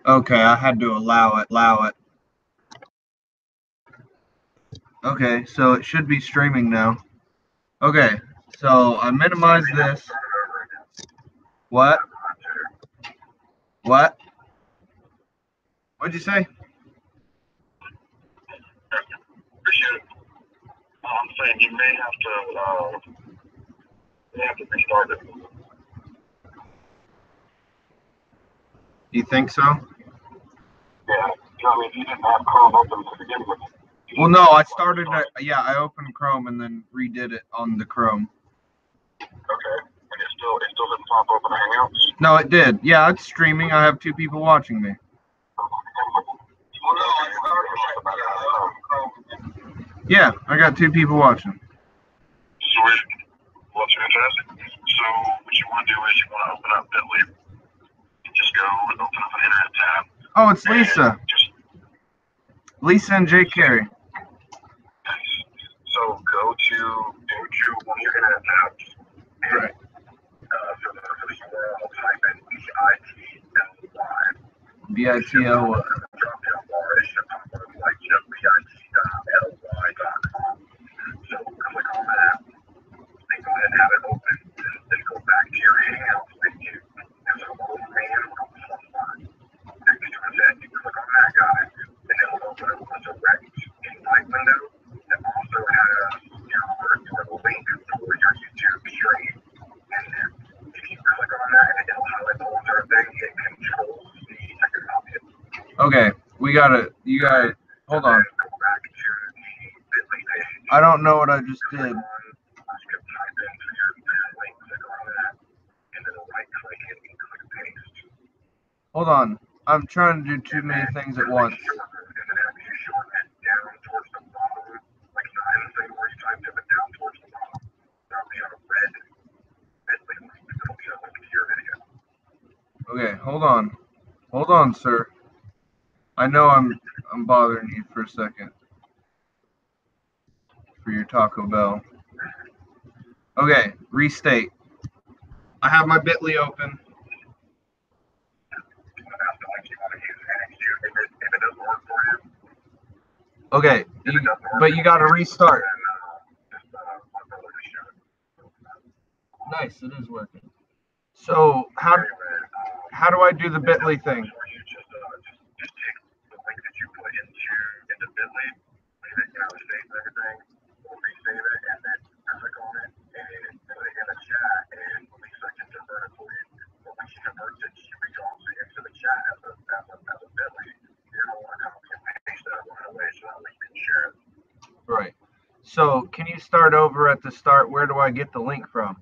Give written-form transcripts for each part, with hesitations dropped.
Okay, I had to allow it. Okay, so it should be streaming now. Okay, so I minimize this. What? What? What'd you say? I'm saying you may have to restart it. You think so? Yeah. I mean, you didn't have Chrome open to begin with. Well, no, I started. Yeah, I opened Chrome and then redid it on the Chrome. Okay. And it still didn't pop open Hangouts? No, it did. Yeah, it's streaming. I have 2 people watching me. Well, no, I started Chrome. Yeah, I got 2 people watching. Sweet. Well, that's fantastic. So what you want to do is you want to open up Bitly. Just go and open up an internet tab. Oh, it's Lisa. Lisa and Jay Carey. Nice. So go to one of your internet tabs. Right. For the URL, type in BITLY. BITLY. Drop down bar, it should pop up like bit.ly.com. So click on that. Then go ahead and have it open. Then go back to your Hangouts menu. There's a little man on the line. Next to it, you click on that guy. And it'll open up a direct invite window that also has your link for your YouTube stream. And then if you click on that, it'll highlight the whole entire thing. It controls the second copy. Okay, you gotta, hold on. I don't know what I just did. Hold on. I'm trying to do too many things at once. Okay, hold on. Hold on, sir. I know I'm bothering you for a second. For your Taco Bell. Okay, restate. I have my Bitly open. Okay, but you gotta restart. Nice, it is working. So how do I do the Bitly thing? Just take the link that you put into Bitly, leave it, save everything, or resave it, and then click on it, and put it in the chat, and Lisa can convert it for you. But when she converts it, she redraws it into the chat as a Bitly. You don't want to copy and paste that right away, so that way you can share it. Right. So can you start over at the start? Where do I get the link from?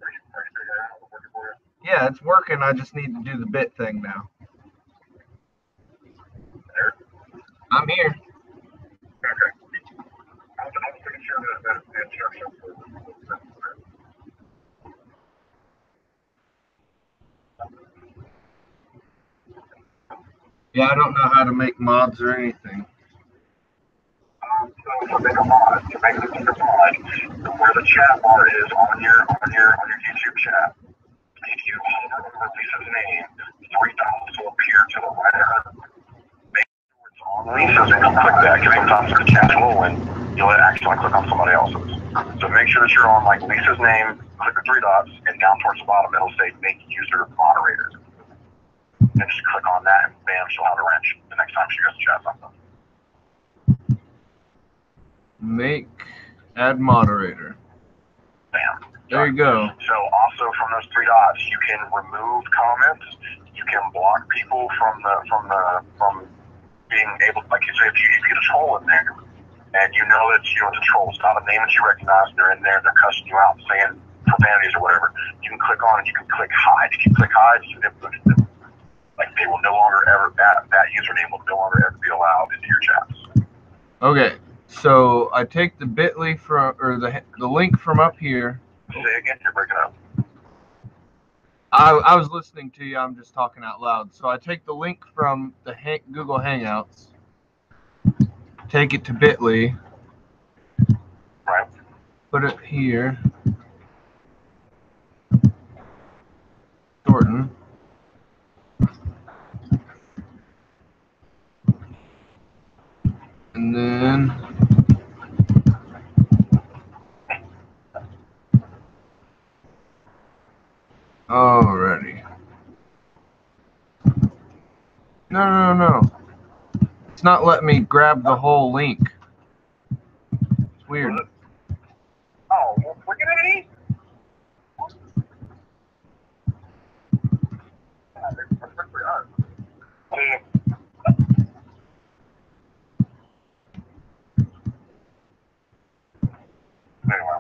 Yeah, it's working. I just need to do the bit thing now. I'm here. Okay. I'm pretty sure that the instructions Yeah, I don't know how to make mods or anything. So to make a mod, where the chat bar is on your YouTube chat, if you hover over Lisa's name, 3 dots will appear to the right of her. Make sure it's on Lisa's and you'll click that, because sometimes the chat's rolling, you'll accidentally click on somebody else's. So make sure that you're on like Lisa's name, click the 3 dots, and down towards the bottom it'll say make user moderator. And just click on that and bam, she'll have a wrench the next time she goes to chat something. Add moderator. Bam. There you go. So also from those 3 dots, you can remove comments. You can block people from being able, like you say, if you get a troll in there, and you know that it's a troll, it's not a name that you recognize, and they're in there, they're cussing you out, saying profanities or whatever. You can click on it. You can click hide. If you click hide, like they will no longer ever that username will no longer ever be allowed into your chats. Okay. So I take the Bitly from, or the link from up here. Say again, you're breaking up. I was listening to you. I'm just talking out loud. So I take the link from the Google Hangouts, take it to Bitly, right? Put it here. Thornton. No. It's not letting me grab the whole link. It's weird. Oh, well, forget it. Anyway,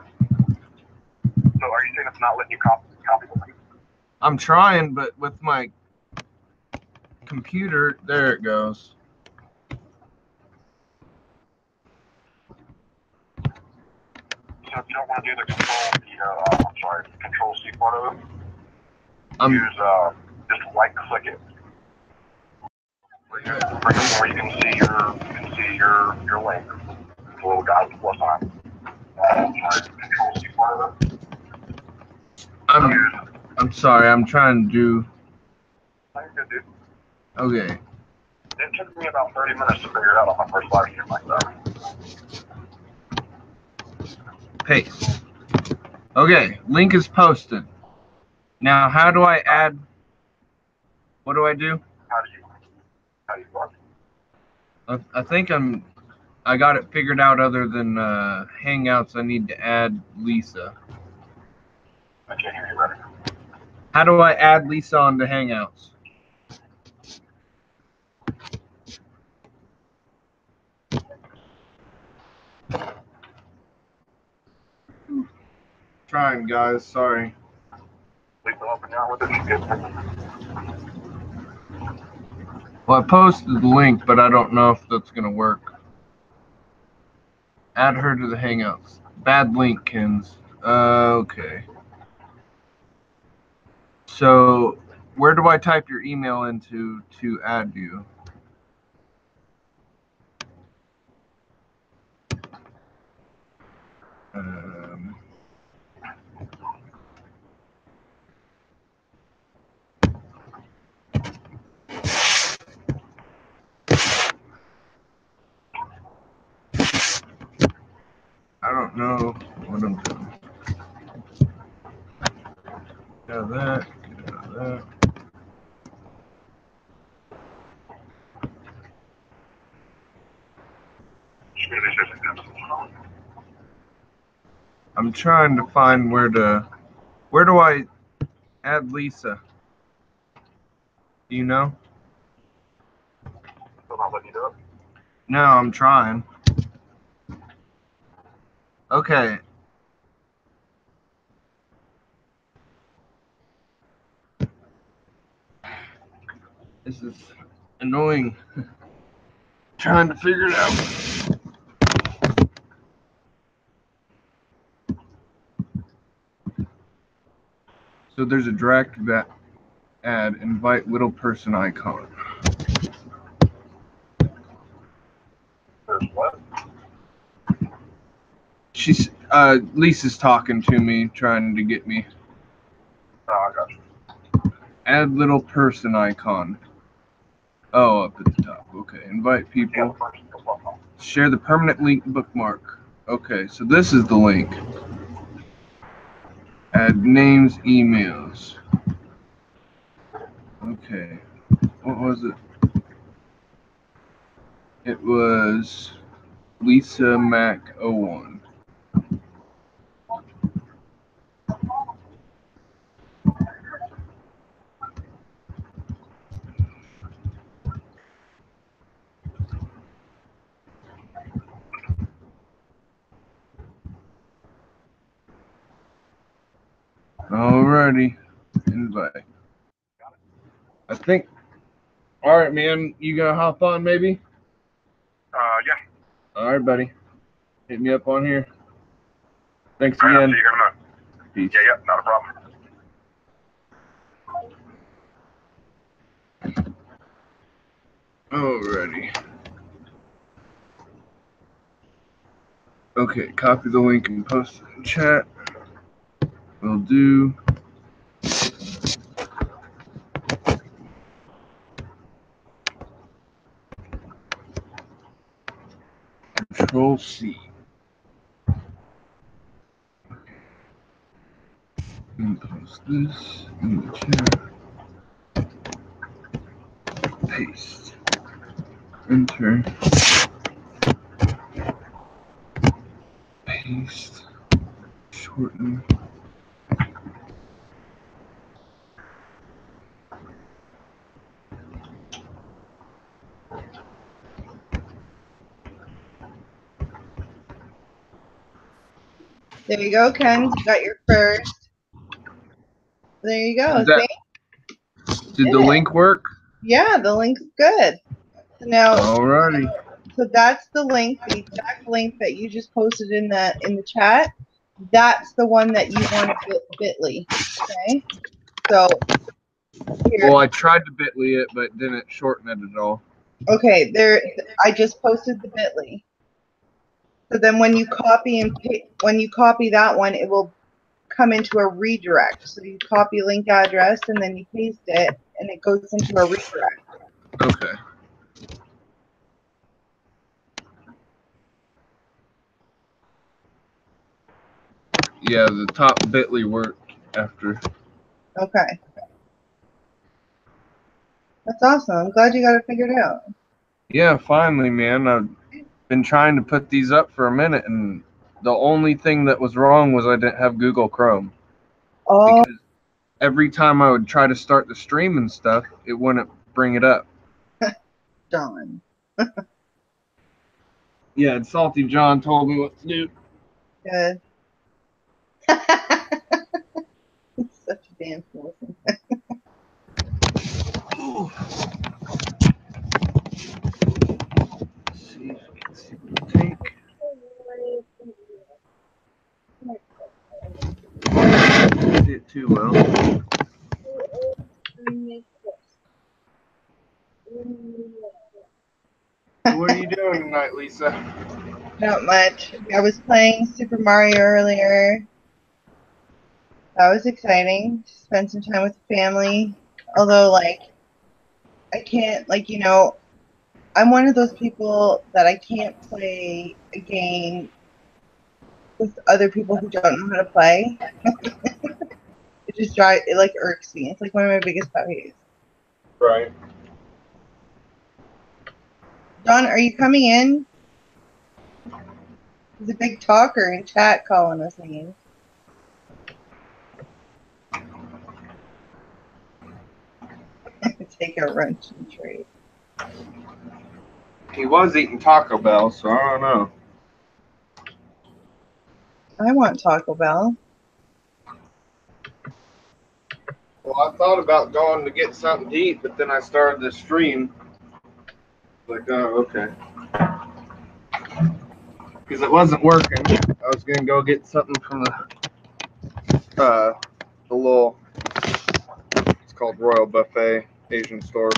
so are you saying it's not letting you copy the link? I'm trying, but with my computer, there it goes. So if you don't want to do the control C part of it, use just right click it. Where you can see your link. The little guy with the plus sign. Control C part of it. I'm sorry. I'm trying to do. You're good, dude. Okay. It took me about 30 minutes to figure it out on my first live stream like that. Paste. Okay, link is posted. Now, how do I add? What do I do? How do you work? I think I got it figured out. Other than Hangouts, I need to add Lisa. I can't hear you better. How do I add Lisa onto Hangouts? Trying, guys. Sorry. Lisa, open out with it. She's good. Well, I posted the link, but I don't know if that's gonna work. Add her to the Hangouts. Bad link, Kins. Okay. So, where do I type your email into to add you? I don't know what I'm doing. Get out of that. Get out of that. I'm trying to find where do I add Lisa? Do you know? Still not letting you do it? No, I'm trying. Okay. This is annoying. Trying to figure it out. So there's a direct that add invite little person icon. There's what? She's Lisa's talking to me, trying to get me. Oh, I got you. Add little person icon. Oh, up at the top. Okay. Invite people. Share the permanent link bookmark. Okay, so this is the link. Add names, emails. Okay. What was it? It was Lisa Mac 01. Alrighty. Invite. I think. Alright, man. You gonna hop on maybe? Yeah. Alright, buddy. Hit me up on here. Thanks All right, again. I'll see you in a minute. Peace. Yeah, not a problem. Alrighty. Okay, copy the link and post it in chat. Will do. Control C. And post this in the chat. Paste. Enter. Paste. Shorten. There you go, Ken. You got your first. There you go. Did the link work? Yeah, the link's good. So now, Alrighty. so that's the link, the exact link that you just posted in the chat. That's the one that you want to bit.ly. Okay. So here. Well, I tried to bit.ly it, but didn't shorten it at all. Okay, there. I just posted the bit.ly. So then when you copy that one, it will come into a redirect. So you copy link address and then you paste it and it goes into a redirect. Okay. Yeah, the top bit.ly worked after. Okay. That's awesome. I'm glad you got it figured out. Yeah, finally, man. I've been trying to put these up for a minute, and the only thing that was wrong was I didn't have Google Chrome. Oh. Because every time I would try to start the stream and stuff, it wouldn't bring it up. John. Yeah, and Salty John told me what to do. Good. It's such a damn fool. See if I can see what to take. See it too well. What are you doing tonight, Lisa? Not much. I was playing Super Mario earlier. That was exciting. Spend some time with the family. Although, like, I can't, like, you know, I'm one of those people that I can't play a game with other people who don't know how to play. It like irks me. It's like one of my biggest pet peeves. Right. John, are you coming in? There's a big talker in chat calling us names. Take a wrench and trade. He was eating Taco Bell, so I don't know. I want Taco Bell. Well, I thought about going to get something to eat, but then I started the stream. Like, oh, okay. Because it wasn't working. I was going to go get something from the little, it's called Royal Buffet Asian store.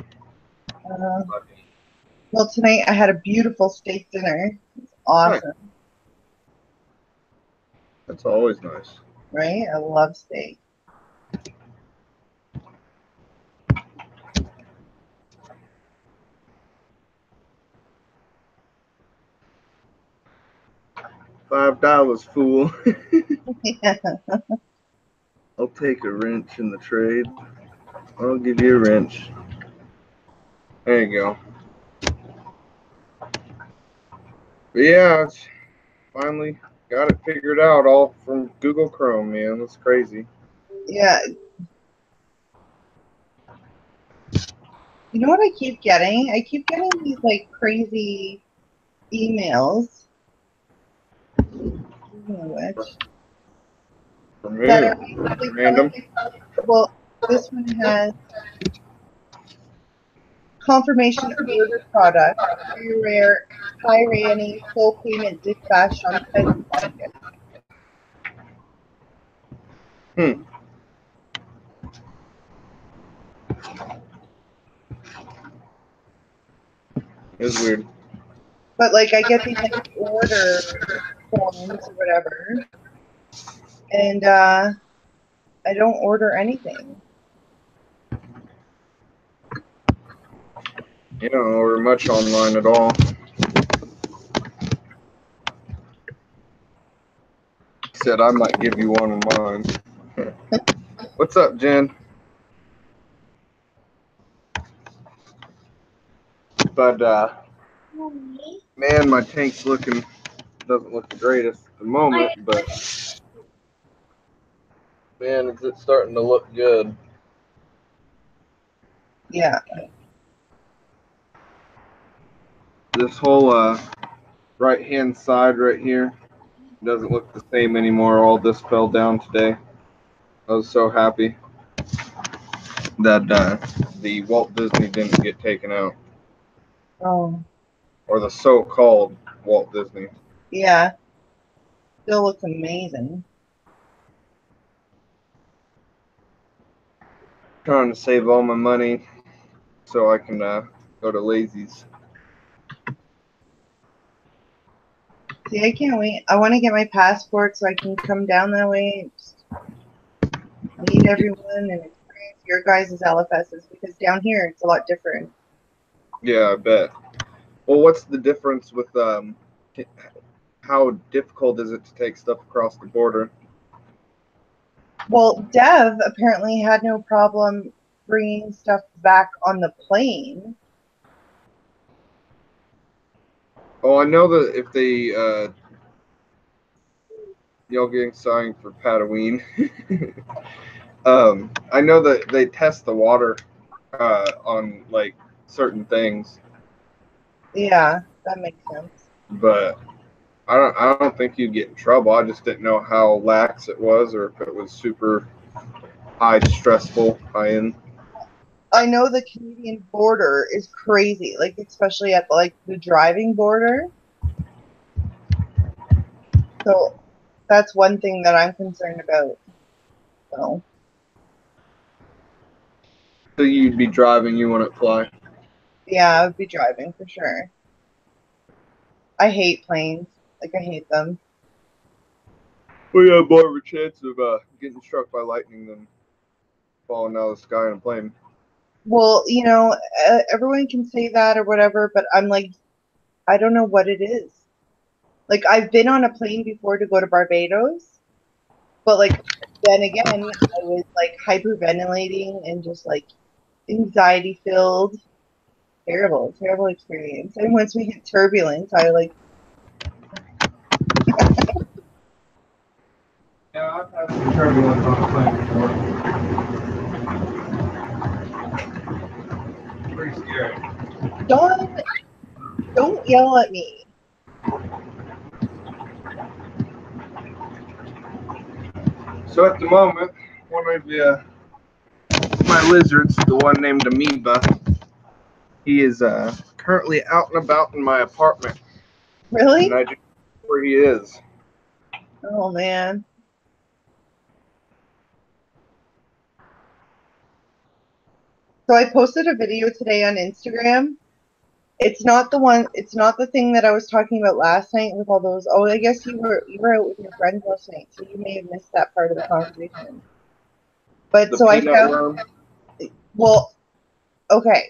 Well, tonight I had a beautiful steak dinner. It's awesome. Nice. That's always nice. Right? I love steak. $5, fool. Yeah. I'll take a wrench in the trade. I'll give you a wrench. There you go. But yeah, it's finally got it figured out all from Google Chrome, man. That's crazy. Yeah. You know what I keep getting? I keep getting these like crazy emails. Which From who? that are basically Random. well, this one has confirmation order product, very rare, high rating, full payment dispatched on pending market. It's weird. But like I get these like order forms or whatever, and I don't order anything. You don't order much online at all. Said I might give you one of mine. What's up, Jen? But Man, my tank's doesn't look the greatest at the moment, but man, is it starting to look good. Yeah. This whole right-hand side right here doesn't look the same anymore. All this fell down today. I was so happy that the Walt Disney didn't get taken out. Oh. Or the so-called Walt Disney. Yeah. Still looks amazing. Trying to save all my money so I can go to Lazy's. See, I can't wait. I want to get my passport so I can come down that way, just meet everyone and experience your guys' LFSs, because down here it's a lot different. Yeah, I bet. Well, what's the difference with how difficult is it to take stuff across the border? Well, Dev apparently had no problem bringing stuff back on the plane. Oh, I know that if they y'all getting signed for Pataween. I know that they test the water on like certain things, Yeah, that makes sense. but I don't think you'd get in trouble. I just didn't know how lax it was, or if it was super high stressful, high end. I know the Canadian border is crazy, like especially at like the driving border. So that's one thing that I'm concerned about. So So you'd be driving, you wouldn't fly. yeah, I would be driving for sure. I hate planes. Like I hate them. We have more of a chance of getting struck by lightning than falling out of the sky in a plane. Well, everyone can say that or whatever, but I'm like, I don't know what it is. Like I've been on a plane before to go to Barbados, but like then again, I was like hyperventilating and just like anxiety filled. Terrible, terrible experience. And once we hit turbulence, I like, Yeah, I've had some turbulence on a plane before. Pretty scary. Dawn, don't yell at me. So at the moment, one of my lizards, the one named Amoeba, he is currently out and about in my apartment, and Really? I just know where he is. Oh man. So I posted a video today on Instagram. It's not the thing that I was talking about last night with all those. Oh, I guess you were out with your friends last night, so you may have missed that part of the conversation. But The so I peanut found, worm. well, okay.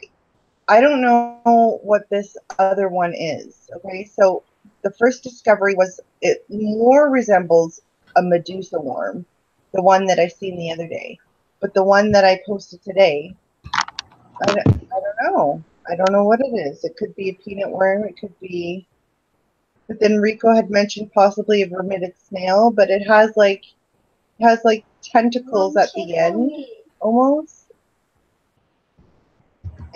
I don't know what this other one is. Okay, so the first discovery was it more resembles a Medusa worm, the one that I seen the other day. But the one that I posted today, I don't know. I don't know what it is. It could be a peanut worm. It could be. But then Rico had mentioned possibly a vermilion snail, but it has like tentacles at the end, almost,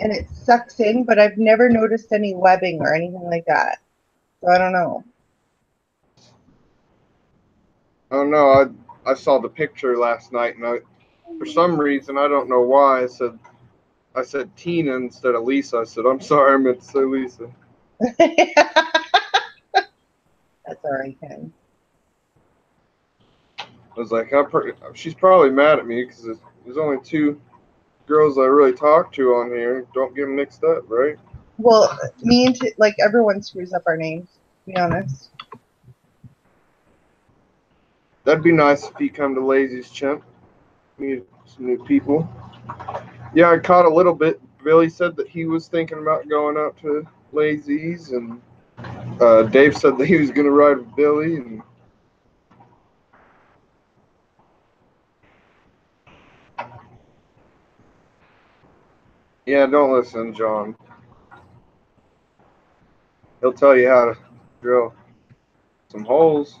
and it sucks in. But I've never noticed any webbing or anything like that. So I don't know. Oh no, I saw the picture last night, and for some reason I don't know why I said Tina instead of Lisa. I said I'm sorry, I meant to say Lisa. That's all right, Ken. I was like, she's probably mad at me because there's only two girls I really talk to on here. Don't get them mixed up, right? Well, like everyone screws up our names. To be honest. That'd be nice if you come to Lazy's Chimp, meet some new people. Yeah, I caught a little bit. Billy said that he was thinking about going out to Lazy's, and Dave said that he was going to ride with Billy. And yeah, don't listen, John. He'll tell you how to drill some holes.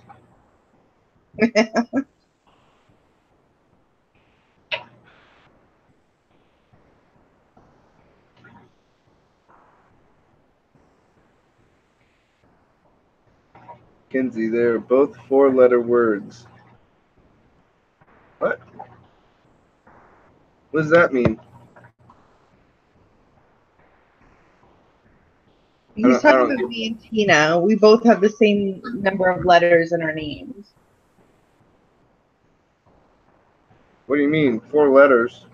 Kinsey, they're both 4-letter words. What? What does that mean? He's talking about me and Tina. We both have the same number of letters in our names. What do you mean? 4 letters?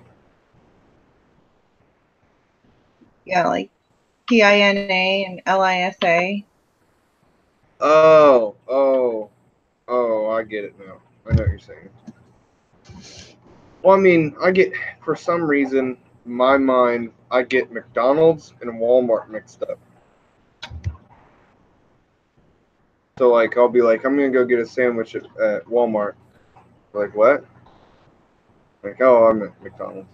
Yeah, like Tina and Lisa. Oh, I get it now. I know what you're saying. Well, I mean, for some reason, in my mind, I get McDonald's and Walmart mixed up. So, like, I'll be like, I'm going to go get a sandwich at Walmart. Like, what? Like, oh, I'm at McDonald's.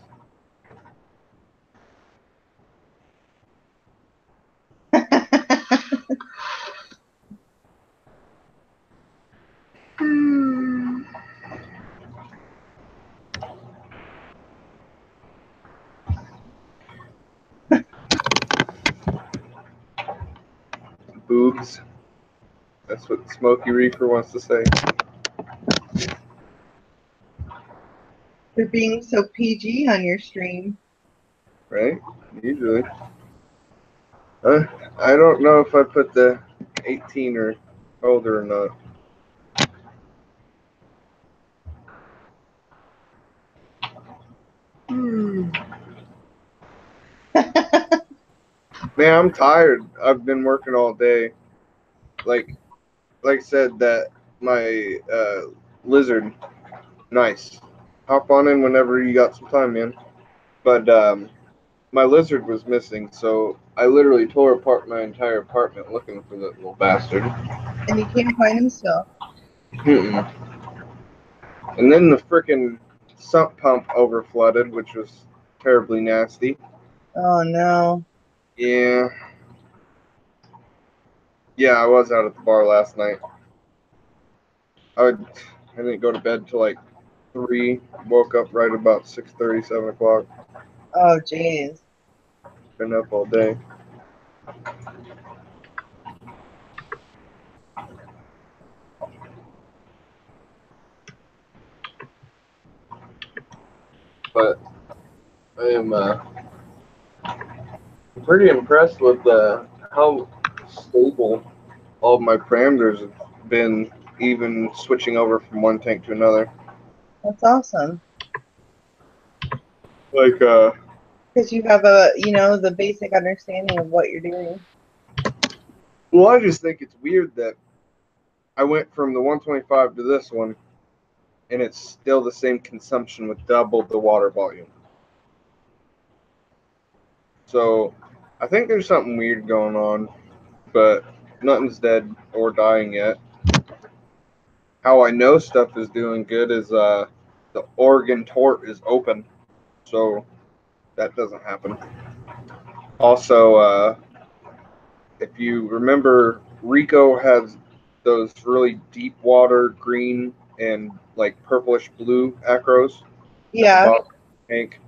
Boobs. That's what Smokey Reefer wants to say. You're being so PG on your stream. Right? Usually. I don't know if I put the 18 or older or not. Man, I'm tired. I've been working all day. Like I said, that my lizard, nice. Hop on in whenever you got some time, man. But my lizard was missing, so I literally tore apart my entire apartment looking for that little bastard. And you can't find him still. Mm-mm. And then the frickin' sump pump overflooded, which was terribly nasty. Oh no. Yeah. Yeah, I was out at the bar last night. I didn't go to bed till like 3. Woke up right about 6:30, 7 o'clock. Oh jeez. Been up all day. But I am pretty impressed with how stable all of my parameters have been, even switching over from one tank to another. That's awesome. Like, because you have the basic understanding of what you're doing. Well, I just think it's weird that I went from the 125 to this one, and it's still the same consumption with double the water volume. So I think there's something weird going on, but nothing's dead or dying yet. How I know stuff is doing good is the Oregon Tort is open, so that doesn't happen. Also, if you remember, Rico has those really deep water green and like purplish blue acros. Yeah. Tank.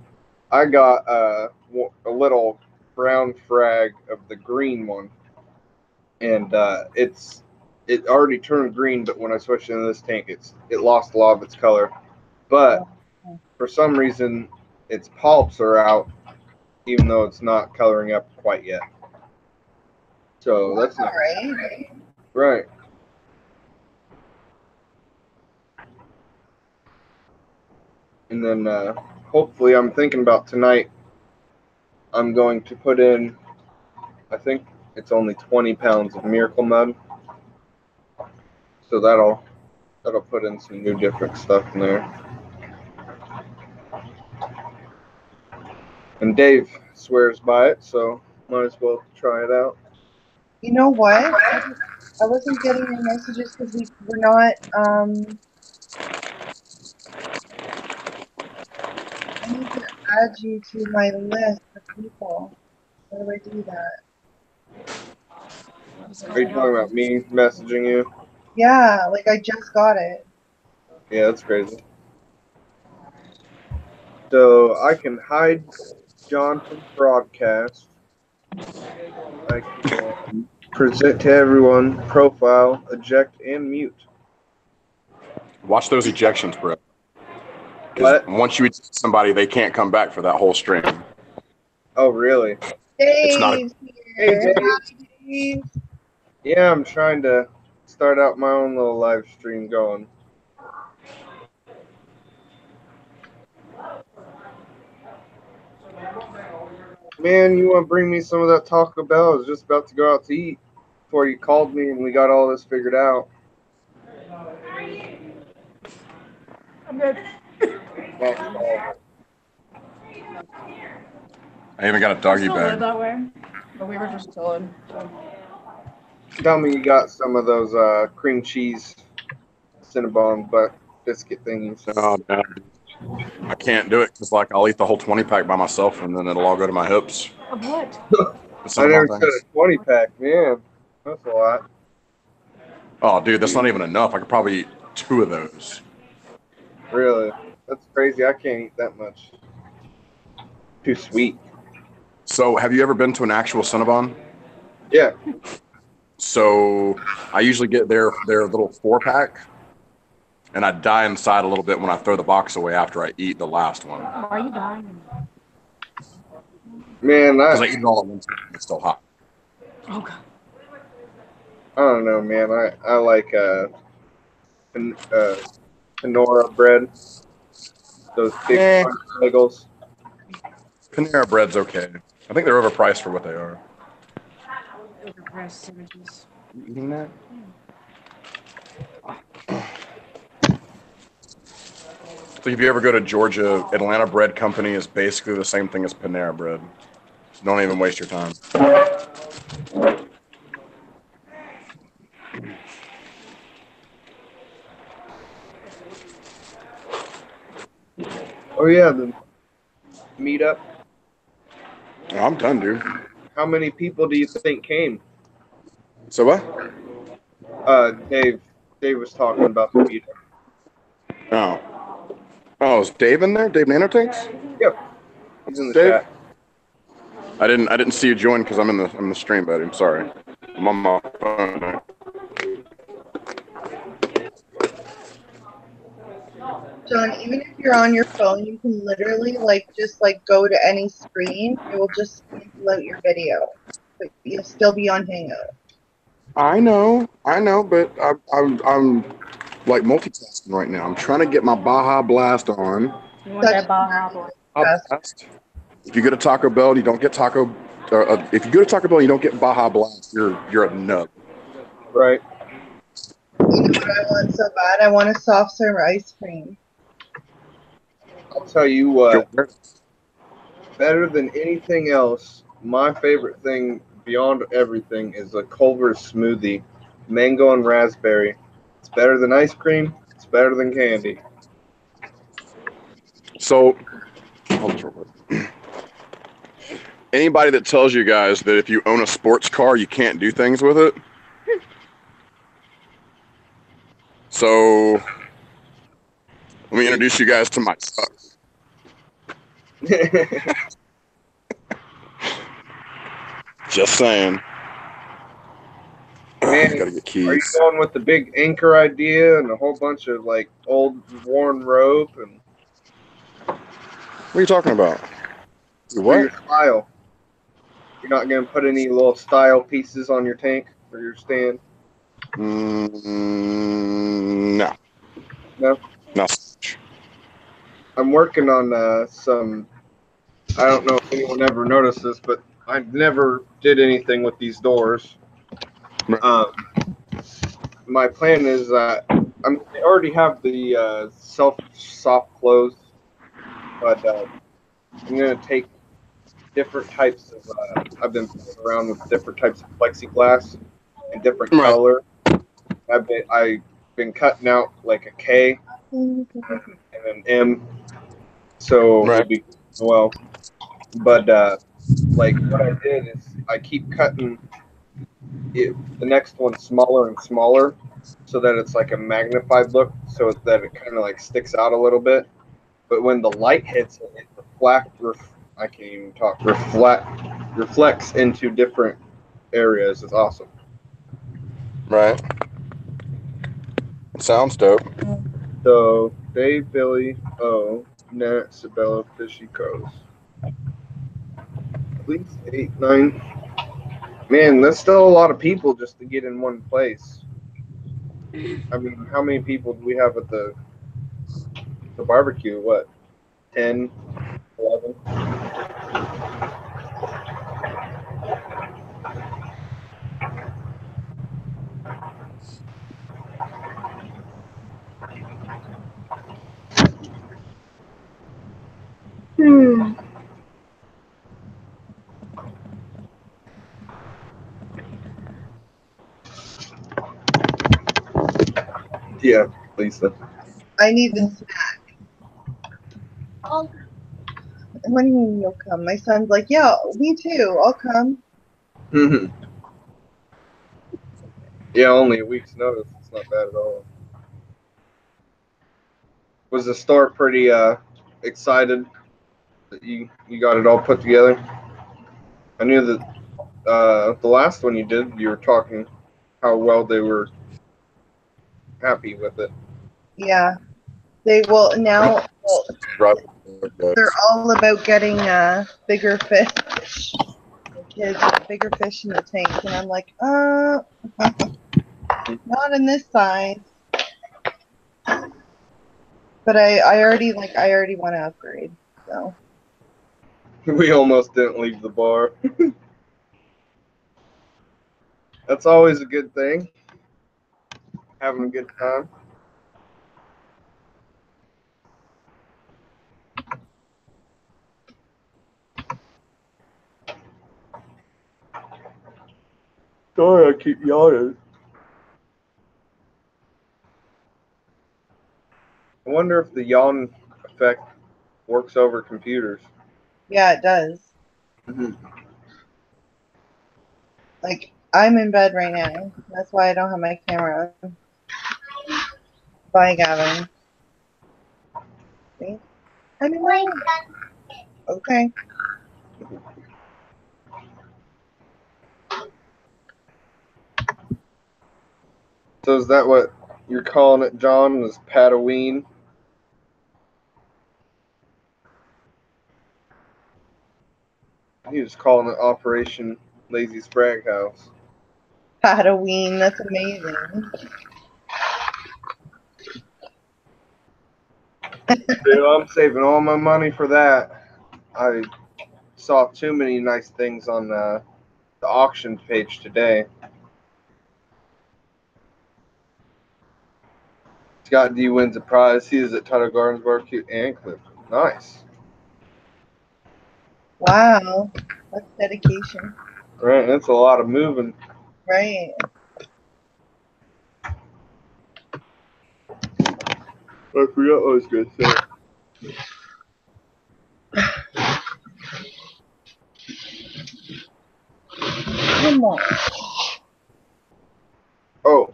I got a little brown frag of the green one, and it already turned green, but when I switched into this tank, it lost a lot of its color. But for some reason, its polyps are out, even though it's not coloring up quite yet. So that's not right. And then hopefully, I'm thinking about tonight. I'm going to put in, I think it's only 20 pounds of Miracle Mud. So that'll put in some new different stuff in there. And Dave swears by it, so might as well try it out. You know what? I wasn't getting your messages because we're not. I need to add you to my list of people. How do I do that? Are you talking about me messaging you? Yeah, like I just got it. Yeah, that's crazy. So I can hide John from broadcast. I can present to everyone, profile, eject, and mute. Watch those ejections, bro. Because What? once you eject somebody, they can't come back for that whole stream. Oh, really? It's not a- Dave's Hey, here. Dave. Hi, Dave. Yeah, I'm trying to start out my own little live stream going. Man, you want to bring me some of that Taco Bell? I was just about to go out to eat before you called me and we got all this figured out. I'm good. That's all. I even got a I doggy still live bag. that way, but we were just chilling. So. Tell me you got some of those cream cheese Cinnabon but biscuit thingies. Oh, no. I can't do it because, like, I'll eat the whole 20-pack by myself and then it'll all go to my hips. Of what? The I Cinnabon never said things. a 20 pack, man. That's a lot. Oh, dude, that's not even enough. I could probably eat 2 of those. Really? That's crazy. I can't eat that much. Too sweet. So, have you ever been to an actual Cinnabon? Yeah. So, I usually get their little 4-pack, and I die inside a little bit when I throw the box away after I eat the last one. Why are you dying? Man, Because I I eat it all at once and it's still hot. Oh god. don't know, man. I like Panora bread. Those big Yeah. bagels. Panera bread's okay. I think they're overpriced for what they are. Overpriced sandwiches. You eating that? So if you ever go to Georgia, Atlanta Bread Company is basically the same thing as Panera Bread. So don't even waste your time. Oh yeah, the meetup. Oh, I'm done, dude. How many people do you think came? So what? Dave was talking about the meetup. Oh. Oh, is Dave in there? Dave Nanotanks? Yep. He's in the Dave? chat. I didn't see you join because I'm in the stream, buddy. I'm sorry. I'm on my phone. John, even if you're on your phone, you can literally just go to any screen. It will just cancel out your video, but you'll still be on Hangout. I know, but I'm like multitasking right now. I'm trying to get my Baja Blast on. You want that Baja Blast? Blast. If you go to Taco Bell, you don't get Taco. If you go to Taco Bell, and you don't get Baja Blast. You're a nub. Right. You know what I want so bad? I want a soft serve ice cream. I'll tell you what. Better than anything else, my favorite thing beyond everything is a Culver's smoothie, mango and raspberry. It's better than ice cream. It's better than candy. So, hold this real quick. Anybody that tells you guys that if you own a sports car, you can't do things with it. So, let me introduce you guys to my truck. Just saying. Man, Gotta get are you keys. going with the big anchor idea and a whole bunch of old worn rope and What are you talking about? for your What? style? You're not gonna put any little style pieces on your tank or your stand? No. No. No. I'm working on some. I don't know if anyone ever noticed this, but I never did anything with these doors. Right. My plan is I already have the soft close, but I'm gonna take different types of. I've been playing around with different types of plexiglass and different Right. color. I've been cutting out like a K and an M, so Right. it'll be well. But what I did is I keep cutting the next one's smaller and smaller, so that it's like a magnified look, so that it kind of like sticks out a little bit. But when the light hits it, I can't even talk. Reflects into different areas. It's awesome. Right. Sounds dope. So Dave, Billy, O, Nat, Sabella, Fishy, Carlos. At least 8, 9. Man, that's still a lot of people just to get in one place. I mean, how many people do we have at the barbecue? What, 10, 11? Yeah, Lisa. I need a snack. What do you mean you'll come? My son's like, yeah, me too. I'll come. Yeah, only a week's notice. It's not bad at all. Was the store pretty excited that you got it all put together? I knew that the last one you did, you were talking how well they were happy with it. Yeah. They will now. Well, Right. they're all about getting bigger fish. The kids want bigger fish in the tank, and I'm like, not in this size. But I already want to upgrade. So We almost didn't leave the bar. That's always a good thing. Having a good time. Sorry, I keep yawning. I wonder if the yawn effect works over computers. yeah, it does. Mhm. Like I'm in bed right now. That's why I don't have my camera on. Bye, Gavin. See? I'm in bed. Okay. So is that what you're calling it, John? Is Pataween? He was calling it Operation Lazy Sprag House. Halloween. That's amazing. Dude, I'm saving all my money for that. I saw too many nice things on the auction page today. Scott D wins a prize. He is at Tuttle Gardens Barbecue and Cliff. Nice. Wow. That's dedication. Right, that's a lot of moving. Right. I forgot what I was going to say. Come on. Oh,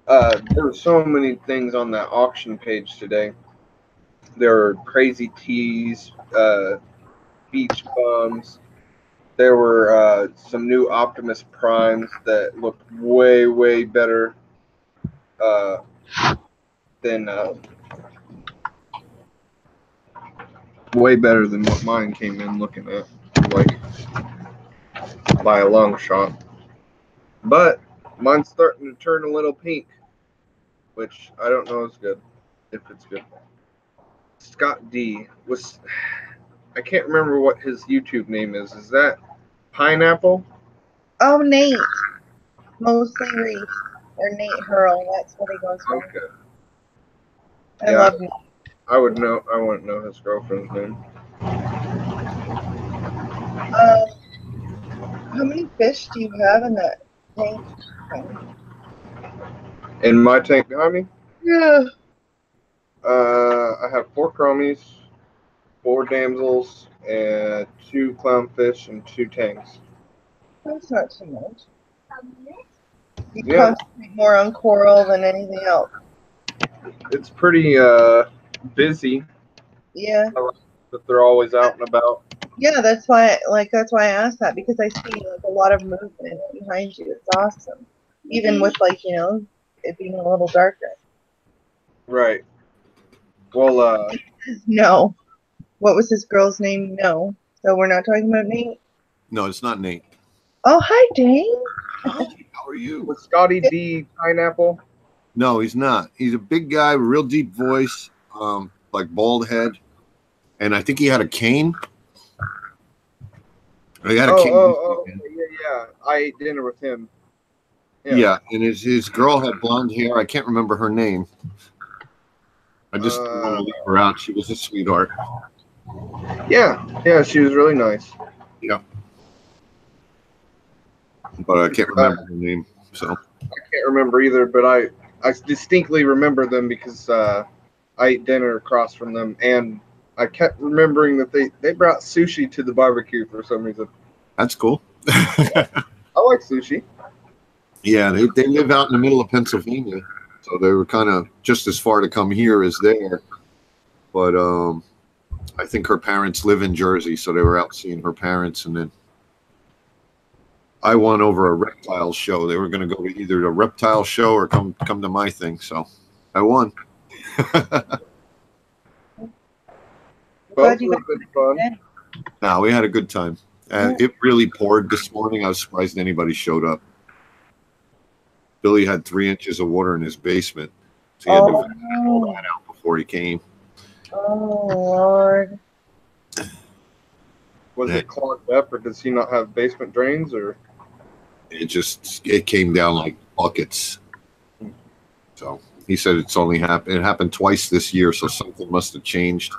there were so many things on that auction page today. There were crazy teas, beach bums. There were some new Optimus Primes that looked way, way better than what mine came in looking at, like by a long shot. But mine's starting to turn a little pink, which I don't know is good, if it's good. Scott D was, I can't remember what his YouTube name is. Is that Pineapple? Oh, Nate. Mostly Reese. Or Nate Hurl. That's what he goes for. Okay. I love Nate. I wouldn't know his girlfriend's name. How many fish do you have in that tank? In my tank behind me, Yeah. I have 4 chromies, 4 damsels, and 2 clownfish and 2 tanks. That's not too much. You Yeah. concentrate more on Coral than anything else. It's pretty busy, Yeah. but they're always out and about. Yeah, that's why I asked that, because I see like a lot of movement behind you. It's awesome. Even with like, it being a little darker. Right. Well, No. What was this girl's name? No. So we're not talking about Nate? No, it's not Nate. Oh, hi, Dane. Hi, how are you? was Scotty D Pineapple? No, he's not. He's a big guy, real deep voice, like bald head, and I think he had a cane. He had a cane. Yeah. I ate dinner with him. Yeah, and his girl had blonde hair. I can't remember her name. I just don't want to leave her out. She was a sweetheart. Yeah, she was really nice. Yeah. But I can't remember her name. So I can't remember either, but I distinctly remember them because I ate dinner across from them, and I kept remembering that they brought sushi to the barbecue for some reason. that's cool. I like sushi. Yeah, they live out in the middle of Pennsylvania, so they were kind of just as far to come here as there. But I think her parents live in Jersey, so they were out seeing her parents, and then I won over a reptile show. They were going to go to either the reptile show or come to my thing, so I won. Both would have been fun. No, we had a good time. It really poured this morning. I was surprised anybody showed up. Billy had 3 inches of water in his basement, so he had to pull that out before he came. Oh, Lord. Was it clogged up, or does he not have basement drains, or? It came down like buckets. So he said it happened twice this year, so something must have changed,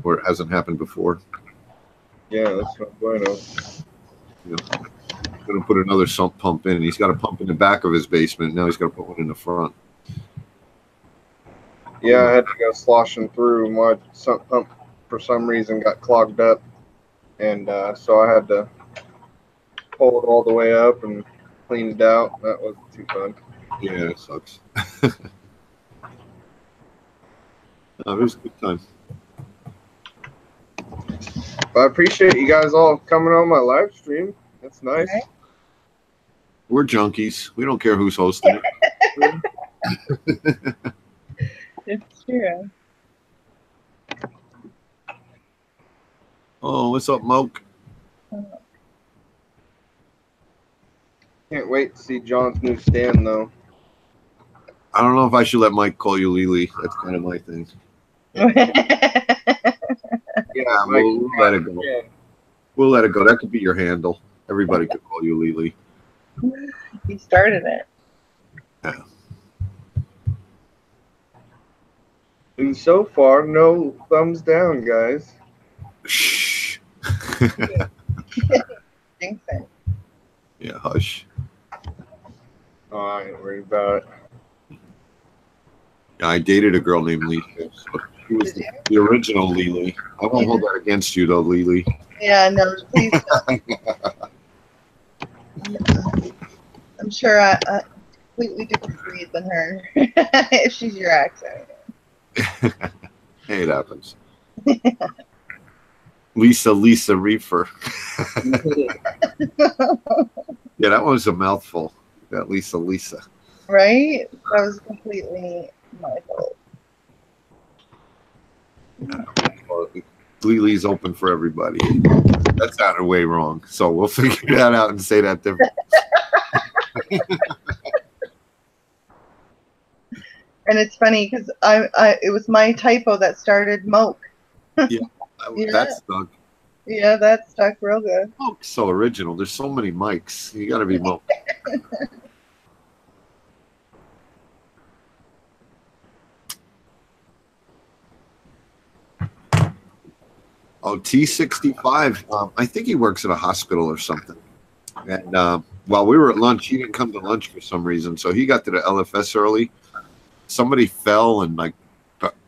or it hasn't happened before. Yeah, that's not bueno. Going to put another sump pump in. He's got a pump in the back of his basement. Now he's got to put one in the front. Yeah, I had to go sloshing through. My sump pump, for some reason, got clogged up, and so I had to pull it all the way up and clean it out. That wasn't too fun. Yeah, it sucks. No, it was a good time. But I appreciate you guys all coming on my live stream. That's nice. Okay. We're junkies. We don't care who's hosting it. It's true. Oh, what's up, Moke? Can't wait to see John's new stand, though. I don't know if I should let Mike call you Lily. That's kind of my thing. Yeah, we'll let it go. Yeah. We'll let it go. That could be your handle. Everybody could call you Lily. He started it. Yeah. And so far, no thumbs down, guys. Shh. Jinx it. Yeah, hush. Oh, I ain't worried about it. Yeah, I dated a girl named Lisa. So she was the original Lily. I won't hold that against you, though, Lily. Yeah, no, please don't. I'm sure I completely different breed than her if she's your accent. Hey, it happens. Lisa Reefer. Yeah, that one was a mouthful. That Lisa. Right? That was completely my fault. Lily's open for everybody. That sounded way wrong. So we'll figure that out and say that different. And it's funny because it was my typo that started Moke. Yeah. That stuck. Yeah, that stuck real good. Moke's so original. There's so many mics. You got to be Moke. Oh, T65. I think he works at a hospital or something. And while we were at lunch, he didn't come to lunch for some reason. So he got to the LFS early. Somebody fell and like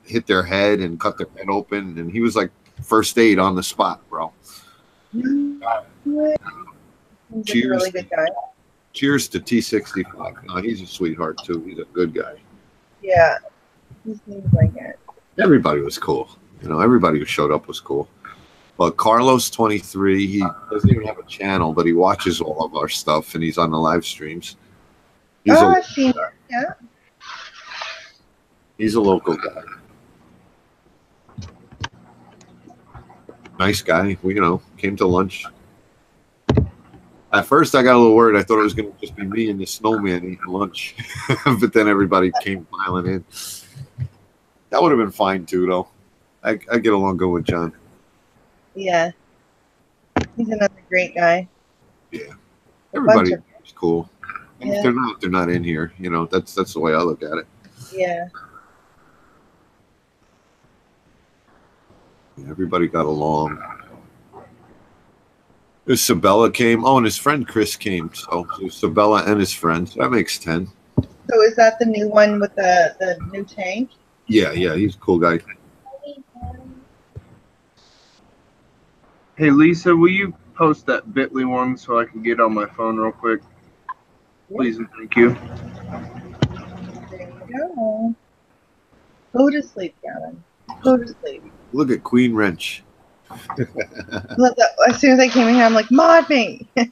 hit their head and cut their head open. And he was like first aid on the spot, bro. He's a Cheers. really good guy. Cheers to T65. No, he's a sweetheart too. He's a good guy. Yeah, he seems like it. Everybody was cool. You know, everybody who showed up was cool. But Carlos 23, he doesn't even have a channel, but he watches all of our stuff and he's on the live streams. He's Oh, a, I've seen it. Yeah. he's a local guy. Nice guy. We, came to lunch. At first, I got a little worried. I thought it was going to just be me and the snowman eating lunch. But then everybody came piling in. That would have been fine, too, though. I get along good with John. Yeah. He's another great guy. Yeah. Everybody of- is cool. And Yeah. if they're not in here. That's the way I look at it. Yeah. Everybody got along. Sabella came. Oh, and his friend Chris came. So Sabella and his friend. That makes 10. So is that the new one with the new tank? Yeah, he's a cool guy. Hey, Lisa, will you post that Bitly one so I can get on my phone real quick? Please and thank you. There you go. Go to sleep, Gavin. Go to sleep. Look at Queen Wrench. As soon as I came in here, I'm like, mod me. I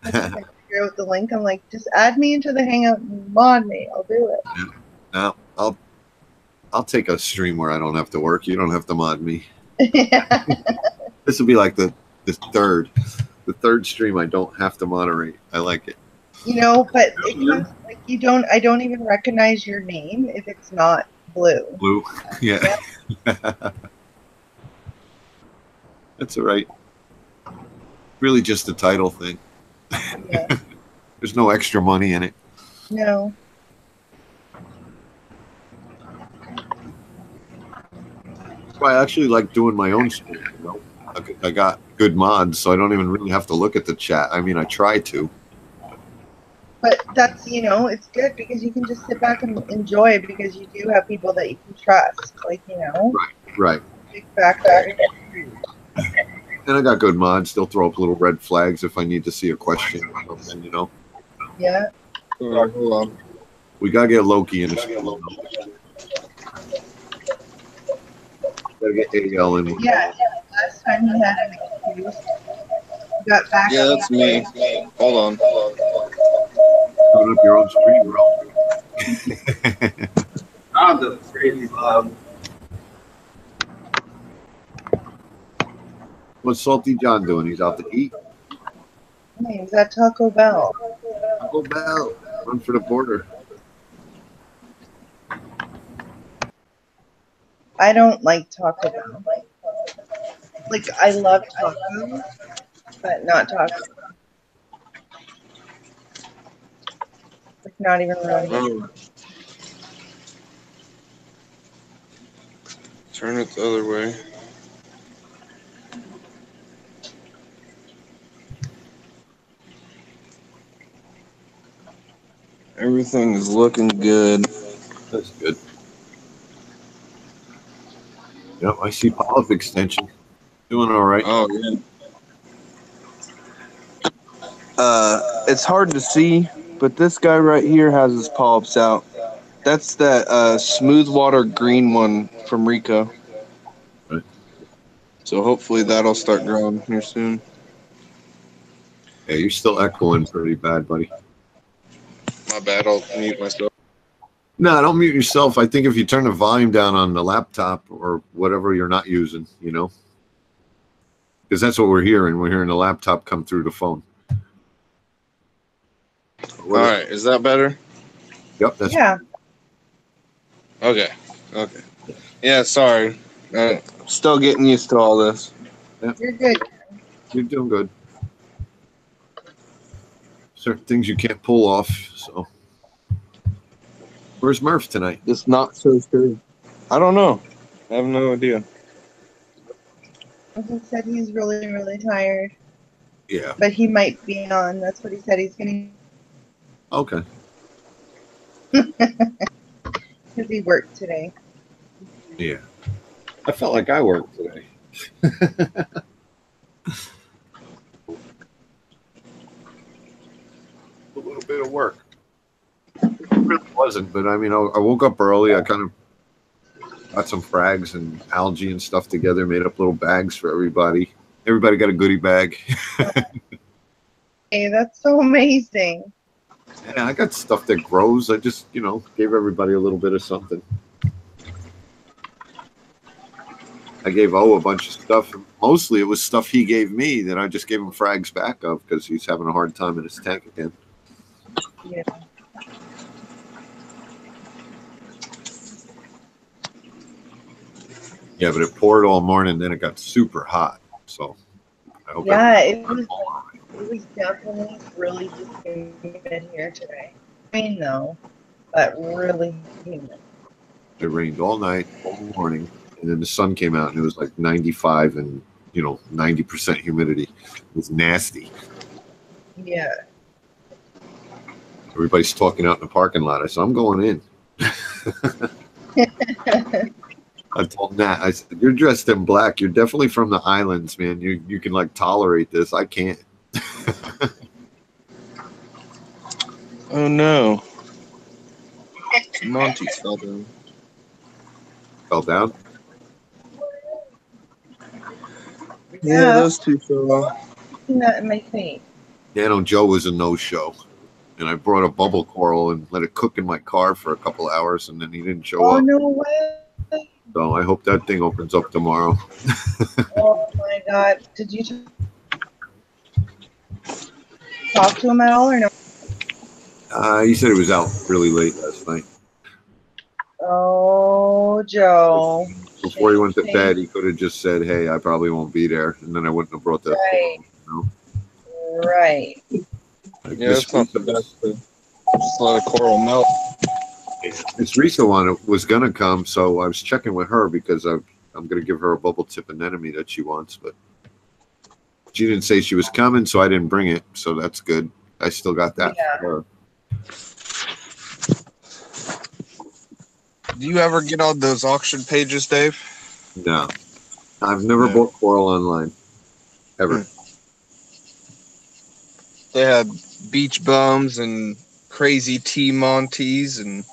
figure out the link. I'm like, just add me into the Hangout and mod me. I'll do it. Now I'll take a stream where I don't have to work. You don't have to mod me. Yeah. This will be like the third stream I don't have to moderate. I like it. But it comes, like I don't even recognize your name if it's not blue. Blue. Yeah. That's all right. Really just a title thing. Yeah. There's no extra money in it. No. I actually like doing my own stream. I got good mods, so I don't even really have to look at the chat. I mean, I try to. But that's, it's good because you can just sit back and enjoy it because you do have people that you can trust. Right. Big factor. And I got good mods. They'll throw up little red flags if I need to see a question or something, Yeah. Hold on. We got to get Loki in this. Gotta get AL in. Yeah. Last time he had an excuse. He got back. Yeah, that's me. Hold on. Put up your own stream, bro. I'm the crazy loud. What's Salty John doing? He's out to eat. He was at Taco Bell. Taco Bell. Run for the border. I don't like Taco Bell. Like, I love tacos, but not Taco Bell. Like, not even really. Turn it the other way. Everything is looking good. That's good. Yep, I see Polyp extension. Doing all right. Oh, yeah. It's hard to see, but this guy right here has his polyps out. That's that smooth water green one from Rico. Right. So hopefully that'll start growing here soon. Yeah, you're still echoing pretty bad, buddy. My bad, I'll mute myself. No, don't mute yourself. I think if you turn the volume down on the laptop or whatever you're not using, because that's what we're hearing. We're hearing the laptop come through the phone. All right, is that better? Yep, that's Yeah. Okay. Yeah, sorry. Still getting used to all this. You're good. You're doing good. Certain things you can't pull off. So, where's Murph tonight? It's not so sure. I don't know. I have no idea. He said he's really, really tired, Yeah. but he might be on. That's what he said. He's going Okay. to, because he worked today. Yeah. I felt like I worked today. little bit of work. It really wasn't, but I mean, I woke up early. I kind of got some frags and algae and stuff together, made up little bags for everybody. Everybody got a goodie bag. Hey, that's so amazing. Yeah, I got stuff that grows. I just, gave everybody a little bit of something. I gave O a bunch of stuff. Mostly it was stuff he gave me that I just gave him frags back of because he's having a hard time in his tank again. Yeah. Yeah, but it poured all morning, then it got super hot. So I hope Yeah, it was definitely really humid here today. Rain though, but really humid. it rained all night, all morning, and then the sun came out and it was like 95 and 90% humidity. It was nasty. Yeah. Everybody's talking out in the parking lot. I said, I'm going in. I told Nat, I said, you're dressed in black. You're definitely from the islands, man. You can like tolerate this. I can't. Oh no. Monty fell down. Fell down? Yeah, those two fell off. That in my face. Dan Joe was a no-show. And I brought a bubble coral and let it cook in my car for a couple hours, and then he didn't show Oh up. no way. So I hope that thing opens up tomorrow. Oh my god. Did you talk to him at all or no? He said it was out really late last night. Oh, Joe. Before he went to bed, he could have just said, hey, I probably won't be there. And then I wouldn't have brought that. Right. You Right. Like Yeah, that's not the best to just let a coral melt. This recent one was going to come, so I was checking with her because I'm going to give her a bubble tip anemone that she wants. But she didn't say she was coming, so I didn't bring it. So that's good. I still got that for her. Do you ever get on those auction pages, Dave? No. I've never bought coral online. Ever. They had beach bums and crazy T-Monties and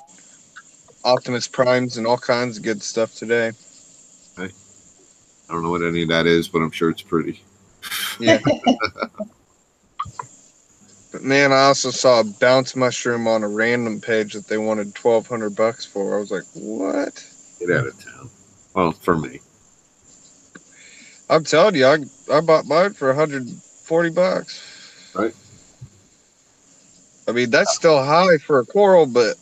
Optimus Primes and all kinds of good stuff today. I don't know what any of that is, but I'm sure it's pretty. Yeah. But man, I also saw a bounce mushroom on a random page that they wanted $1,200 for. I was like, what? Get out of town. Well, for me. I'm telling you, I bought mine for $140. Right. I mean, that's still high for a coral, but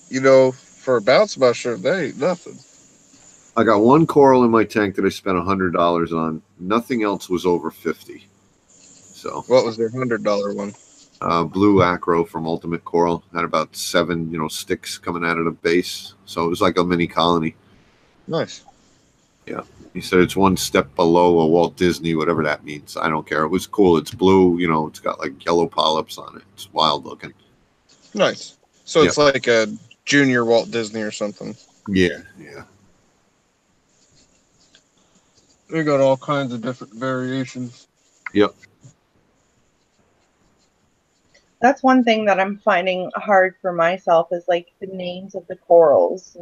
for a bounce mushroom, that ain't nothing. I got one coral in my tank that I spent $100 on. Nothing else was over $50. So what was their $100 one? Blue acro from Ultimate Coral had about 7, sticks coming out of the base. So it was like a mini colony. Nice. Yeah. He said it's one step below a Walt Disney, whatever that means. I don't care. It was cool. It's blue. It's got like yellow polyps on it. It's wild looking. Nice. So it's like a junior Walt Disney or something. Yeah. Yeah. They got all kinds of different variations. Yep. That's one thing that I'm finding hard for myself is like the names of the corals,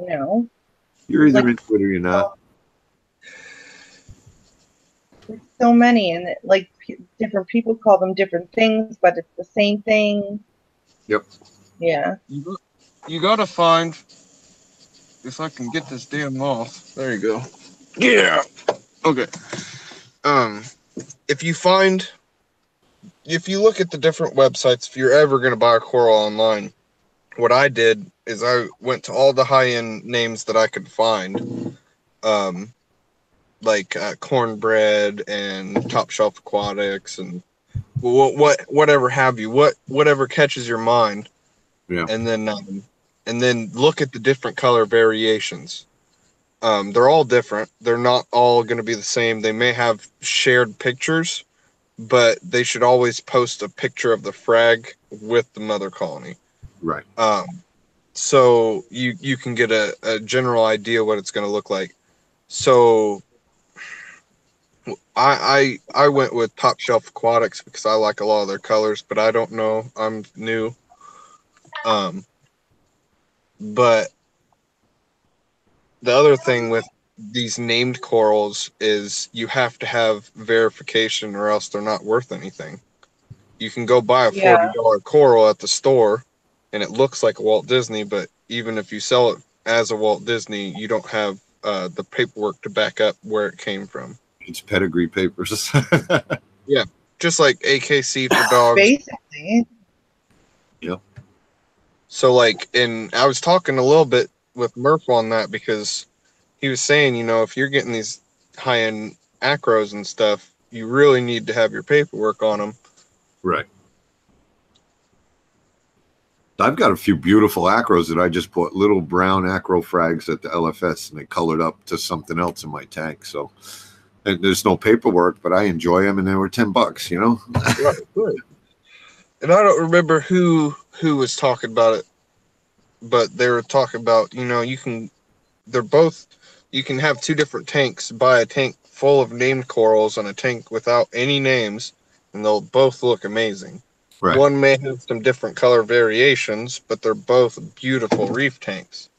You're either into it or you're not. There's so many, and different people call them different things, but it's the same thing. Yep. Yeah. You gotta find, if I can get this damn moth. There you go. Yeah. Okay. If you look at the different websites, if you're ever going to buy a coral online, what I did is I went to all the high-end names that I could find, like Cornbread and Top Shelf Aquatics and whatever have you, whatever catches your mind, and then look at the different color variations. They're all different. They're not all going to be the same. They may have shared pictures, but they should always post a picture of the frag with the mother colony. Right. So you can get a general idea what it's going to look like. So I went with Top Shelf Aquatics because I like a lot of their colors, but I don't know. I'm new. But the other thing with these named corals is you have to have verification or else they're not worth anything. You can go buy a $40 coral at the store and it looks like a Walt Disney, but even if you sell it as a Walt Disney, you don't have the paperwork to back up where it came from. It's pedigree papers. Yeah, just like AKC for dogs. Basically. Yep. So like, and I was talking a little bit with Murph on that because he was saying, you know, if you're getting these high-end acros and stuff, you really need to have your paperwork on them. Right. I've got a few beautiful acros that I just put little brown acro frags at the LFS and they colored up to something else in my tank. So and there's no paperwork, but I enjoy them and they were $10, you know? Right. And I don't remember who was talking about it, but they were talking about, you know, you can have two different tanks, buy a tank full of named corals and a tank without any names, and they'll both look amazing. Right. One may have some different color variations, but they're both beautiful reef tanks.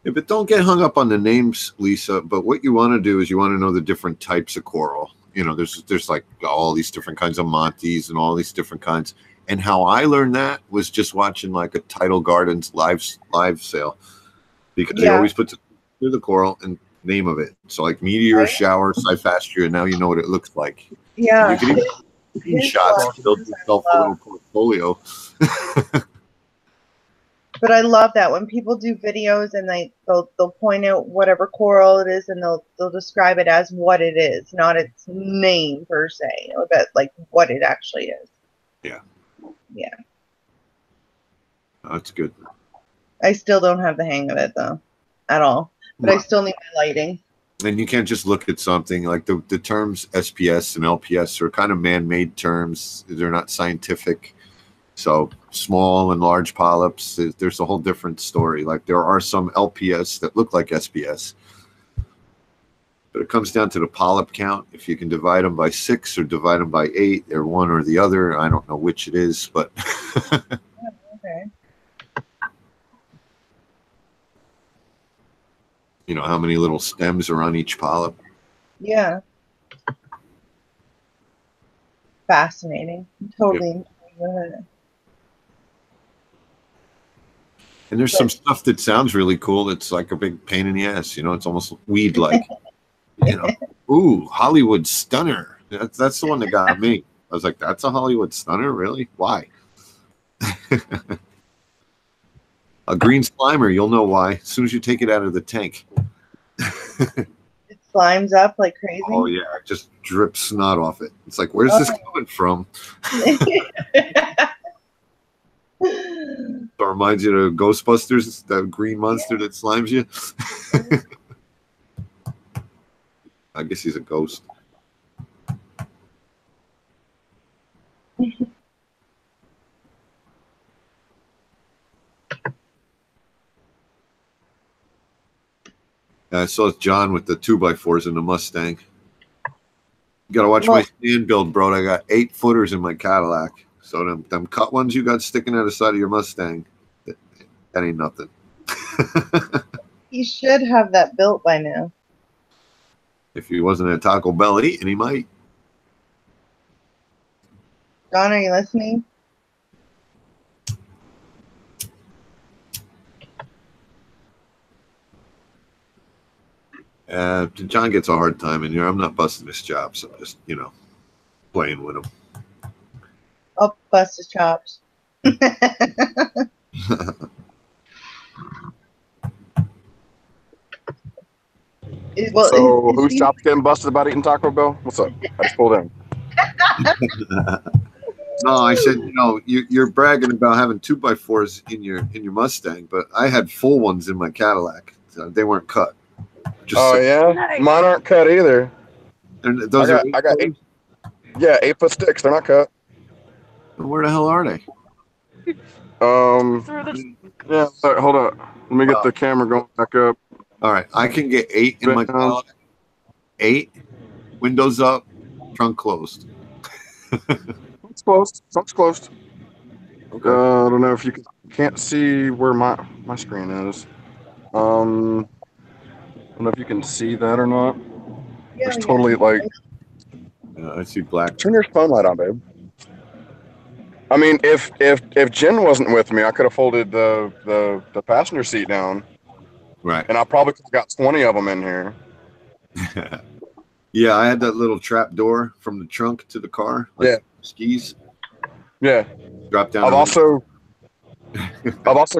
Yeah, but don't get hung up on the names, Lisa. But what you want to do is you want to know the different types of coral. You know, there's like all these different kinds of Montes and all these different kinds. And how I learned that was just watching like a Tidal Gardens live sale, because they always put the coral and name of it. So like meteor, shower, Cyphastria. Now you know what it looks like. Yeah. You can even shots build yourself a little portfolio. But I love that when people do videos and they'll point out whatever coral it is and they'll describe it as what it is, not its name per se, but like what it actually is. Yeah. Yeah. That's good. I still don't have the hang of it though, at all. But I still need my lighting. And you can't just look at something like the terms SPS and LPS are kind of man-made terms. They're not scientific. So small and large polyps, there's a whole different story. Like there are some LPS that look like SPS, but it comes down to the polyp count. If you can divide them by 6 or divide them by 8, they're one or the other. I don't know which it is, but Okay. you know how many little stems are on each polyp. Yeah. Fascinating. Totally. Yep. And there's some stuff that sounds really cool. It's like a big pain in the ass. You know, it's almost weed-like. You know, ooh, Hollywood Stunner. That's the one that got me. I was like, that's a Hollywood Stunner? Really? Why? A green Slimer, you'll know why. As soon as you take it out of the tank. It slimes up like crazy. Oh, yeah. It just drips snot off it. It's like, where's this coming from? It reminds you of Ghostbusters, that green monster that slimes you. I guess he's a ghost. I saw John with the 2x4s in the Mustang. You gotta watch my stand build, bro. I got 8 footers in my Cadillac. So them cut ones you got sticking out the side of your Mustang, that ain't nothing. He should have that built by now. If he wasn't at Taco Bell eating, he might. John, are you listening? John gets a hard time in here. I'm not busting his chops. I'm just, you know, playing with him. I'll bust his chops. So whose chops getting busted about eating Taco Bell? What's up? I just pulled in. No, I said, you know, you're bragging about having 2x4s in your Mustang, but I had full ones in my Cadillac. So they weren't cut. Yeah, mine aren't cut either. And those I got 8-foot sticks. They're not cut. Where the hell are they? Yeah. Sorry, hold up. Let me get the camera going back up. All right, I can get 8 in my Cadillac. 8, windows up, trunk closed. It's closed. Something's closed. Okay. I don't know if you can can't see where my screen is. I don't know if you can see that or not. Yeah, There's totally like. I see black. Turn your phone light on, babe. I mean, if Jen wasn't with me, I could have folded the passenger seat down, Right. and I probably could have got 20 of them in here. Yeah, I had that little trap door from the trunk to the car. Like skis. Yeah. Drop down. I've also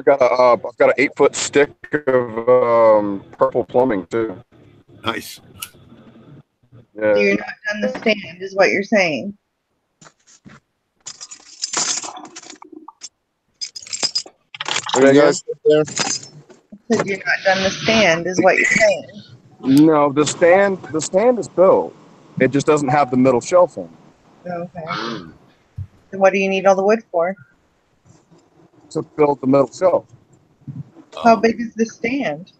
got I've got an 8-foot stick of purple plumbing too. Nice. So Yeah. you're not done the stand, is what you're saying. Are you guys there? Because you're not done the stand, is what you're saying. No, the stand is built. It just doesn't have the middle shelf in it. Okay. Then what do you need all the wood for? To build the middle shelf. How big is the stand?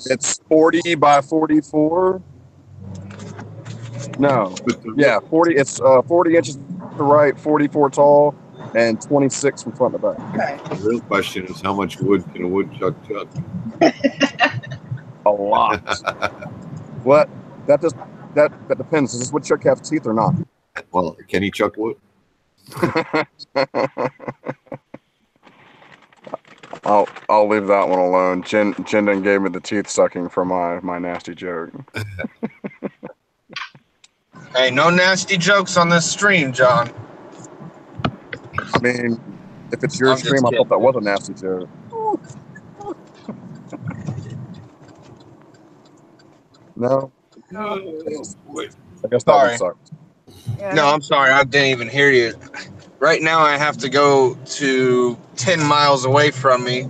It's 40 by 44. No. Yeah, 40. It's 40 inches to the right, 44 tall, and 26 from front to back. Okay. The real question is how much wood can a woodchuck chuck? A lot. What? That depends. Does this woodchuck have teeth or not? Well, can he chuck wood? I'll leave that one alone. Jen didn't gave me the teeth sucking for my nasty joke. Hey, no nasty jokes on this stream, John. I mean, if it's your I'm just stream, I thought kidding. that was a nasty joke. No. I guess that Sorry. one sucked. Yeah. No, I'm sorry. I didn't even hear you. Right now, I have to go to 10 miles away from me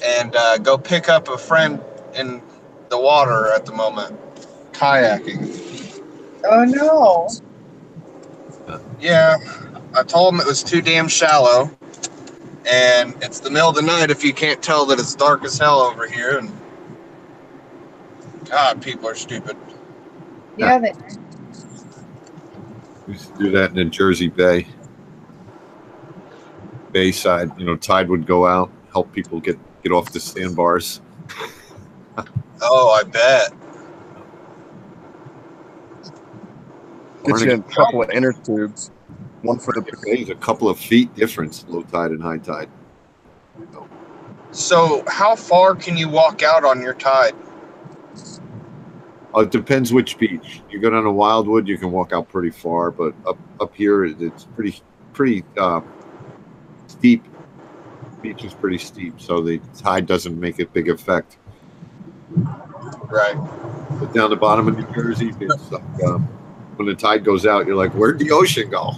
and go pick up a friend in the water at the moment, kayaking. Oh no. Yeah, I told him it was too damn shallow, and it's the middle of the night if you can't tell that it's dark as hell over here, and God, people are stupid. Yeah, they We used to do that in the Jersey Bay. Bayside, tide would go out, help people get off the sandbars. Oh, I bet. Get you a couple of inner tubes. One for the There's a couple of feet difference, low tide and high tide. So, how far can you walk out on your tide? It depends which beach. You go down to Wildwood, you can walk out pretty far, but up here it's pretty steep. Beach is pretty steep, so the tide doesn't make a big effect. Right. But down the bottom of New Jersey, it's like, when the tide goes out, you're like, where'd the ocean go?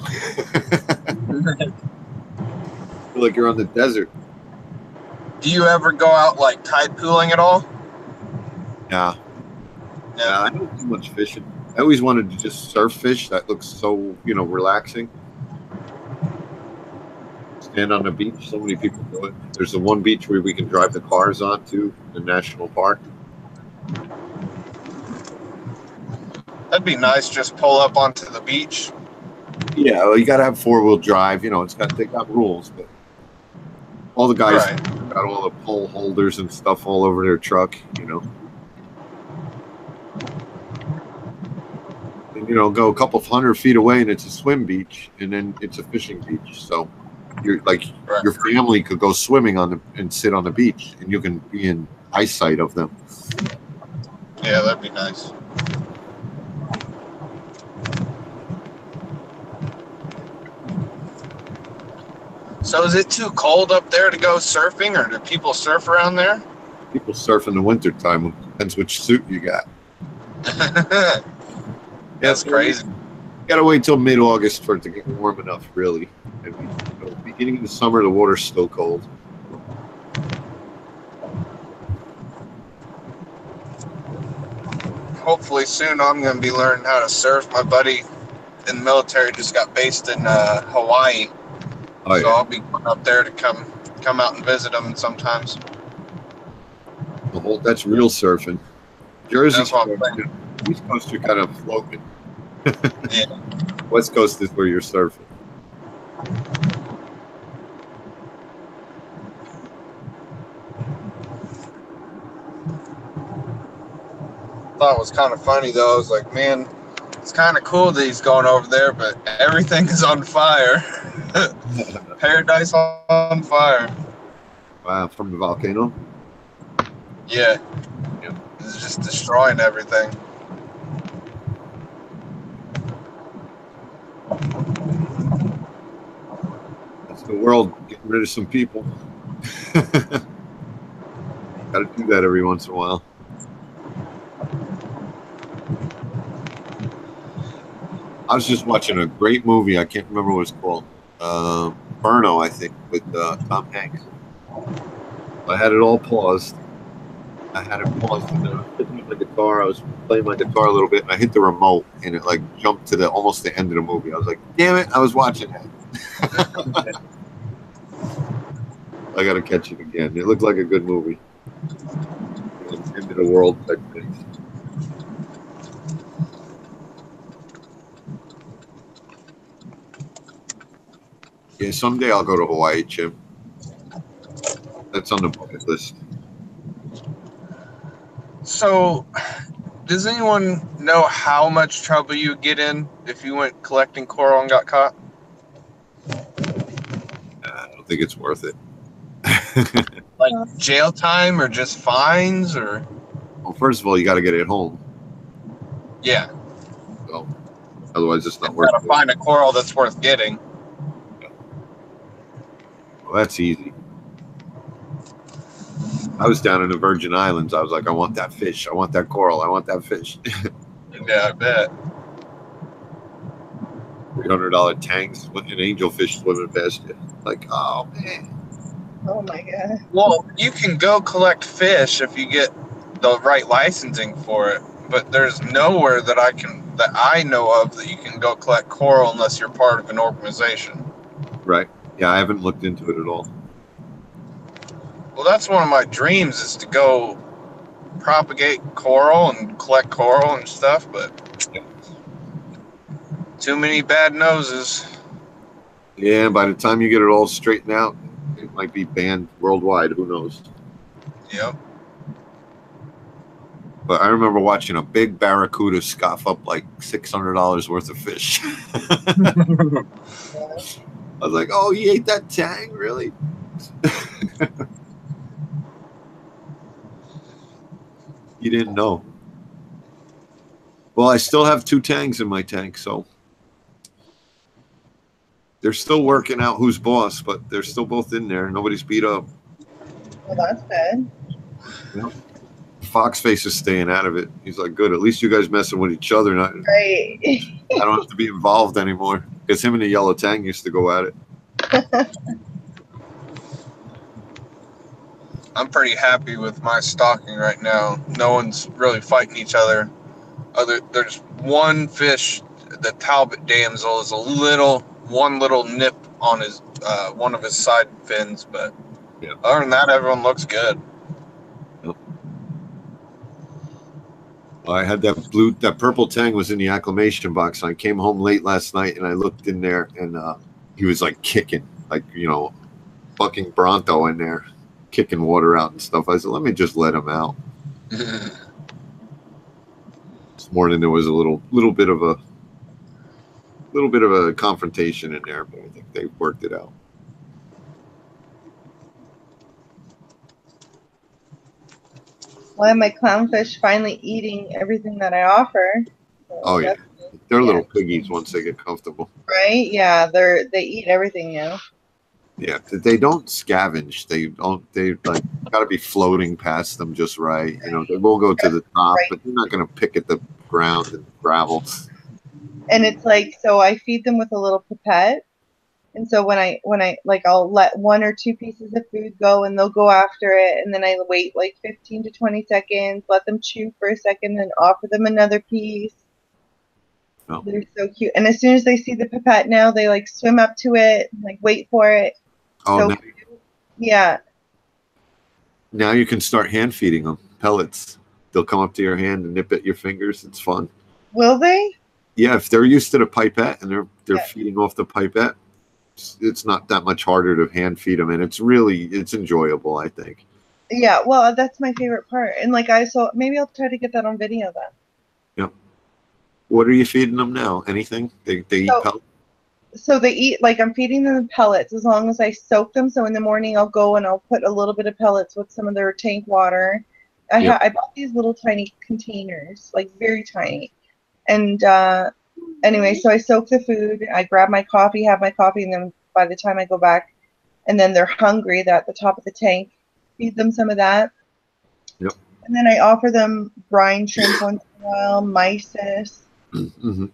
Feel like you're on the desert. Do you ever go out like tide pooling at all? Yeah. Yeah, I don't do much fishing. I always wanted to just surf fish. That looks so, relaxing. Stand on the beach. So many people do it. There's the one beach where we can drive the cars onto, the national park. That'd be nice. Just pull up onto the beach. Yeah, well, you got to have 4-wheel drive. They got rules, but all the guys got all the pole holders and stuff all over their truck, And, go a couple of 100 feet away and it's a swim beach, and then it's a fishing beach. So you're like your family could go swimming and sit on the beach, and you can be in eyesight of them. Yeah, that'd be nice. So is it too cold up there to go surfing, or do people surf around there? People surf in the wintertime. It depends which suit you got. That's crazy. You gotta wait till mid-August for it to get warm enough, really. Beginning of the summer, the water's still cold. Hopefully soon I'm going to be learning how to surf. My buddy in the military just got based in Hawaii. Oh, So I'll be going up there to come out and visit him sometimes. That's real surfing. Jersey, That's what I'm thinking. East Coast, you're kind of floating. Yeah. West Coast is where you're surfing. thought was kind of funny though. I was like, man, it's kind of cool that he's going over there, but everything is on fire. Paradise on fire. Wow, from the volcano? Yeah. It's just destroying everything. That's the world getting rid of some people. Gotta do that every once in a while. I was just watching a great movie. I can't remember what it's called. Burno, I think, with Tom Hanks. I had it all paused. I had it paused, and then I was sitting with my guitar. I was playing my guitar a little bit, and I hit the remote, and it like jumped to almost the end of the movie. I was like, "Damn it! I was watching that." I gotta catch it again. It looked like a good movie. End of the world type thing. Yeah, someday I'll go to Hawaii, Jim. That's on the bucket list. So, does anyone know how much trouble you get in if you went collecting coral and got caught? I don't think it's worth it. Like jail time or just fines or? Well, first of all, you got to get it home. Yeah. So, otherwise, it's not You worth gotta it. find a coral that's worth getting. Well, that's easy. I was down in the Virgin Islands. I was like, I want that fish. I want that coral. I want that fish. Yeah, I bet. $300 tanks with an angelfish swimming past you. Like, oh man. Oh my god. Well, you can go collect fish if you get the right licensing for it, but there's nowhere that I know of that you can go collect coral unless you're part of an organization. Right. Yeah, I haven't looked into it at all. Well, that's one of my dreams is to go propagate coral and collect coral and stuff, but too many bad noses. Yeah, by the time you get it all straightened out, it might be banned worldwide. Who knows? Yep. But I remember watching a big barracuda scoff up like $600 worth of fish. I was like, oh, he ate that tang? Really? You didn't know. Well, I still have 2 tangs in my tank, so they're still working out who's boss, but they're still both in there. Nobody's beat up. Well, that's good. Yeah. Foxface is staying out of it. He's like, good. At least you guys messing with each other. Not, Right. I don't have to be involved anymore. Because him and the yellow tang used to go at it. I'm pretty happy with my stocking right now. No one's really fighting each other. There's one fish, the Talbot damsel, is one little nip on his one of his side fins, but yeah. Other than that, everyone looks good. Yep. I had that purple tang was in the acclimation box. I came home late last night and I looked in there and he was like kicking, like, fucking Bronto in there, kicking water out and stuff. I said, let me just let him out. This morning there was a little bit of a confrontation in there, but I think they worked it out. Well, I have my clownfish finally eating everything that I offer. So Oh yeah, they're little piggies once they get comfortable. Right? Yeah, they eat everything now. Yeah, they don't scavenge. They like got to be floating past them just right. They will go to the top, right, but they're not going to pick at the ground and gravel. And it's like, so I feed them with a little pipette. And so when I like, I'll let 1 or 2 pieces of food go and they'll go after it. And then I wait like 15 to 20 seconds, let them chew for a second, then offer them another piece. Oh. They're so cute. And as soon as they see the pipette now, they like swim up to it, like wait for it. Oh, so, now, yeah. Now you can start hand feeding them pellets. They'll come up to your hand and nip at your fingers. It's fun. Will they? Yeah, if they're used to the pipette and they're feeding off the pipette, it's not that much harder to hand feed them, and it's enjoyable, I think. Yeah, well, that's my favorite part. And like so maybe I'll try to get that on video then. Yep. What are you feeding them now? Anything? They eat pellets? So they eat, like I'm feeding them pellets as long as I soak them. So in the morning I'll go and I'll put a little bit of pellets with some of their tank water. I bought these little tiny containers, like very tiny. And anyway, so I soak the food. I grab my coffee, have my coffee, and then by the time I go back, and then they're hungry, they're at the top of the tank, feed them some of that. Yep. And then I offer them brine shrimp once in a while, mysis. Mm-hmm.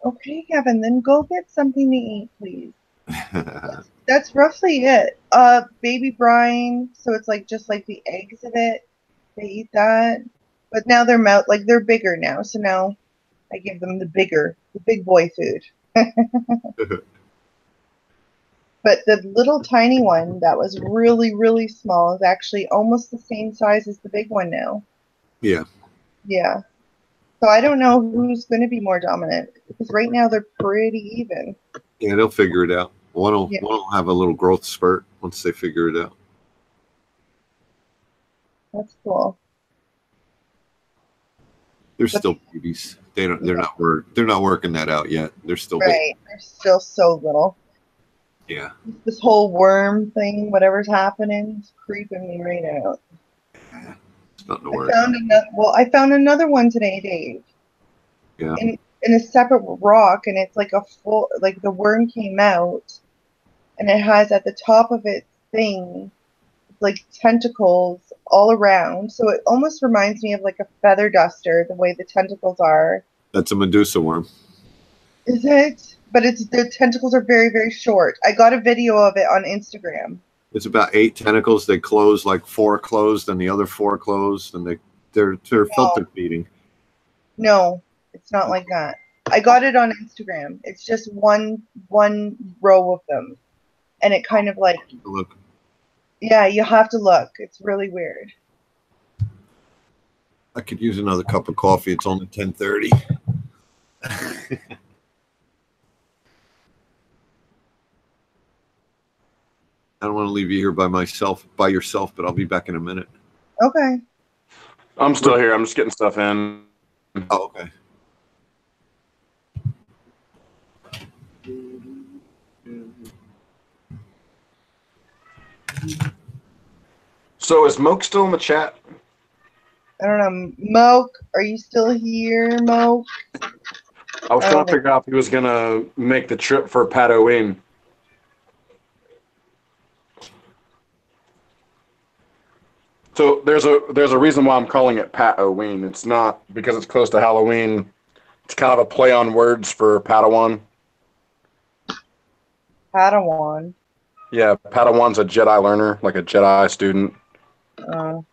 Okay, Kevin, then go get something to eat, please. That's roughly it. Baby brine, so it's like just like the eggs of it. They eat that. But now they're bigger now, so now I give them the big boy food. But the little tiny one that was really, really small is actually almost the same size as the big one now. Yeah. Yeah. So I don't know who's going to be more dominant because right now they're pretty even. Yeah, they'll figure it out. One will have a little growth spurt once they figure it out. That's cool. They're still babies. They're not working that out yet. They're still right. They're still so little. Yeah. This whole worm thing, whatever's happening, is creeping me right out. Yeah. It's nothing to worry. I found another one today, Dave. Yeah. In a separate rock, and it's like the worm came out, and it has at the top of its thing, like tentacles all around. So it almost reminds me of like a feather duster, the way the tentacles are. That's a Medusa worm. Is it? But the tentacles are very, very short. I got a video of it on Instagram. It's about 8 tentacles. They close, like 4 closed, and the other 4 closed, and they're filter feeding. No, it's not like that. I got it on Instagram. It's just one row of them, and it kind of like. Look. Yeah, you have to look. It's really weird. I could use another cup of coffee. It's only 10:30. I don't want to leave you here by yourself, but I'll be back in a minute. Okay. I'm still here. I'm just getting stuff in. Oh, okay. So is Moke still in the chat? I don't know. Moke, are you still here, Moke? I was trying to figure out if he was going to make the trip for Halloween. So there's a reason why I'm calling it Pat-O-Ween. It's not because it's close to Halloween. It's kind of a play on words for Padawan. Padawan? Yeah, Padawan's a Jedi learner, like a Jedi student. Well,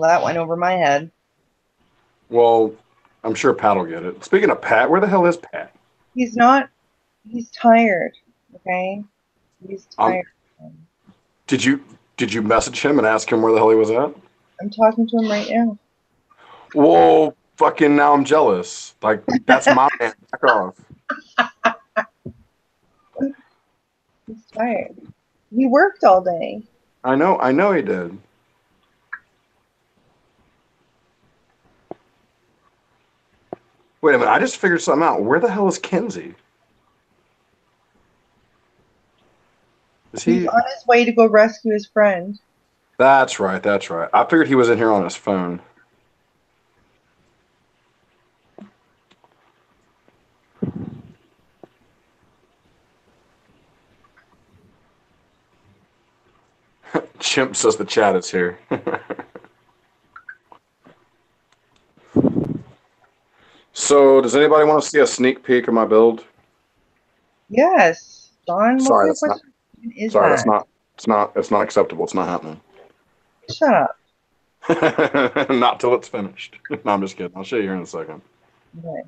that went over my head. Well, I'm sure Pat will get it. Speaking of Pat, where the hell is Pat? He's not. He's tired. Okay? He's tired. Did you message him and ask him where the hell he was at? I'm talking to him right now. Whoa, fucking now I'm jealous. Like, that's my man. Back off. He's tired. He worked all day. I know he did. Wait a minute, I just figured something out. Where the hell is Kenzie? He's on his way to go rescue his friend. That's right. I figured he was in here on his phone. Chimp says the chat is here. So, does anybody want to see a sneak peek of my build? Yes, Don. Sorry, that's not. Sorry, that's not. It's not acceptable. It's not happening. Shut up. Not till it's finished. No, I'm just kidding. I'll show you here in a second. Okay.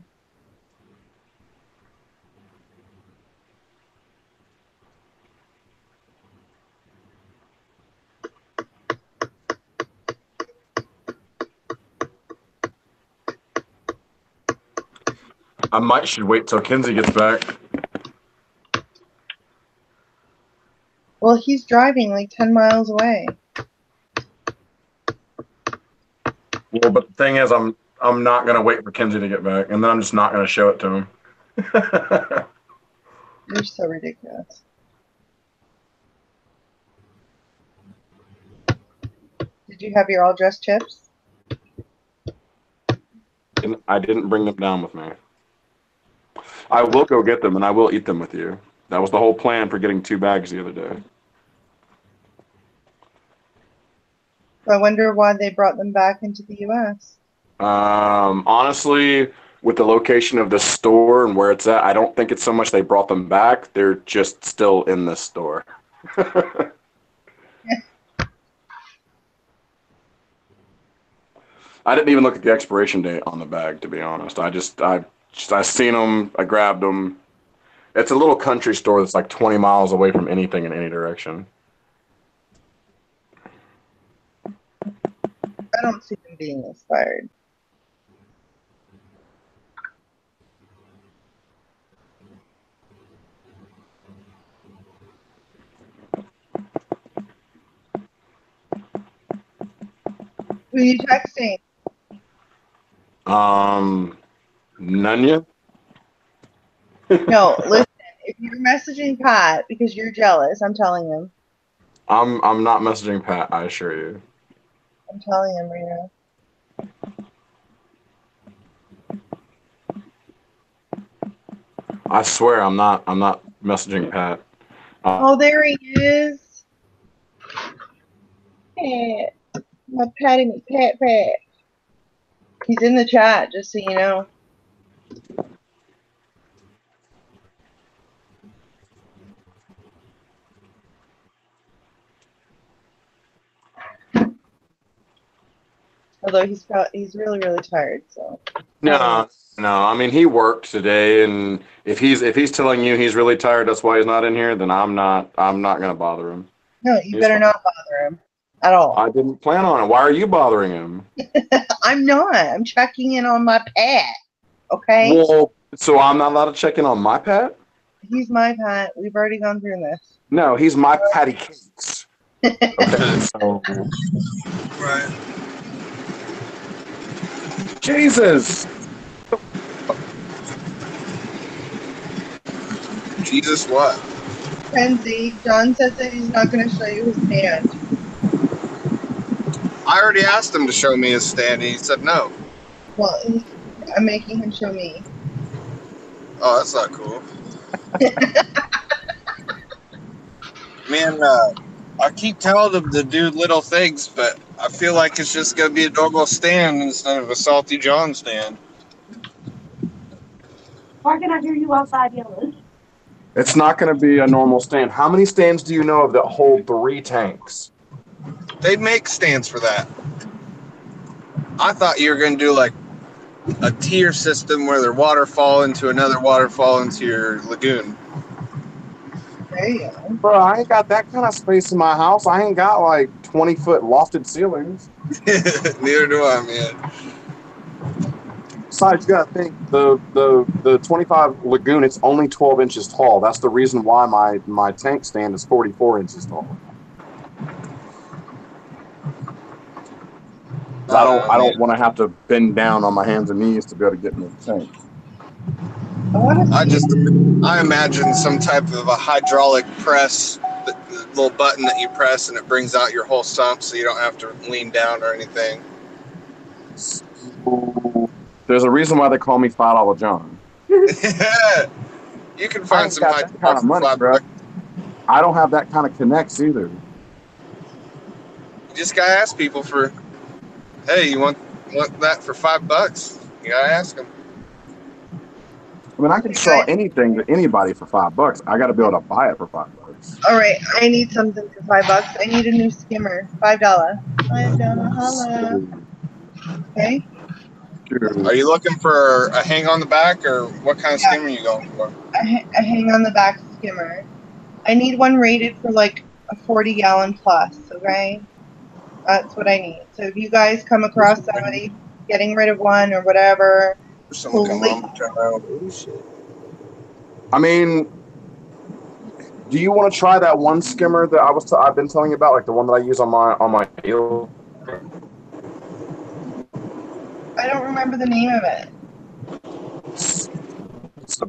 I should wait till Kenzie gets back. Well, he's driving like 10 miles away. Well, but the thing is, I'm not gonna wait for Kenzie to get back, and then I'm just not gonna show it to him. You're so ridiculous. Did you have your all dressed chips? I didn't bring them down with me. I will go get them, and I will eat them with you. That was the whole plan for getting 2 bags the other day. I wonder why they brought them back into the U.S. Honestly, with the location of the store and where it's at, I don't think it's so much they brought them back. They're just still in the store. I didn't even look at the expiration date on the bag, to be honest. I seen them, I grabbed them. It's a little country store that's like 20 miles away from anything in any direction. I don't see them being inspired. Who are you texting? None yet? No, listen. If you're messaging Pat because you're jealous, I'm telling him. I'm not messaging Pat, I assure you. I'm telling him right now. I swear I'm not messaging Pat. Oh, there he is. Pat. My Patty, my Pat. He's in the chat, just so you know. Although he's really, really tired, so. No. I mean, he worked today, and if he's telling you he's really tired, that's why he's not in here. Then I'm not gonna bother him. No, you better not bother him at all. I didn't plan on it. Why are you bothering him? I'm not. I'm checking in on my Pat. Okay. Well, so I'm not allowed to check in on my Pat? He's my Pat. We've already gone through this. No, he's my Patty Cakes. Okay, so. Right. Jesus. Jesus what? Kenzie, John says that he's not going to show you his stand. I already asked him to show me his stand, and he said no. Well, I'm making him show me. Oh, that's not cool. Man, I keep telling him to do little things, but I feel like it's just going to be a normal stand instead of a Salty John stand. Why can I hear you outside yelling? It's not going to be a normal stand. How many stands do you know of that hold 3 tanks? They make stands for that. I thought you were going to do like a tier system where their waterfall into another waterfall into your lagoon. There you go. Bro, I ain't got that kind of space in my house. I ain't got like 20-foot lofted ceilings. Neither do I, man. Besides, you got to think the 25 lagoon. It's only 12 inches tall. That's the reason why my tank stand is 44 inches tall. I don't want to have to bend down on my hands and knees to be able to get in the tank. I imagine some type of a hydraulic press, the little button that you press and it brings out your whole sump so you don't have to lean down or anything. There's a reason why they call me $5 John. You can find some that kind of money, bro. I don't have that kind of connects either. You just gotta ask people for, hey, you want that for $5? You gotta ask them. I mean, I can sell anything to anybody for $5. I got to be able to buy it for $5. All right, I need something for $5. I need a new skimmer. $5. Holla. Okay. Are you looking for a hang on the back, or what kind of skimmer are you going for? A hang on the back skimmer. I need one rated for like a 40-gallon plus. Okay, that's what I need. So if you guys come across somebody getting rid of one or whatever. Someone come home and turn around. Oh, shit. I mean, Do you want to try that one skimmer that I've been telling you about, like the one that I use on my eel? I don't remember the name of it.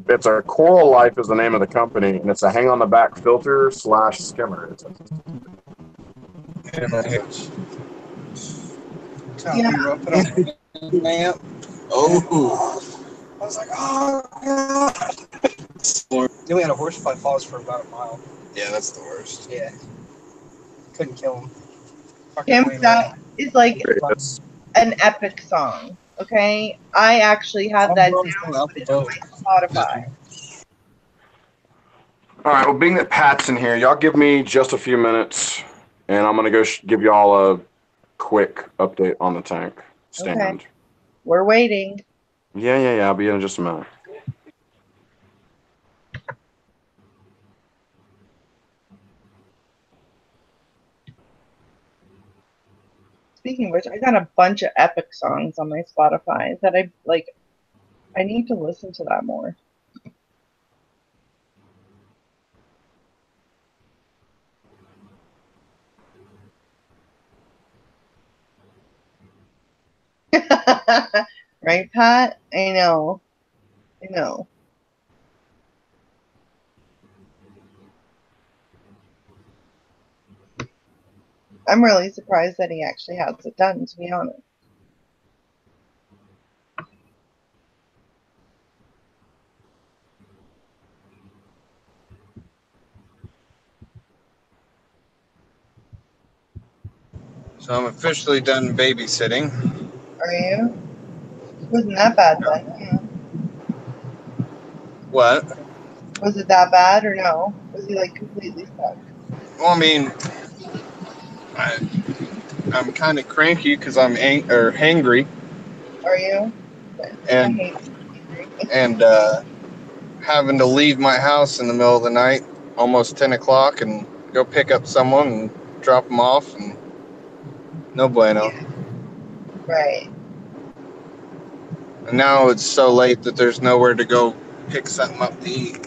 It's a Coral Life is the name of the company, and it's a hang on the back filter / skimmer. Yeah. Oh. I was like, oh god. Then we had a horsefly falls for about a mile. Yeah, that's the worst. Yeah. Couldn't kill him. Tim, that is like an epic song. Okay, I actually have that downloaded on my Spotify. All right. Well, being that Pat's in here, y'all give me just a few minutes, and I'm gonna go give y'all a quick update on the tank stand. Okay. We're waiting. Yeah. I'll be in just a minute. Speaking of which, I got a bunch of epic songs on my Spotify that I like. I need to listen to that more. Right, Pat? I know. I'm really surprised that he actually has it done, to be honest. So I'm officially done babysitting. Are you? Wasn't that bad then? Yeah. What? Was it that bad or no? Was he like completely stuck? Well, I mean, I'm kind of cranky because I'm hangry. Are you? And having to leave my house in the middle of the night, almost 10 o'clock, and go pick up someone and drop them off, and no bueno. Yeah. Right. And now it's so late that there's nowhere to go pick something up to eat.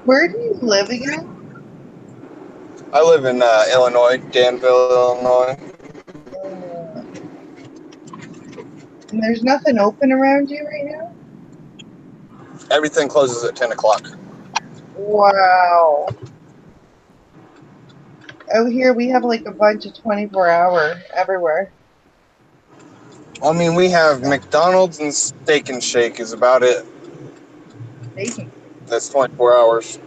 Where do you live again? I live in Illinois, Danville, Illinois. And there's nothing open around you right now? Everything closes at 10 o'clock. Wow. Out here we have like a bunch of 24-hour everywhere. I mean, we have McDonald's and Steak and Shake is about it. Steak. That's 24 hours.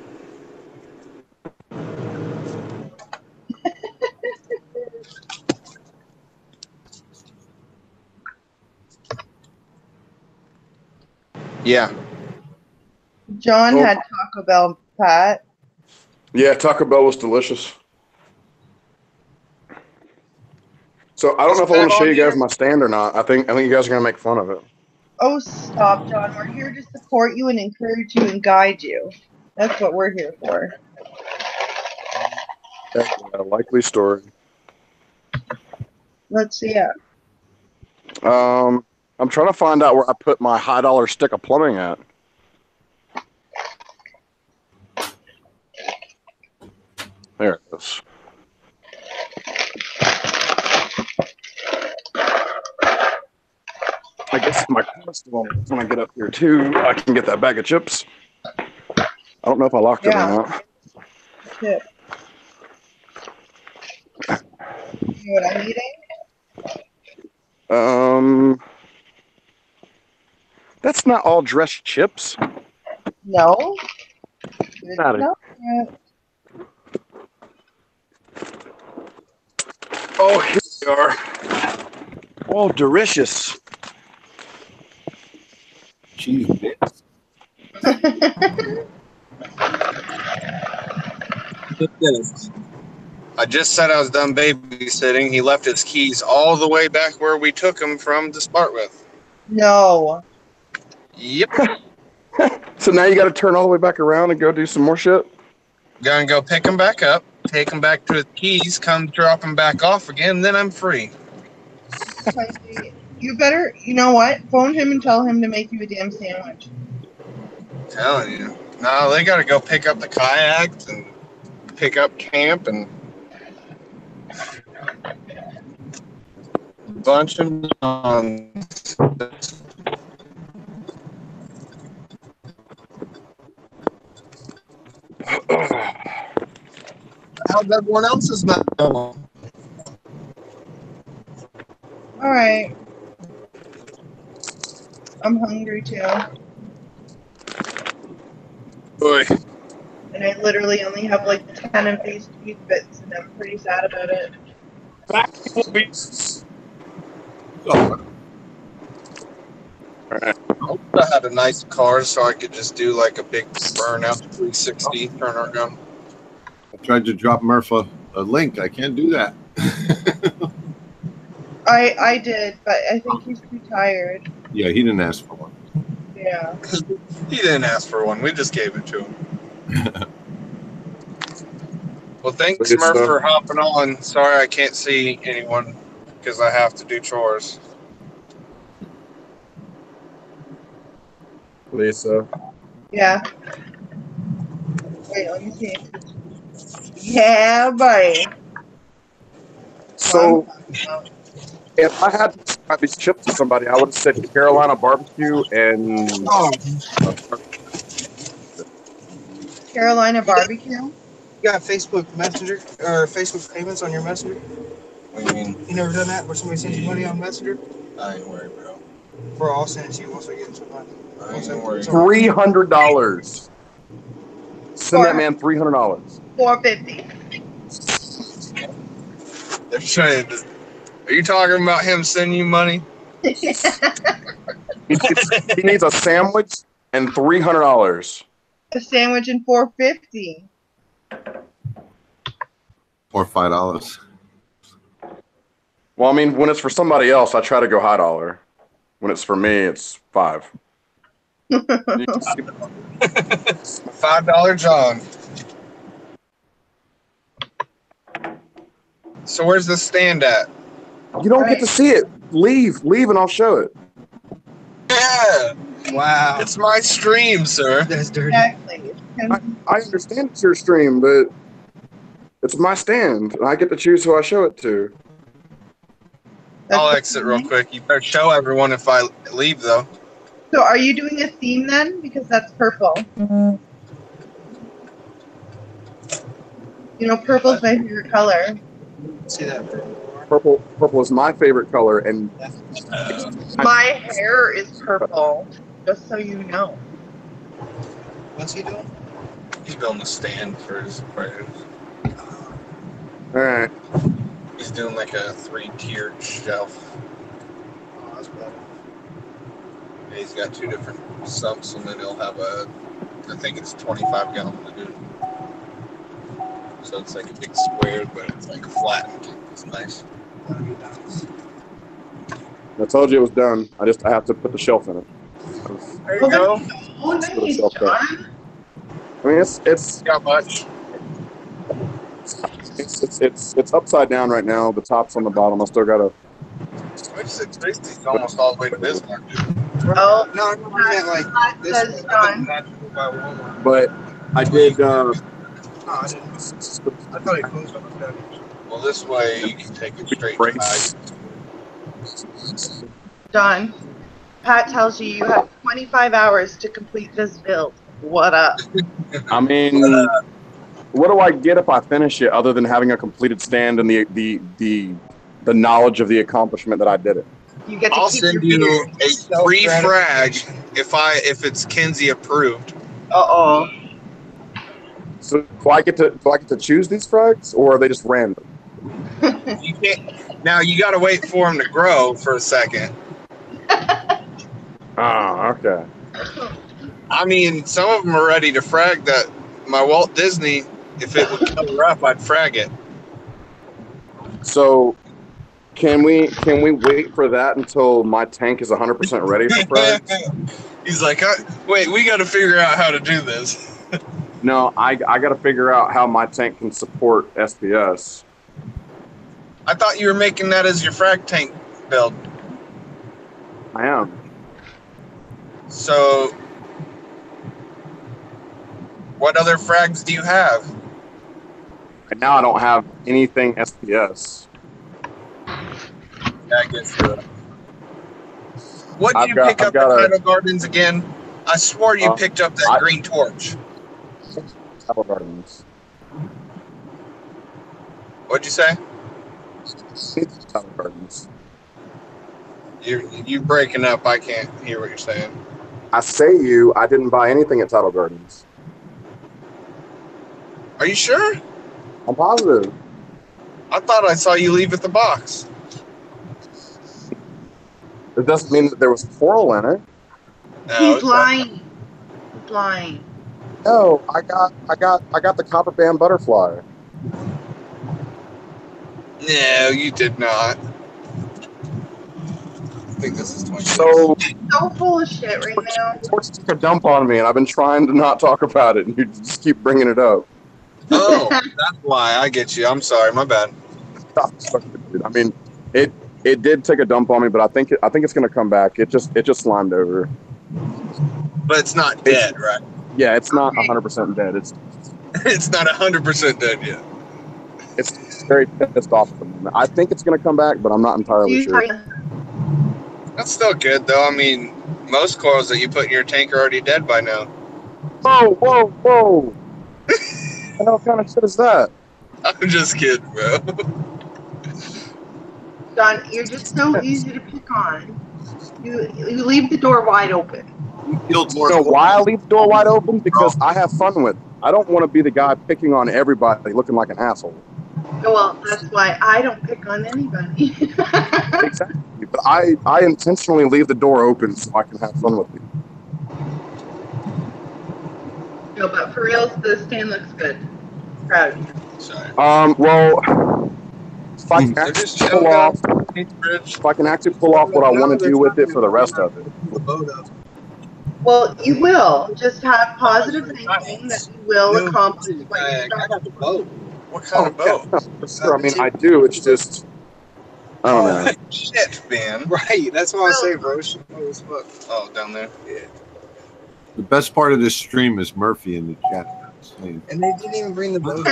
Yeah. John had Taco Bell, Pat. Yeah, Taco Bell was delicious. So I don't know if I want to show you guys my stand or not. I think you guys are gonna make fun of it. Oh, stop, John. We're here to support you and encourage you and guide you. That's what we're here for. That's a likely story. Let's see it. I'm trying to find out where I put my high dollar stick of plumbing at. There it is. I guess my customer, when I get up here too, I can get that bag of chips. I don't know if I locked it or not. Chip. You know what I'm eating? That's not all dressed chips. No. No. Oh, here we are. Oh, delicious. Cheese bits. I just said I was done babysitting. He left his keys all the way back where we took him from to start with. No. Yep. So now you got to turn all the way back around and go do some more shit? Gonna go pick him back up, take him back to his keys, come drop him back off again, then I'm free. You better, you know what? Phone him and tell him to make you a damn sandwich. Telling you. No, they gotta go pick up the kayaks and pick up camp and bunch of nonsense. How's everyone else's not going? All right. I'm hungry too. Boy, And I literally only have like 10 of these cheese bits, and I'm pretty sad about it. Oh, I wish I had a nice car so I could just do like a big burnout 360 turn around. I tried to drop Murph a link. I can't do that. I did, but I think he's too tired. Yeah, he didn't ask for one. Yeah. He didn't ask for one. We just gave it to him. Well, thanks, Good Murph, stuff. for hopping on. Sorry I can't see anyone because I have to do chores. Lisa. Yeah. Wait, let me see. Yeah, buddy. So, if I had to describe these chips to somebody, I would have said Carolina barbecue and Oh, Carolina barbecue. you got Facebook Messenger or Facebook payments on your Messenger? What do you mean? You never done that where somebody sends you money on Messenger? I ain't worried, bro. Bro, I'll send it to you once I get into mine. I ain't worried. $300. Send that man $300. $450. They're trying to. Are you talking about him sending you money? He needs a sandwich and $300. A sandwich and $450. Or $5. Well, I mean, when it's for somebody else, I try to go high dollar. When it's for me, it's $5. You can see- $5 John. So where's the stand at? You don't get to see it. Leave, and I'll show it. Yeah, Wow. it's my stream, sir. That's dirty. Exactly. I understand it's your stream, but it's my stand, and I get to choose who I show it to. I'll exit real quick. You better show everyone if I leave, though. So are you doing a theme then? Because that's purple. You know, purple's my favorite color. See that? Purple is my favorite color, and My hair is purple, just so you know. What's he doing? He's building a stand for his prayers. all right. He's doing like a 3-tiered shelf. Oh, that's better. And he's got 2 different sumps, and then he'll have I think it's 25 gallon to do. So it's like a big square, but it's like flattened. It's nice. That'll be nice. I told you it was done. I have to put the shelf in it. There you go. Oh, Let's put nice, a shelf there. John. I mean, it's Got much. upside down right now. The top's on the bottom. I still gotta. 660 is almost all the way to Bismarck, dude. Oh, No, I meant like this. says John. By Walmart. But I did. No, I didn't. I thought it closed up with that. Well, this way you can take it straight to Brakes. John, Pat tells you have 25 hours to complete this build. What up? I mean, what do I get if I finish it, other than having a completed stand and the knowledge of the accomplishment that I did it? You get to I'll keep send your you beard. a free frag if it's Kenzie approved. Uh-oh. So do I get to choose these frags, or are they just random? You can't. Now you got to wait for them to grow for a second. Ah, okay. I mean, some of them are ready to frag that. My Walt Disney, if it would cover up, I'd frag it. So can we wait for that until my tank is 100% ready for frags? He's like, wait, we got to figure out how to do this. No, I got to figure out how my tank can support SPS. I thought you were making that as your frag tank build. I am. So What other frags do you have? Right now, I don't have anything SPS. Yeah, I guess you're right. What did you pick up at Tidal Gardens again? I swore you picked up that green torch. Tidal Gardens. What'd you say? Tidal Gardens. You breaking up. I can't hear what you're saying. I didn't buy anything at Tidal Gardens. Are you sure? I'm positive. I thought I saw you leave at the box. It doesn't mean that there was coral in it. No, He's lying. He's lying. No, I got the copper band butterfly. No, you did not. I think this is 26. So full of shit right now. Torch took a dump on me, and I've been trying to not talk about it, and you just keep bringing it up. Oh, that's why. I get you. I'm sorry. My bad. I mean, it did take a dump on me, but I think it's gonna come back. It just slimed over. But it's not dead, right? Yeah, it's not 100% dead. It's not 100% dead yet. It's very pissed off at the moment. I think it's gonna come back, but I'm not entirely sure. That's still good, though. I mean, most corals that you put in your tank are already dead by now. Whoa! What the hell kind of shit is that? I'm just kidding, bro. Don, you're just so easy to pick on. You leave the door wide open. You know why I leave the door wide open? Because I have fun with it. I don't want to be the guy picking on everybody looking like an asshole. Well, that's why I don't pick on anybody. Exactly. But I intentionally leave the door open so I can have fun with you. No, but for real, the stand looks good. Proud of you. Sorry. Well, if I can actually pull off what I want to do with it for the rest of it. Well, you will. Just have positive thinking that you will accomplish what you're trying to do. What kind of boat? Yeah, for sure. I mean, I do. It's just, I don't know. Shit, man. Right, that's what I say, bro. Oh, down there? Yeah. The best part of this stream is Murphy in the chat. And they didn't even bring the boat.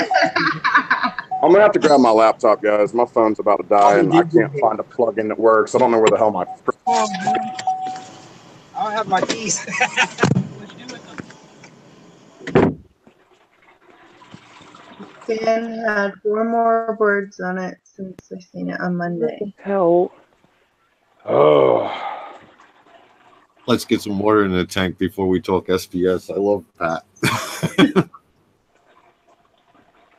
I'm going to have to grab my laptop, guys. My phone's about to die, and I can't find a plug-in that works. I don't know where the hell my... I don't have my keys. Dan had 4 more words on it since I seen it on Monday. Hell. Oh. Let's get some water in the tank before we talk SPS. I love Pat.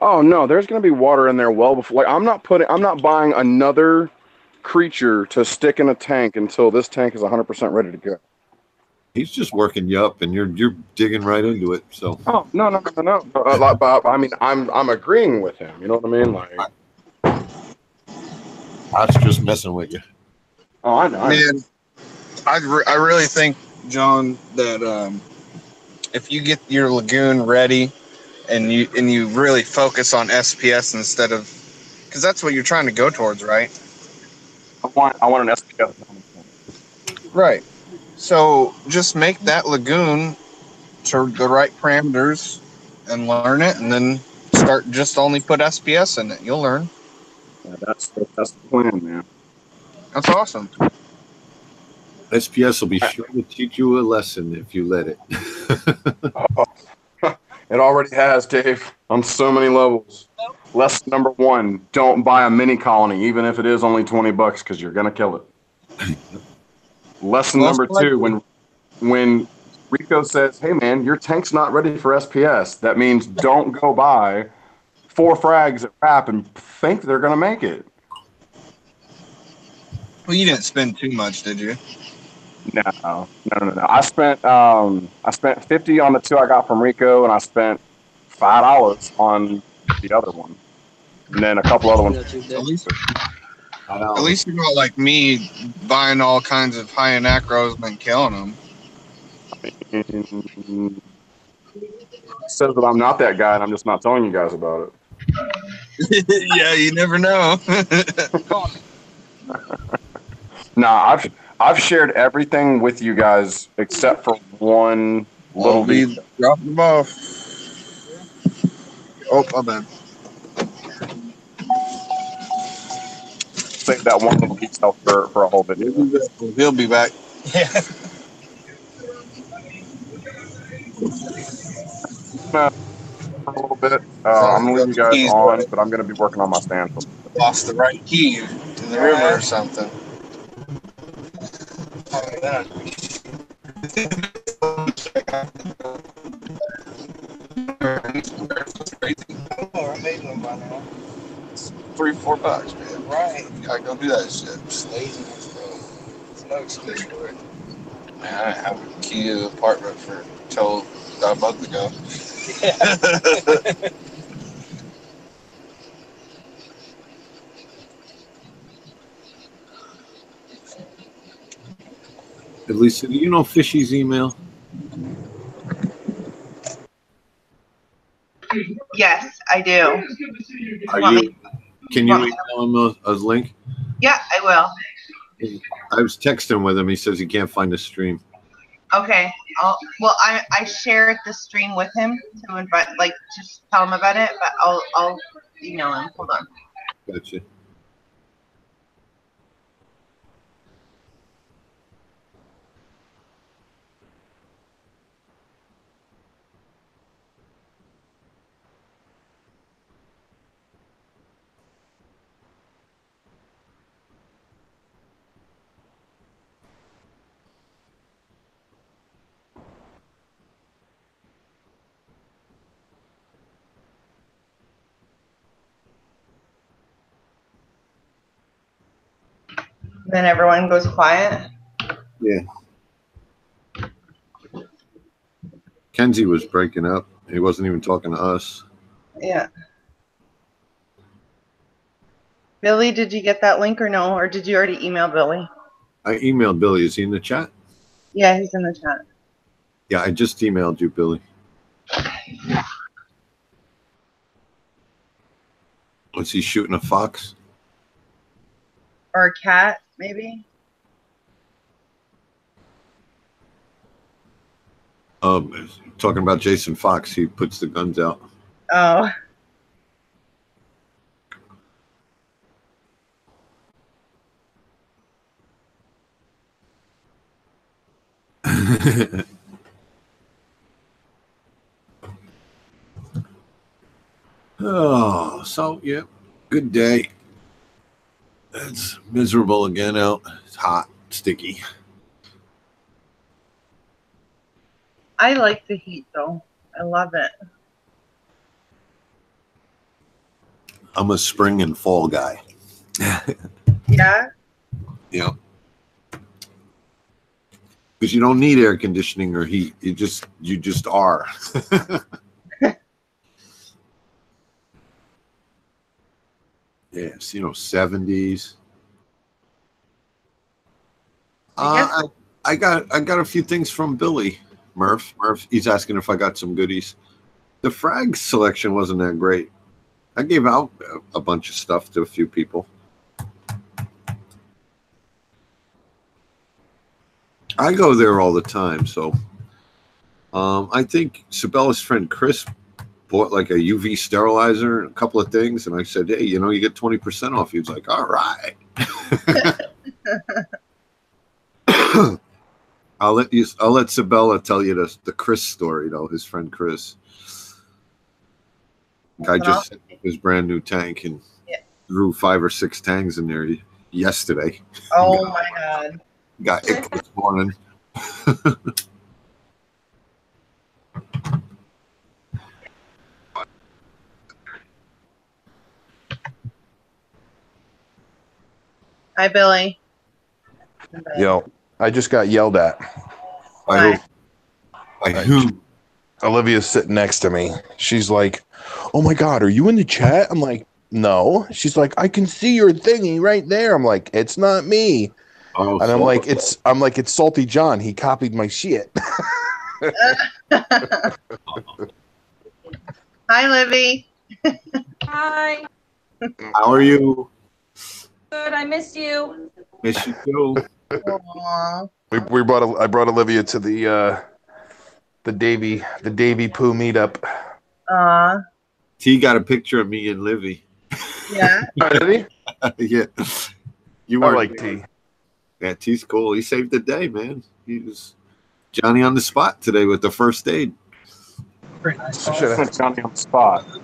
Oh no, there's gonna be water in there well before. Like I'm not buying another creature to stick in a tank until this tank is 100% ready to go. He's just working you up, and you're digging right into it. So. Oh no. I mean, I'm agreeing with him. You know what I mean? Like, Pat's just messing with you. Oh, I know. Man, I really think, John, that if you get your lagoon ready and you really focus on SPS instead of, because that's what you're trying to go towards, right? I want an SPS. Right. So just make that lagoon to the right parameters and learn it, and then start just only put SPS in it. You'll learn. Yeah, that's the plan, man. That's awesome. SPS will be sure to teach you a lesson if you let it. It already has, Dave, on so many levels. Lesson number 1, don't buy a mini colony, even if it is only $20, because you're going to kill it. Lesson number 2, when Rico says, hey, man, your tank's not ready for SPS, that means don't go buy 4 frags at RAP and think they're going to make it. Well, you didn't spend too much, did you? No. I spent 50 on the 2 I got from Rico, and I spent $5 on the other one, and then a couple other ones. At least you're not like me buying all kinds of high anacros and then killing them. Says that I'm not that guy, and I'm just not telling you guys about it. Yeah, you never know. Nah, I've shared everything with you guys except for one little Dropping them off. Oh, my bad. Save that one little detail for a whole video. He'll be back. Yeah. For a little bit. I'm gonna leave you guys on, but I'm gonna be working on my stand. Lost the right key in the river or something. It's $3-4, man. Right. You gotta go do that shit. It's laziness, bro. There's no excuse for it. Man, I didn't have a key to the apartment until about a month ago. Lisa, do you know Fishy's email? Yes, I do. Can you email him a link? Yeah, I will. I was texting with him. He says he can't find the stream. Okay. I shared the stream with him to invite, like, just tell him about it. But I'll email him. Hold on. Gotcha. Then everyone goes quiet. Yeah. Kenzie was breaking up. He wasn't even talking to us. Yeah. Billy, did you get that link or no? Or did you already email Billy? I emailed Billy. Is he in the chat? Yeah, he's in the chat. Yeah, I just emailed you, Billy. Was he shooting a fox? Or a cat, maybe? Talking about Jason Fox. He puts the guns out. Oh. Oh, so yeah, good day. It's miserable again out. It's hot, sticky. I like the heat, though. I love it. I'm a spring and fall guy. Yeah? Yeah. Because you don't need air conditioning or heat. You just are. Yes, 70s. I got a few things from Billy Murph. He's asking if I got some goodies. The frag selection wasn't that great. I gave out a bunch of stuff to a few people. I go there all the time, so I think Sabella's friend Chris bought like a UV sterilizer and a couple of things, and I said, "Hey, you get 20% off." He was like, "All right." I'll let Sabella tell you the Chris story though. His friend Chris, guy just set up his brand new tank and threw 5 or 6 tanks in there yesterday. Oh my God! Got it this morning. Hi, Billy. Yo, I just got yelled at. By who? Olivia's sitting next to me. She's like, "Oh my God, are you in the chat?" I'm like, "No." She's like, "I can see your thingy right there." I'm like, "It's not me." Oh, and I'm like, it's Salty John. He copied my shit. Hi, Livy. Hi. How are you? Good. I miss you. Miss you too. Aww. I brought Olivia to the Davy Pooh meetup. Aw. T got a picture of me and Livy. Yeah. Did he? Yeah. You I were like T. Yeah, T's cool. He saved the day, man. He was Johnny on the spot today with the first aid. Very nice. I should have. Johnny on the spot. I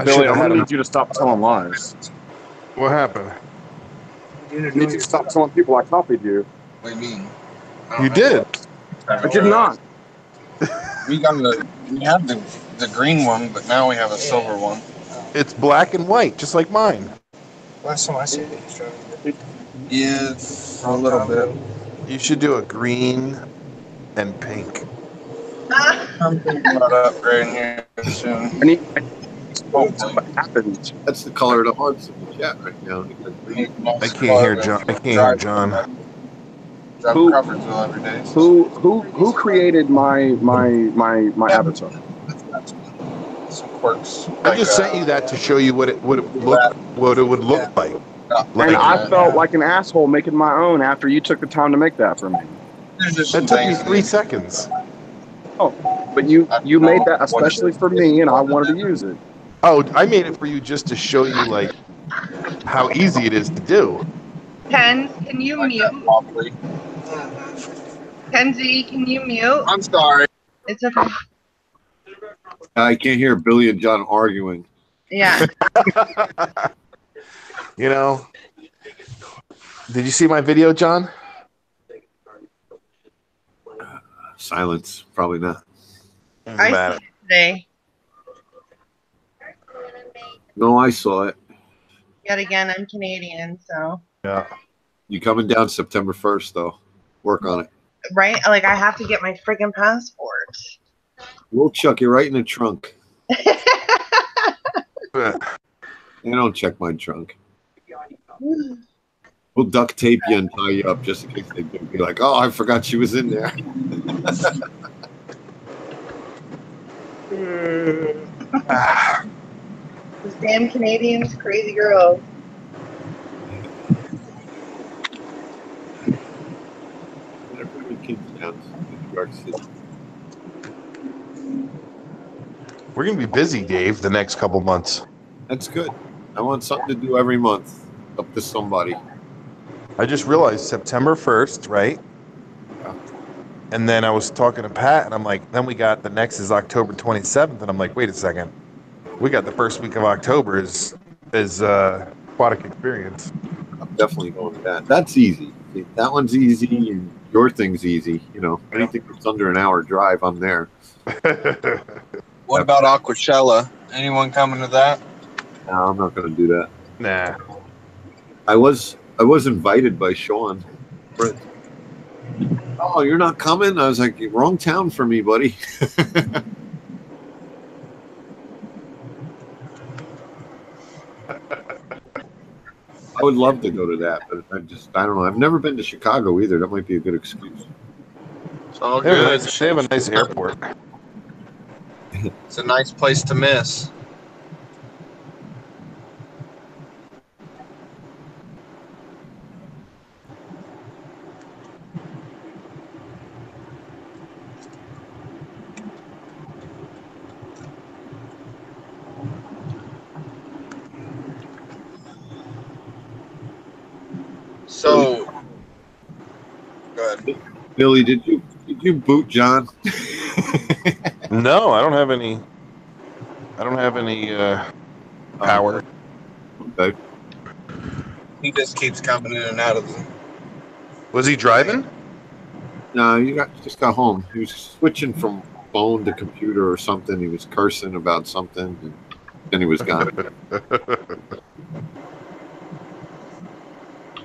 Billy, should have I'm had gonna him. need you to stop telling lies. What happened? I need you to stop telling people I copied you. What do you mean? You did. I did not. We have the green one, but now we have a silver one. It's black and white, just like mine. Last time I see these, Yeah, a little bit. You should do a green and pink. I'm thinking about upgrading here soon. I need what happened. That's the color of the hearts in the chat right now. I can't hear John. I can't hear John. Drive Who- Crawfordsville every day. Who created my avatar? Some quirks. I just sent you that to show you what it would look like. And I felt like an asshole making my own after you took the time to make that for me. That took me 3 seconds. But you made that especially for me, and I wanted to use it. Oh, I made it for you just to show you like how easy it is to do. Ken, can you mute? Kenzie, can you mute? I'm sorry. It's okay. I can't hear Billy and John arguing. Yeah. You know, did you see my video, John? Silence, probably not. I see it today. No, I saw it. Yet again, I'm Canadian, so. Yeah. You coming down September 1st, though. Work on it. Right? Like, I have to get my freaking passport. We'll chuck you right in the trunk. You don't check my trunk. We'll duct tape you and tie you up just in case they do. Be like, oh, I forgot she was in there. These damn Canadians, crazy girls. Kids down in New York City. We're gonna be busy, Dave, the next couple months. That's good. I want something to do every month. Up to somebody. I just realized September 1st, right? And then I was talking to Pat, and I'm like, then we got the next is October 27th, and I'm like, wait a second, we got the first week of October is aquatic experience. I'm definitely going to that. That's easy. See, that one's easy, and your thing's easy. You know, anything that's under an hour drive, I'm there. What about Aquachella? Anyone coming to that? No, I'm not going to do that. Nah. I was invited by Sean. Brent. Oh, you're not coming? I was like, wrong town for me, buddy. I would love to go to that, but I don't know. I've never been to Chicago either. That might be a good excuse. It's all They have, good. they have a nice airport. It's a nice place to miss. So, go ahead. Billy, did you boot John? No, I don't have any. I don't have any power. Okay. He just keeps coming in and out of the. Was he driving? No, just got home. He was switching from phone to computer or something. He was cursing about something, and then he was gone.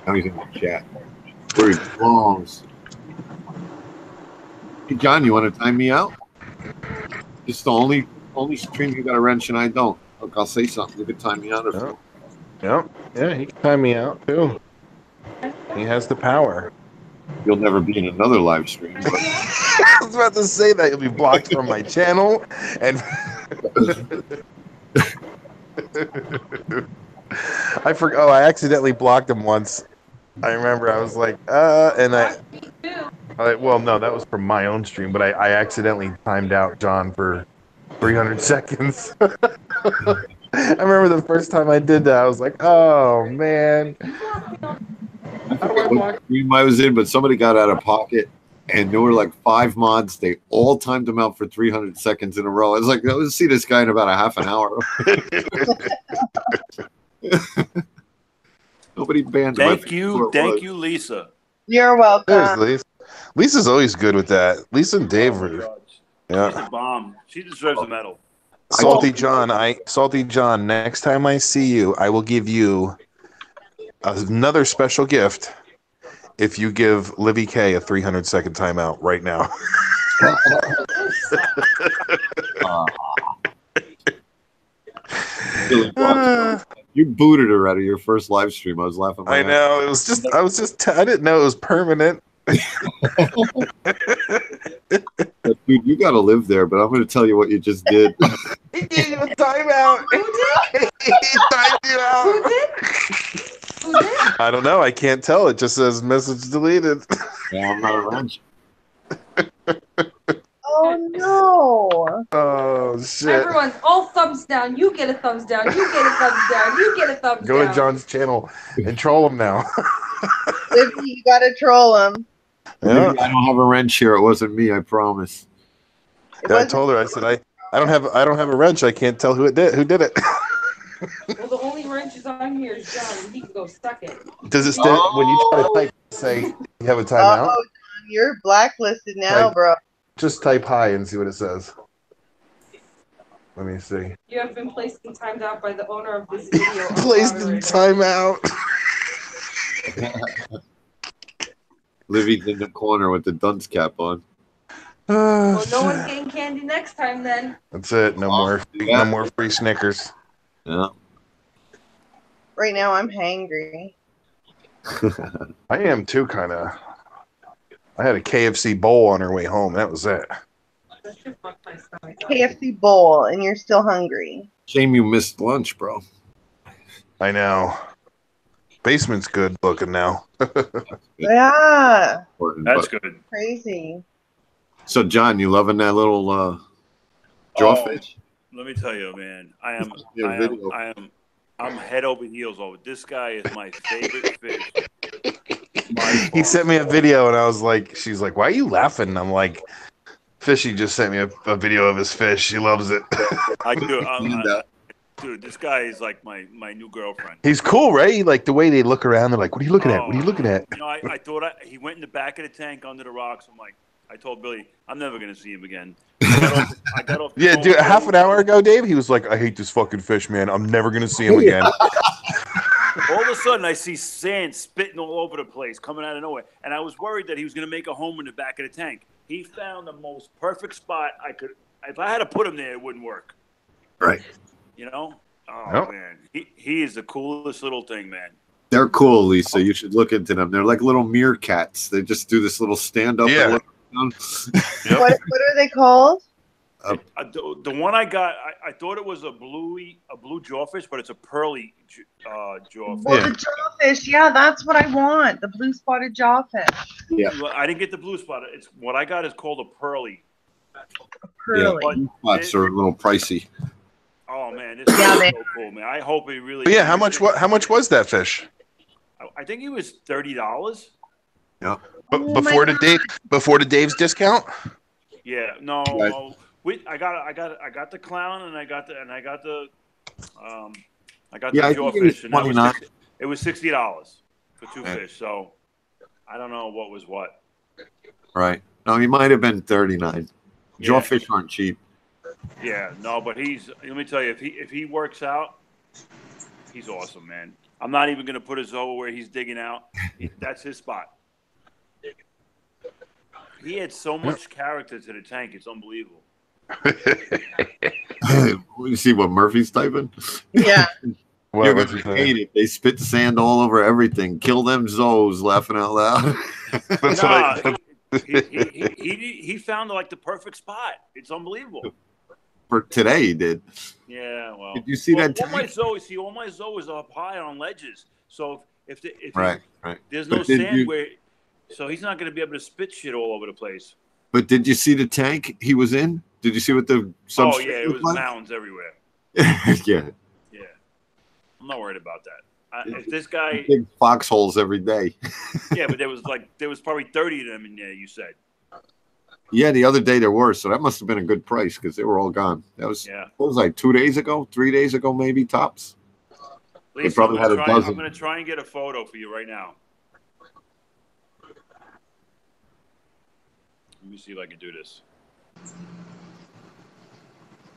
Now he's in the chat. Where he belongs. Hey, John, you want to time me out? It's the only stream you got a wrench and I don't. Look, I'll say something. You can time me out. If Yeah, he can time me out too. He has the power. You'll never be in another live stream. But I was about to say that you'll be blocked from my channel, and I forgot. Oh, I accidentally blocked him once. I remember. I was like, and well, no, that was from my own stream, but I accidentally timed out John for 300 seconds. I remember the first time I did that. I was like, oh man. I forget what stream I was in, but somebody got out of pocket, and there were like 5 mods. They all timed them out for 300 seconds in a row. I was like, let's see this guy in about a half an hour. Nobody banned him. Thank you, Lisa. You're welcome. There's Lisa. Lisa's always good with that. Lisa and Dave are. She's Yeah. a bomb. She deserves a medal. Salty John, next time I see you, I will give you another special gift if you give Livy K a 300-second timeout right now. You booted her out of your first live stream. I was laughing. I know. I didn't know it was permanent. Dude, you got to live there, but I'm going to tell you what you just did. He gave you a timeout. He timed you out. Who did? I don't know. I can't tell. It just says message deleted. Yeah, I'm not a wrench. Oh no! Oh shit! Everyone, all thumbs down. You get a thumbs down. You get a thumbs down. You get a thumbs Go down. to John's channel and troll him now. Livy, you gotta troll him. Yeah. I don't have a wrench here. It wasn't me. I promise. Yeah, I told her. I said I don't have a wrench. I can't tell who did it. Well, the only wrenches on here is John, and he can go suck it. Does it still when you try to type say you have a timeout? Oh, John, you're blacklisted now, Right. bro. Just type hi and see what it says. Let me see. You have been placed in timed out by the owner of this video. Placed in timeout. Livy's in the corner with the dunce cap on. Well, no one's getting candy next time then. That's it. No more free Snickers. Yeah. Right now, I'm hangry. I am too, kind of. I had a KFC bowl on our way home. That was it. KFC bowl, and you're still hungry. Shame you missed lunch, bro. I know. Basement's good looking now. Yeah. That's good. Crazy. So, John, you loving that little jawfish? Let me tell you, man. I'm head over heels over. This guy is my favorite fish. He sent me a video, and I was like, she's like, why are you laughing? And I'm like, Fishy just sent me a video of his fish. He loves it. I do. Dude, this guy is like my new girlfriend. He's cool, right? Like the way they look around, they're like, what are you looking at? What are you looking at? You know, I thought he went in the back of the tank under the rocks. I'm like, I told Billy, I'm never going to see him again. I got off Yeah, dude, half an hour ago, Dave, he was like, I hate this fucking fish, man. I'm never going to see him again. All of a sudden, I see sand spitting all over the place, coming out of nowhere. And I was worried that he was going to make a home in the back of the tank. He found the most perfect spot I could. If I had to put him there, it wouldn't work. Right. You know? Oh, Nope. man. He is the coolest little thing, man. They're cool, Lisa. You should look into them. They're like little meerkats. They just do this little stand-up. Yeah. What are they called? The one I got, I thought it was a blue jawfish, but it's a pearly jawfish. Well, the jawfish. Yeah, that's what I want. The blue spotted jawfish. Yeah. Well, I didn't get the blue spot. It's what I got is called a pearly. Pearly. Yeah, spots are a little pricey. Oh man, this is so cool, man. I hope he really. But yeah, how much was that fish? I think it was $30. Yeah. Oh Before the Dave's discount? Yeah, no. Right. I got the clown and I got the Yeah, I think it was jawfish, and $29. it was $60 for two Okay. fish. So I don't know what was what. Right. No, he might have been 39. Yeah. Jawfish aren't cheap. Yeah, no, but let me tell you, if he works out, he's awesome, man. I'm not even gonna put his over where he's digging out. That's his spot. He had so much character to the tank; it's unbelievable. You see what Murphy's typing? Yeah. You're going to hate it. They spit sand all over everything. Kill them Zoes, laughing out loud. He found like the perfect spot. It's unbelievable. For today, he did. Yeah, well. Did you see that All my tank? zoes are up high on ledges. So if Right. there's But no did sand you- where, so he's not going to be able to spit shit all over the place. But did you see the tank he was in? Did you see what the substrate Oh yeah, it looked was like? mountains everywhere. Yeah. Yeah, I'm not worried about that. If this guy, Big foxholes every day. yeah, but there was probably 30 of them in there. You said. Yeah, the other day there were, so that must have been a good price because they were all gone. That was what was like 2 days ago, 3 days ago, maybe tops. Lisa, probably had a dozen. I'm going to try and get a photo for you right now. Let me see if I can do this.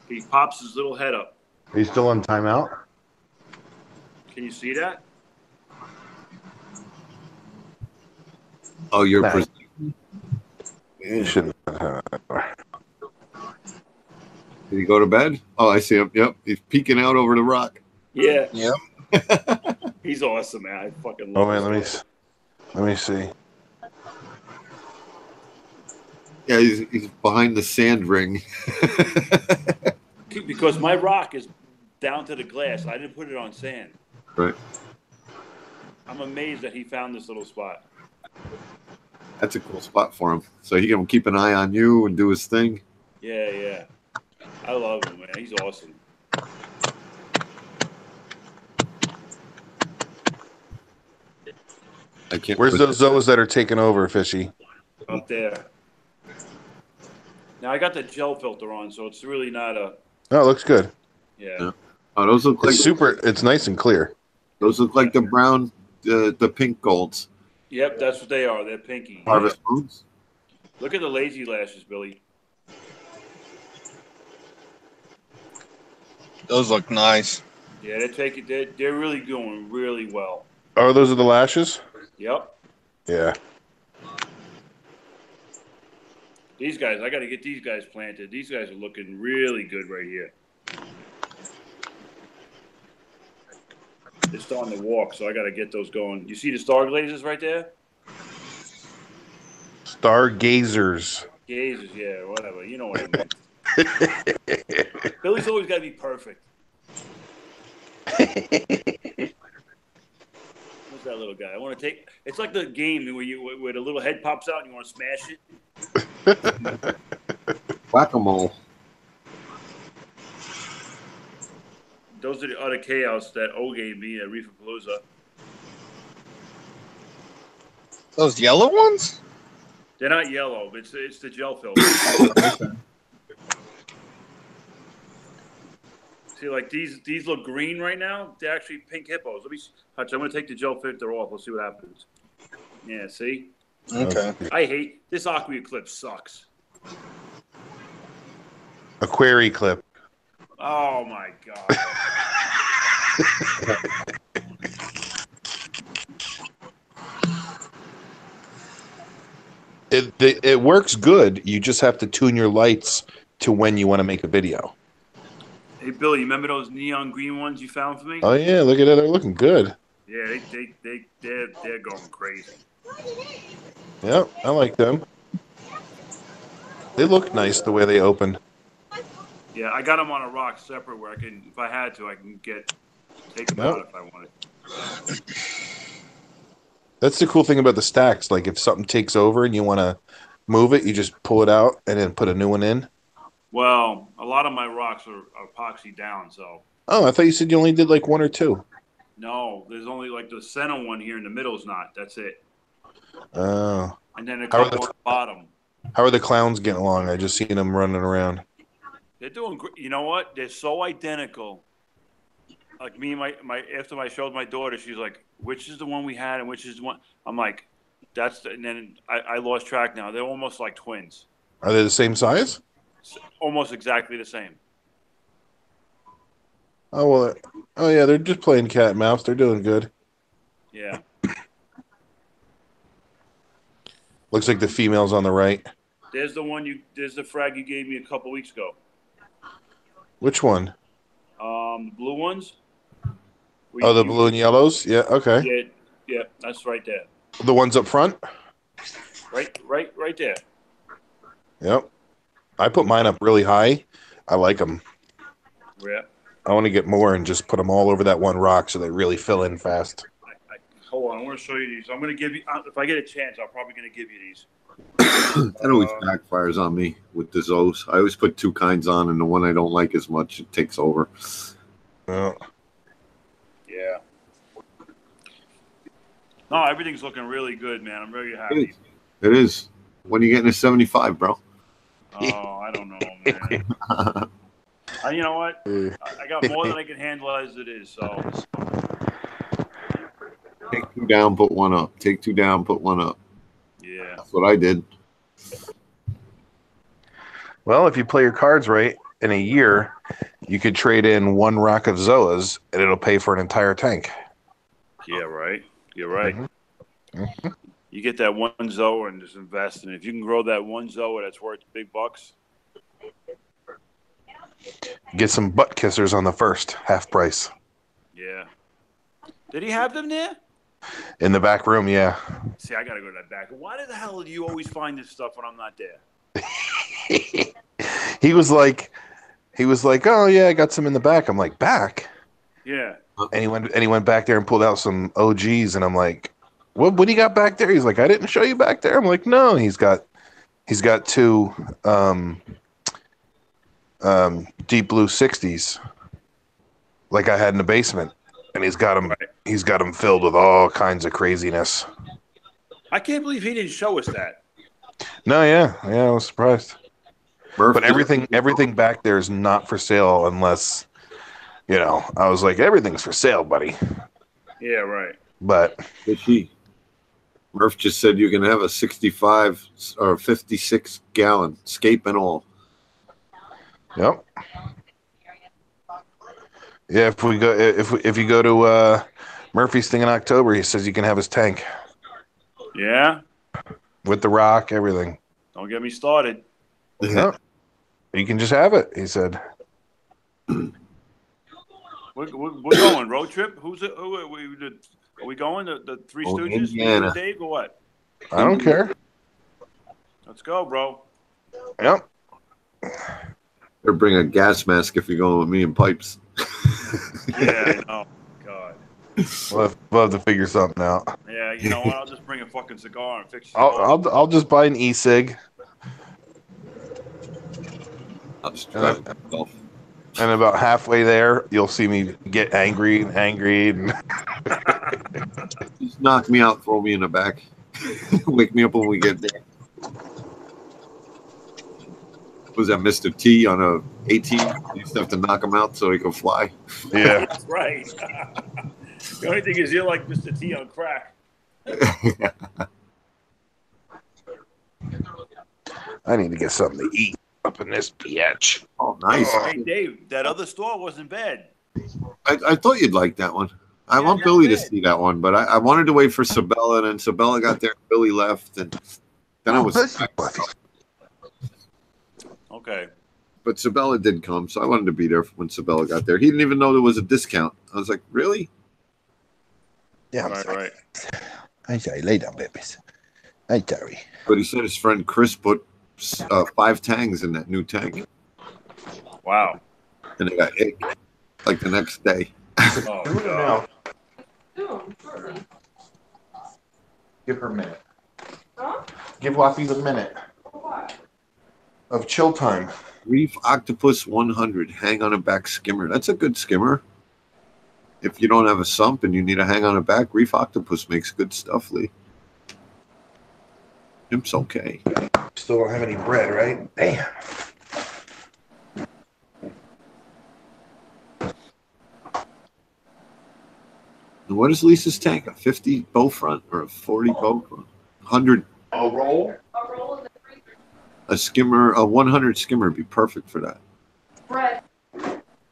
He pops his little head up. Are you still on timeout? Can you see that? Oh, you're Nah. Yeah. Shouldn't. Did he go to bed? Oh, I see him. Yep, he's peeking out over the rock. Yeah. Yep. He's awesome, man. I fucking Oh love man, him. let me see. Yeah, he's behind the sand ring. Because my rock is down to the glass. I didn't put it on sand. Right. I'm amazed that he found this little spot. That's a cool spot for him. So he can keep an eye on you and do his thing. Yeah, yeah. I love him, man. He's awesome. I can't. Where's those zoas that are taking over, Fishy? Up there. Now I got the gel filter on, so it's really not a. Oh, it looks good. Yeah. Oh, those look like It's super. It's nice and clear. Those look like the brown, the pink golds. Yep, that's what they are. They're pinky. Harvest Moons. Look at the lazy lashes, Billy. Those look nice. Yeah, they're really going really well. Oh, those are the lashes. Yep. Yeah. These guys, I got to get these guys planted. These guys are looking really good right here. They're starting to walk, so I got to get those going. You see the stargazers right there? Stargazers. Gazers, yeah, whatever. You know what I mean. Billy's always got to be perfect. What's that little guy? I want to take. It's like the game where the little head pops out and you want to smash it. Whack-a-mole. Those are the other chaos that O gave me at Reefer Palooza. Those yellow ones? They're not yellow. It's the gel filter. See, like these look green right now. They're actually pink hippos. Let me, Hutch. I'm gonna take the gel filter off. We'll see what happens. Yeah. See. Okay. I hate this Aqua Eclipse. Sucks. Aquari clip. Oh my god. It works good. You just have to tune your lights to when you want to make a video. Hey Billy, you remember those neon green ones you found for me? Oh yeah, look at it. They're looking good. Yeah, they're going crazy. Yeah, I like them. They look nice the way they open. Yeah, I got them on a rock separate where I can, if I had to, I can take them out if I wanted. That's the cool thing about the stacks. Like if something takes over and you want to move it, you just pull it out and then put a new one in. Well, a lot of my rocks are epoxy down, so. Oh, I thought you said you only did like one or two. No, there's only like the center one here in the middle is not. That's it. Oh. And then a couple on the bottom. How are the clowns getting along? I just seen them running around. They're doing great. You know what? They're so identical. Like me and my after I showed my daughter, she's like, which is the one we had and which is the one? I'm like, and then I lost track now. They're almost like twins. Are they the same size? Almost exactly the same. Oh, well. Oh, yeah, they're just playing cat and mouse. They're doing good. Yeah. Looks like the female's on the right. There's the frag you gave me a couple weeks ago. Which one? The blue ones. Oh, the blue and yellows? Yeah, okay. Yeah, that's right there. The ones up front? Right there. Yep. I put mine up really high. I like them. Yeah. I want to get more and just put them all over that one rock so they really fill in fast. Hold on, I want to show you these. I'm going to give you, if I get a chance, I'm probably going to give you these. That always backfires on me with the Zoes. I always put 2 kinds on, and the one I don't like as much, it takes over. Yeah. No, everything's looking really good, man. I'm very happy. It is. When are you getting a 75, bro? Oh, I don't know, man. You know what? I got more than I can handle as it is, so. Take 2 down, put 1 up. Take 2 down, put 1 up. Yeah. That's what I did. Well, if you play your cards right, in a year, you could trade in 1 rack of Zoas, and it'll pay for an entire tank. Yeah, right. You're right. Mm-hmm. You get that 1 Zoa and just invest, and if you can grow that 1 Zoa that's worth big bucks. Get some butt kissers on the first, half price. Yeah. Did he have them there? In the back room, yeah. See, I gotta go to that back. Why the hell do you always find this stuff when I'm not there? He was like, oh yeah, I got some in the back. I'm like, back? Yeah. And he went back there and pulled out some OGs, and I'm like, what do you got back there? He's like, I didn't show you back there. I'm like, no. He's got 2 deep blue 60s, like I had in the basement, and he's got them filled with all kinds of craziness. I can't believe he didn't show us that. No, yeah, I was surprised. But everything back there is not for sale unless, I was like, everything's for sale, buddy. Yeah, right. But Murph just said you can have a 65 or 56 gallon scape and all. Yep. Yeah, if you go to Murphy's thing in October, he says you can have his tank. Yeah. With the rock, everything. Don't get me started. Yeah. You can just have it, he said. We're going road trip. Are we going? The Three Stooges? Indiana. Dave or what? I don't care. Let's go, bro. Yep. Or bring a gas mask if you're going with me and Pipes. Yeah, I know. God. We'll have to figure something out. Yeah, you know what? I'll just bring a fucking cigar and fix it. I'll just buy an e-cig. I'll just drive myself. And about halfway there, you'll see me get angry. Just knock me out, throw me in the back. Wake me up when we get there. Was that Mr. T on a 18? You used to have to knock him out so he could fly. Yeah. That's right. The only thing is you're like Mr. T on crack. I need to get something to eat up in this bitch. Oh, nice. Hey, Dave, that other store wasn't bad. I thought you'd like that one. I want Billy to see that one, but I wanted to wait for Sabella, and then Sabella got there, Billy left, and then I was... Okay. But Sabella did come, so I wanted to be there when Sabella got there. He didn't even know there was a discount. I was like, really? Yeah, right. I'm sorry. Lay down, babies. I'm sorry. But he said his friend Chris put 5 tangs in that new tank. Wow. And they got hit like the next day. Oh, God. Give her a minute. Huh? Give Wappy the minute of chill time. Reef Octopus 100 hang on a back skimmer. That's a good skimmer. If you don't have a sump and you need a hang on a back, Reef Octopus makes good stuff, Lee. It's okay. Still don't have any bread, right? Damn. And what is Lisa's tank? A 50 bow front or a 40 bow front? 100. A roll? A roll in the freezer. A skimmer, a 100 skimmer would be perfect for that. Bread.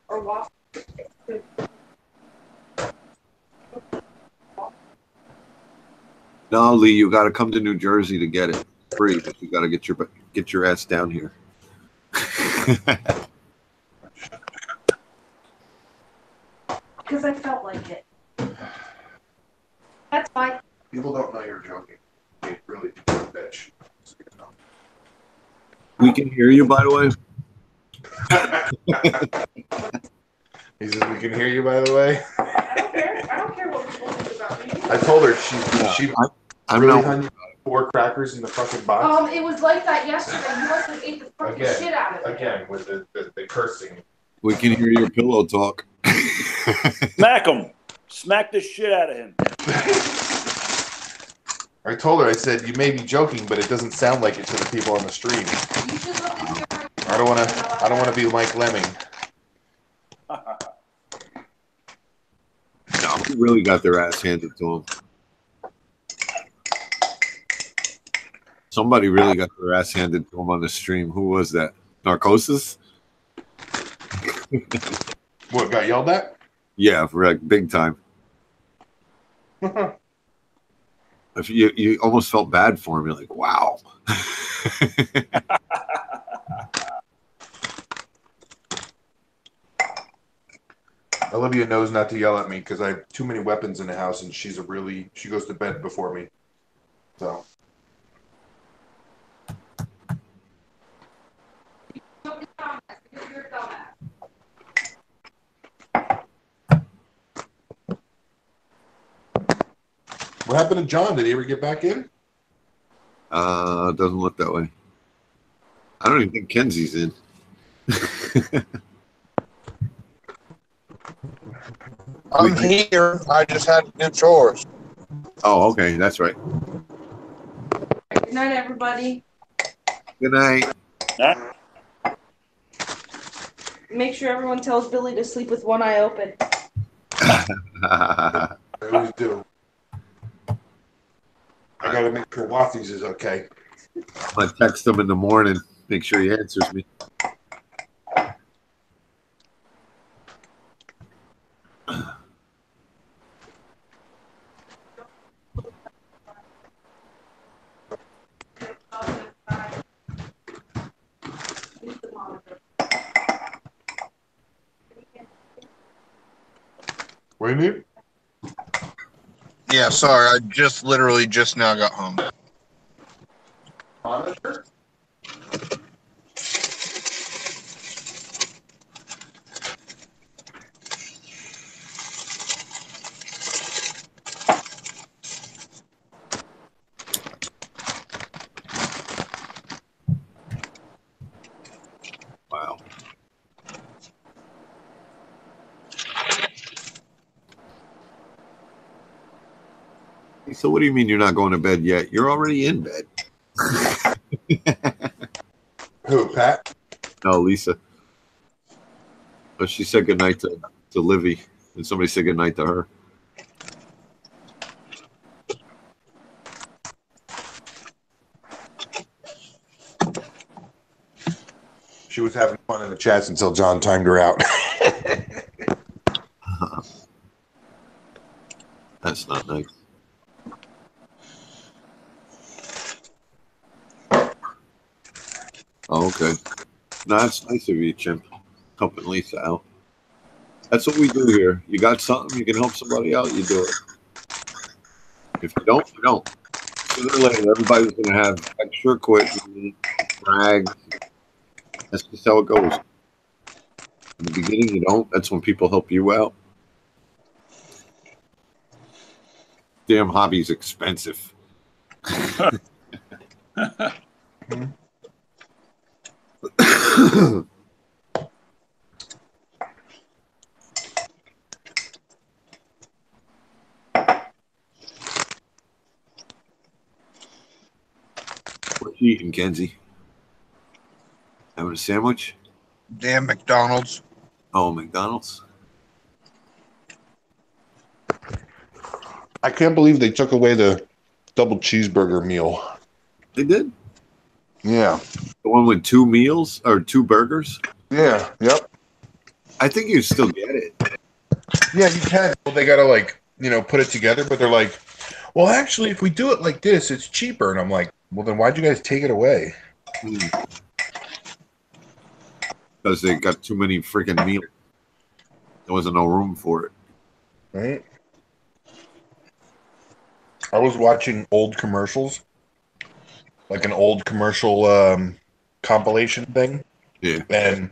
Or waffle. No, Lee, you got to come to New Jersey to get it free. But you got to get your ass down here. Because I felt like it. That's fine. People don't know you're joking. You really do, bitch. We can hear you, by the way. He says we can hear you, by the way. I don't care what people think about me. I told her she I'm really not. hungry. 4 crackers in the fucking box? It was like that yesterday. You must have ate the fucking shit out of it. Again, with the cursing. We can hear your pillow talk. Smack him. Smack the shit out of him. I told her, I said, you may be joking, but it doesn't sound like it to the people on the stream. You should look into your I don't want to be Mike Lemming. No, he really got their ass handed to him. Somebody really got their ass handed to him on the stream. Who was that? Narcosis? What, got yelled at? Yeah, for like big time. If you almost felt bad for him. You're like, wow. Olivia knows not to yell at me because I have too many weapons in the house, and she goes to bed before me. So. What happened to John? Did he ever get back in? Doesn't look that way. I don't even think Kenzie's in. I'm here. I just had to do chores. Oh, okay. That's right. Good night, everybody. Good night. Make sure everyone tells Billy to sleep with one eye open. I always do. I gotta make sure Waffles is okay. I text him in the morning. Make sure he answers me. What do you need? Yeah, sorry. I literally just now got home. Monitor? Wow. So what do you mean you're not going to bed yet? You're already in bed. Who, Pat? No, Lisa. But she said goodnight to Livy, and somebody said goodnight to her. She was having fun in the chats until John timed her out. That's not nice. Oh, okay. No, that's nice of you, Chimp. Helping Lisa out. That's what we do here. You got something, you can help somebody out, you do it. If you don't, you don't. Sooner or later, everybody's going to have extra equipment, rags. That's just how it goes. In the beginning, you don't. That's when people help you out. Damn hobby's expensive. What you eating, Kenzie? Having a sandwich? Damn McDonald's. Oh, McDonald's. I can't believe they took away the double cheeseburger meal. They did? Yeah. The one with 2 meals or 2 burgers? Yeah. Yep. I think you still get it. Yeah, you can. Well, they gotta put it together, but they're like, well, actually, if we do it like this, it's cheaper. And I'm like, well, then why'd you guys take it away? Because they got too many freaking meals. There wasn't no room for it. Right. I was watching old commercials, like an old commercial compilation thing. Yeah. And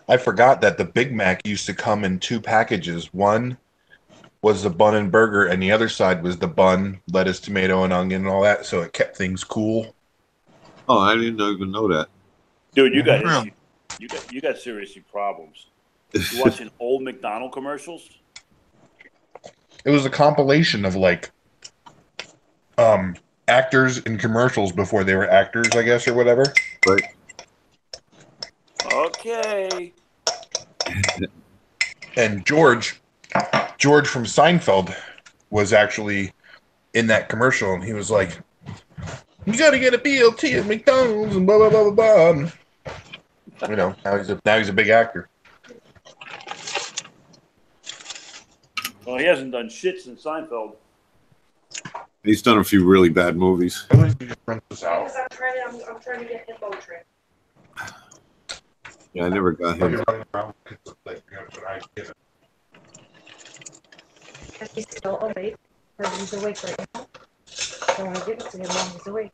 I forgot that the Big Mac used to come in 2 packages. One was the bun and burger, and the other side was the bun, lettuce, tomato, and onion, and all that. So it kept things cool. Oh, I didn't even know that. Dude, you got issues. You got serious problems. You watching old McDonald commercials? It was a compilation of like actors in commercials before they were actors, I guess, or whatever. Right. Okay. And George from Seinfeld was actually in that commercial, and he was like, "You got to get a BLT at McDonald's," and blah blah blah blah blah. You know, now he's a big actor. Well, he hasn't done shit since Seinfeld. He's done a few really bad movies. I'm trying to get hippo trip. Yeah, I never got him. He's still awake. Or he's awake right now. I want to give it to him while he's awake.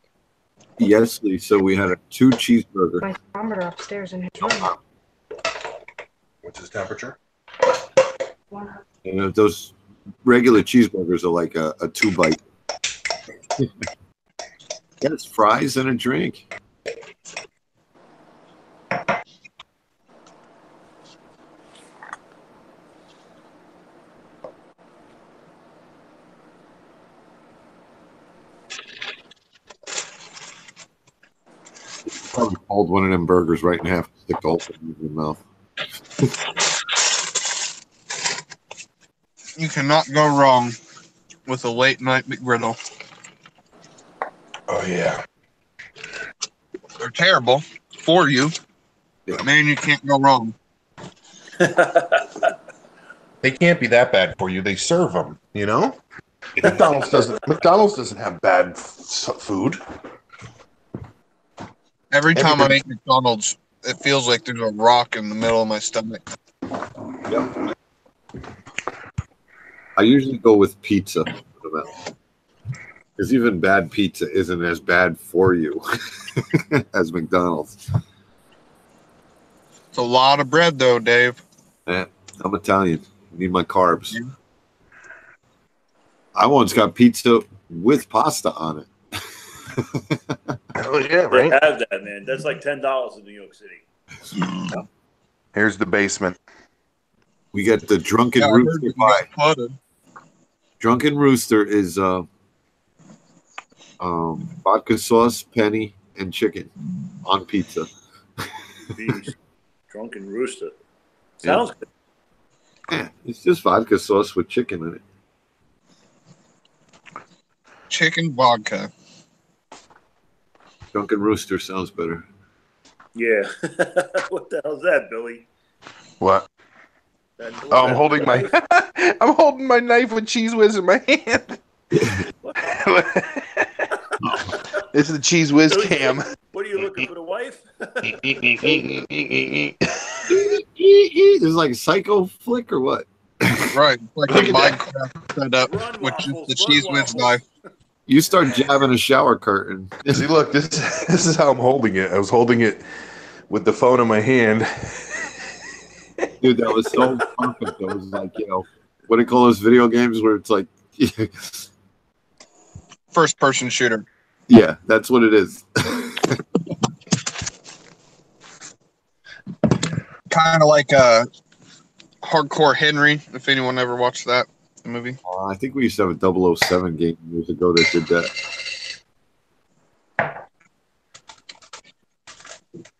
Yes, Lisa, we had a 2 cheeseburger. My thermometer upstairs in his room. What's his temperature? And those regular cheeseburgers are like a 2-bite. Yes, fries and a drink. Probably fold one of them burgers right in half, stick the whole thing in your mouth. You cannot go wrong with a late night McGriddle. Oh yeah, they're terrible for you, but man, you can't go wrong. They can't be that bad for you. They serve them, you know. McDonald's doesn't have bad food. Every time I eat McDonald's, it feels like there's a rock in the middle of my stomach. Yep. I usually go with pizza. Because even bad pizza isn't as bad for you as McDonald's. It's a lot of bread, though, Dave. Yeah, I'm Italian. I need my carbs. Yeah. I once got pizza with pasta on it. Oh yeah, right. They have that, man. That's like $10 in New York City. Here's the basement. We got the Drunken Rooster pie. Drunken Rooster is vodka sauce, penny, and chicken on pizza. Jeez. Drunken Rooster. Sounds good. Yeah, it's just vodka sauce with chicken in it. Chicken vodka. Drunken Rooster sounds better. Yeah. What the hell's that, Billy? What? Oh, I'm holding my I'm holding my knife with Cheese Whiz in my hand. This is the Cheese Whiz cam. What are you looking for, the wife? This is like a psycho flick or what? Right, like a Minecraft setup, which is the Cheese Whiz knife. You start jabbing a shower curtain. See, look, this is how I'm holding it. I was holding it with the phone in my hand. Dude, that was so perfect. That was like, you know, what do you call those video games where it's like first person shooter? Yeah, that's what it is. Kind of like Hardcore Henry, if anyone ever watched that movie. I think we used to have a 007 game years ago that did that.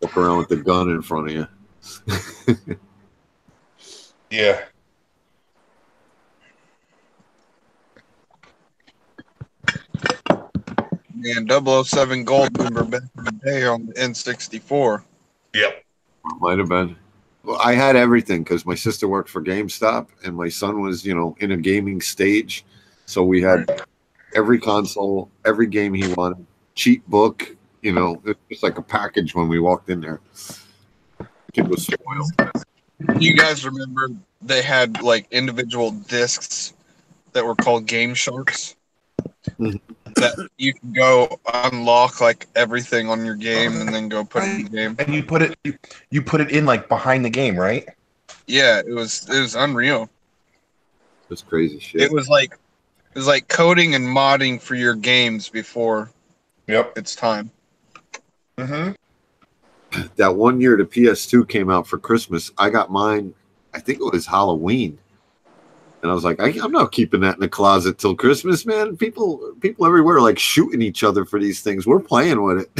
Walk around with the gun in front of you. Yeah. Man, 007 Gold member back in the day on the N64. Yep. Might have been. Well, I had everything because my sister worked for GameStop and my son was, you know, in a gaming stage. So we had every console, every game he wanted, cheat book, you know, it's just like a package when we walked in there. Kid was spoiled. You guys remember they had like individual discs that were called Game Sharks? That you can go unlock like everything on your game and then go put it in the game. And you put it in like behind the game, right? Yeah, it was unreal. That's crazy shit. It was like coding and modding for your games before. Yep. It's time. Mm-hmm. That one year the PS2 came out for Christmas, I got mine, I think it was Halloween. And I was like, I'm not keeping that in the closet till Christmas, man. People everywhere are like shooting each other for these things. We're playing with it.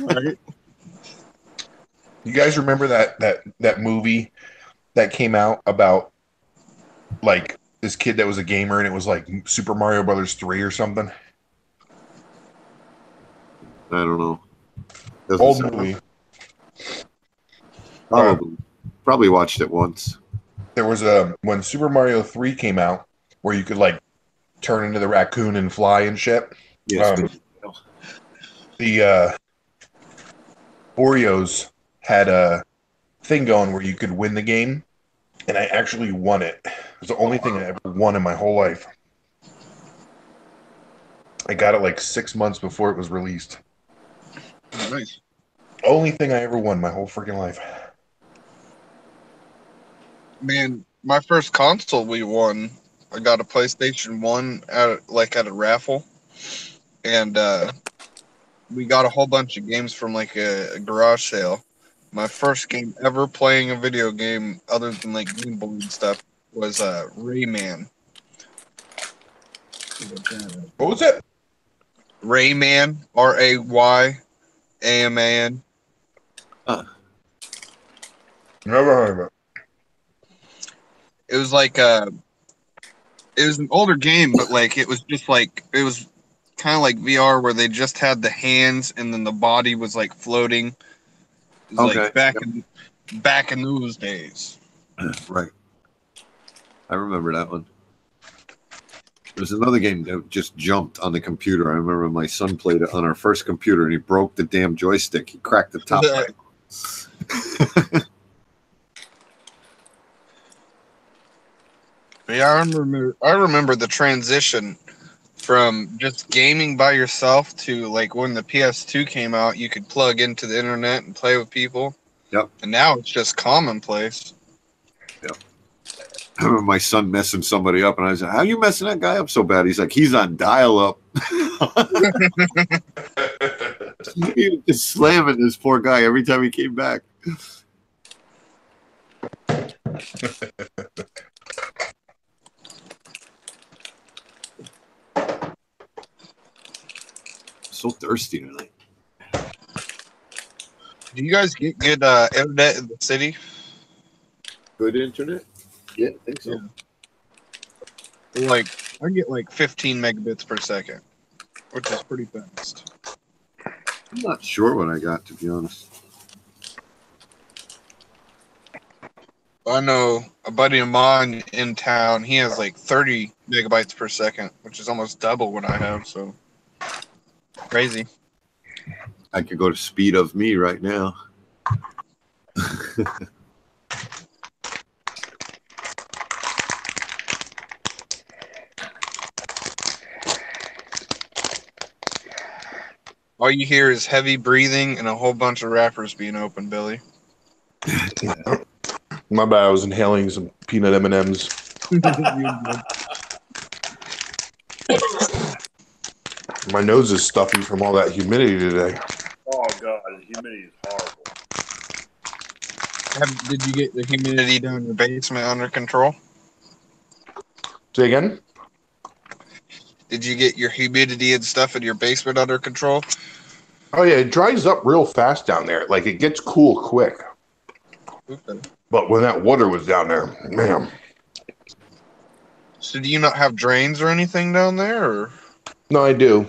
Right? You guys remember that movie that came out about like this kid that was a gamer and it was like Super Mario Brothers 3 or something? I don't know. Old movie. Probably watched it once. There was when Super Mario 3 came out, where you could like turn into the raccoon and fly and shit. Yes. The Oreos had a thing going where you could win the game, and I actually won it. It was the only thing I ever won in my whole life. I got it like 6 months before it was released. Nice. Only thing I ever won my whole freaking life. Man, my first console we won. I got a PlayStation 1 at a raffle, and we got a whole bunch of games from like a garage sale. My first game ever playing a video game other than like Game Boy and stuff was Rayman. What was it? Rayman, Rayman. Never heard of it. It was like it was an older game, but like it was just like it was kind of like VR where they just had the hands and then the body was like floating. It was like back in those days. Right. I remember that one. There's another game that just jumped on the computer. I remember my son played it on our first computer and he broke the damn joystick. He cracked the top. Yeah, I remember the transition from just gaming by yourself to like when the PS2 came out, you could plug into the internet and play with people. Yep. And now it's just commonplace. Yep. I remember my son messing somebody up, and I was like, "How you messing that guy up so bad?" He's like, "He's on dial-up." He was just slamming this poor guy every time he came back. So thirsty tonight. Do you guys get good internet in the city? Good internet? Yeah, I think so. Yeah. Like, I get like 15 megabits per second, which is pretty fast. I'm not sure what I got, to be honest. I know a buddy of mine in town, he has like 30 megabytes per second, which is almost double what I have, so crazy. I could go to speed of me right now. All you hear is heavy breathing and a whole bunch of wrappers being opened, Billy. My bad, I was inhaling some peanut M&Ms. My nose is stuffy from all that humidity today. Oh, God, the humidity is horrible. Did you get the humidity down in your basement under control? Say again? Did you get your humidity and stuff in your basement under control? Oh, yeah, it dries up real fast down there. Like, it gets cool quick. Okay. But when that water was down there, man. So do you not have drains or anything down there? Or? No, I do.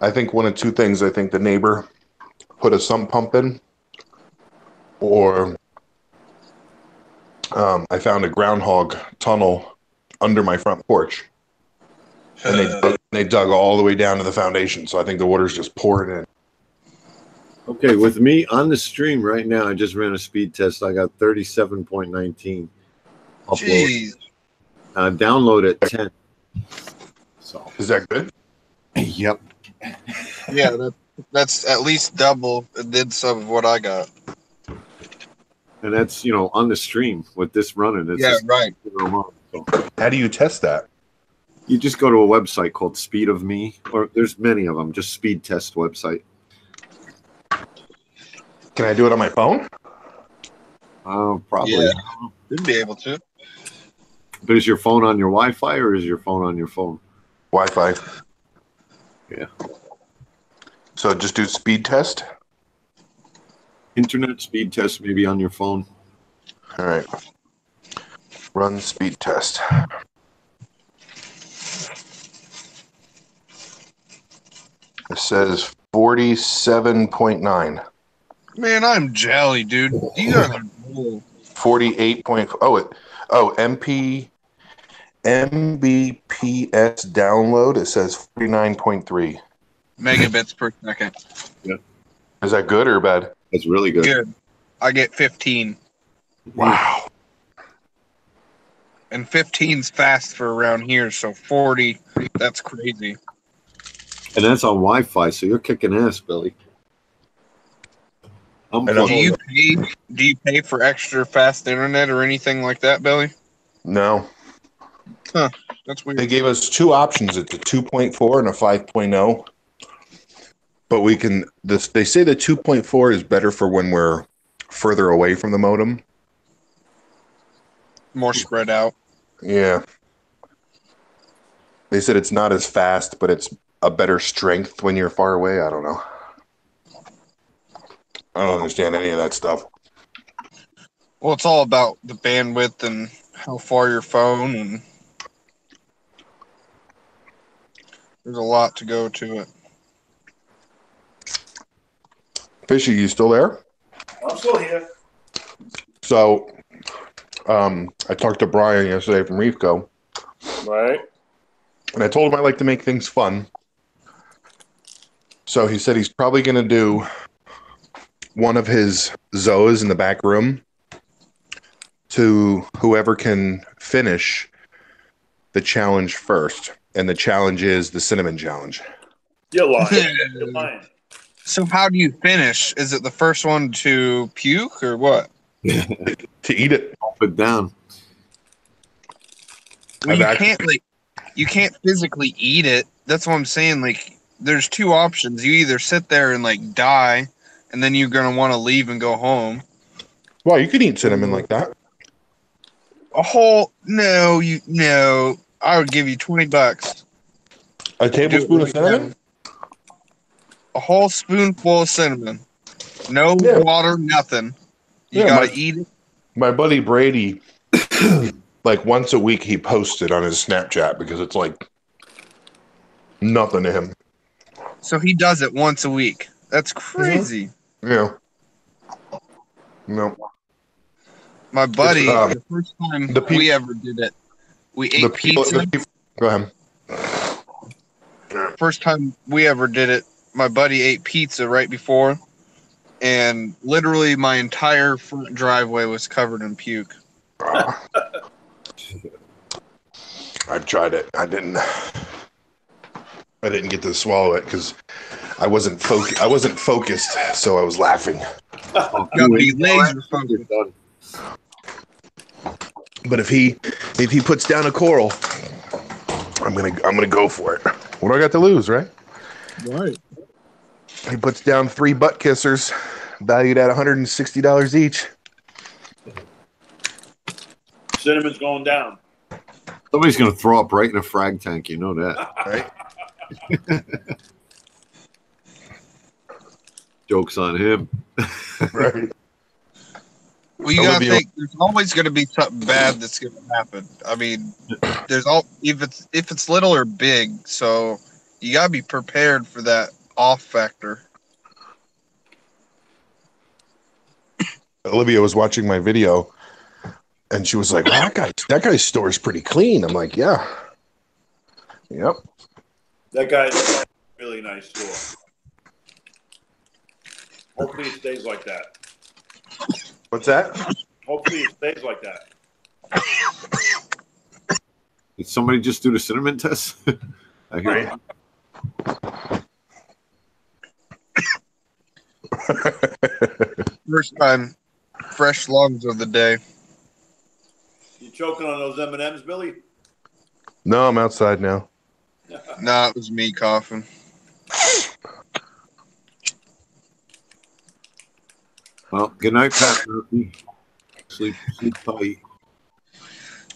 I think one of two things. I think the neighbor put a sump pump in, or I found a groundhog tunnel under my front porch. And they dug all the way down to the foundation. So I think the water's just pouring in. Okay, with me on the stream right now, I just ran a speed test. I got 37.19. Jeez. Download at 10. So is that good? Yep. Yeah, that's at least double. It did some of what I got. And that's, on the stream with this running. It's Yeah, right. So How do you test that? you just go to a website called Speed of Me, or there's many of them, just speed test website. Can I do it on my phone? Probably. Yeah, you'd be able to. But is your phone on your Wi-Fi or is your phone on your phone? Wi-Fi. Yeah. So just do speed test? Internet speed test maybe on your phone. All right. Run speed test. It says 47.9. Man, I'm jelly, dude. You guys are cool. 48. MBPS download. It says 49.3 megabits per second. Yeah. Is that good or bad? That's really good. Good. I get 15. Wow. And 15's fast for around here, so 40, that's crazy. And that's on Wi-Fi, so you're kicking ass, Billy. Do you pay for extra fast internet or anything like that, Billy? No. Huh. That's weird. They gave us two options. It's a 2.4 and a 5.0. But we can they say the 2.4 is better for when we're further away from the modem. More spread out. Yeah. They said it's not as fast, but it's a better strength when you're far away. I don't know. I don't understand any of that stuff. Well, it's all about the bandwidth and how far your phone, and there's a lot to go to it. Fishy, you still there? I'm still here. So, I talked to Brian yesterday from Reefco. Right. And I told him I like to make things fun. So he said he's probably going to do one of his Zoas in the back room to whoever can finish the challenge first. And the challenge is the cinnamon challenge. You're lying. You're lying. So how do you finish? Is it the first one to puke or what? To eat it. Put down. Well, you can't physically eat it. That's what I'm saying. Like, there's two options. You either sit there and like die, and then you're gonna want to leave and go home. Well, you can eat cinnamon like that. A whole no. I would give you $20. A tablespoon of cinnamon? A whole spoonful of cinnamon. No water, nothing. You gotta eat it. My buddy Brady, like once a week, he posted on his Snapchat because it's like nothing to him. So he does it once a week. That's crazy. Yeah. No. My buddy, the first time we ever did it, we ate pizza. Go ahead. First time we ever did it, my buddy ate pizza right before, and literally my entire front driveway was covered in puke. I tried it. I didn't get to swallow it because I wasn't focused, so I was laughing. Gotta be laser focused. But if he puts down a coral, I'm gonna go for it. What do I got to lose, right? Right. He puts down 3 butt kissers, valued at $160 each. Cinnamon's going down. Somebody's going to throw up right in a frag tank. You know that, right? Joke's on him. Right. Well, you gotta think there's always gonna be something bad that's gonna happen. I mean, there's if it's little or big, so you gotta be prepared for that off factor. Olivia was watching my video, and she was like, "Wow, that guy's store is pretty clean." I'm like, "Yeah, yep." That guy's a really nice store. Hopefully it stays like that. What's that? Hopefully it stays like that. Did somebody just do the cinnamon test? I hear right. First time fresh lungs of the day. You choking on those M&Ms, Billy? No, I'm outside now. Nah, it was me coughing. Well, good night, Pat Murphy. Sleep tight.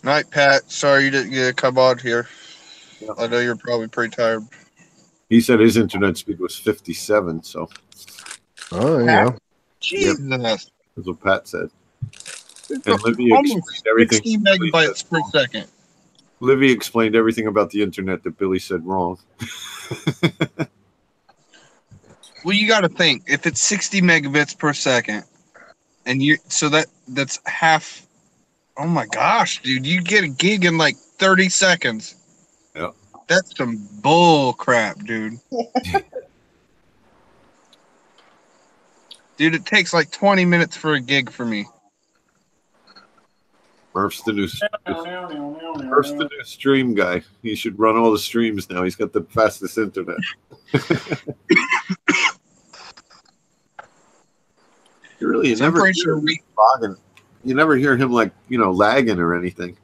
Night, Pat. Sorry you didn't get a come on here. Yep. I know you're probably pretty tired. He said his internet speed was 57, so. Oh, yeah. Jesus. Yep. That's what Pat said. It's And Livy explained everything. 60 megabytes per second. Livy explained everything about the internet that Billy said wrong. Well, you got to think if it's 60 megabits per second, and that's half. Oh my gosh, dude! You get a gig in like 30 seconds. Yeah, that's some bull crap, dude. Dude, it takes like 20 minutes for a gig for me. Murph's the new stream guy. He should run all the streams now. He's got the fastest internet. You never hear him like, lagging or anything.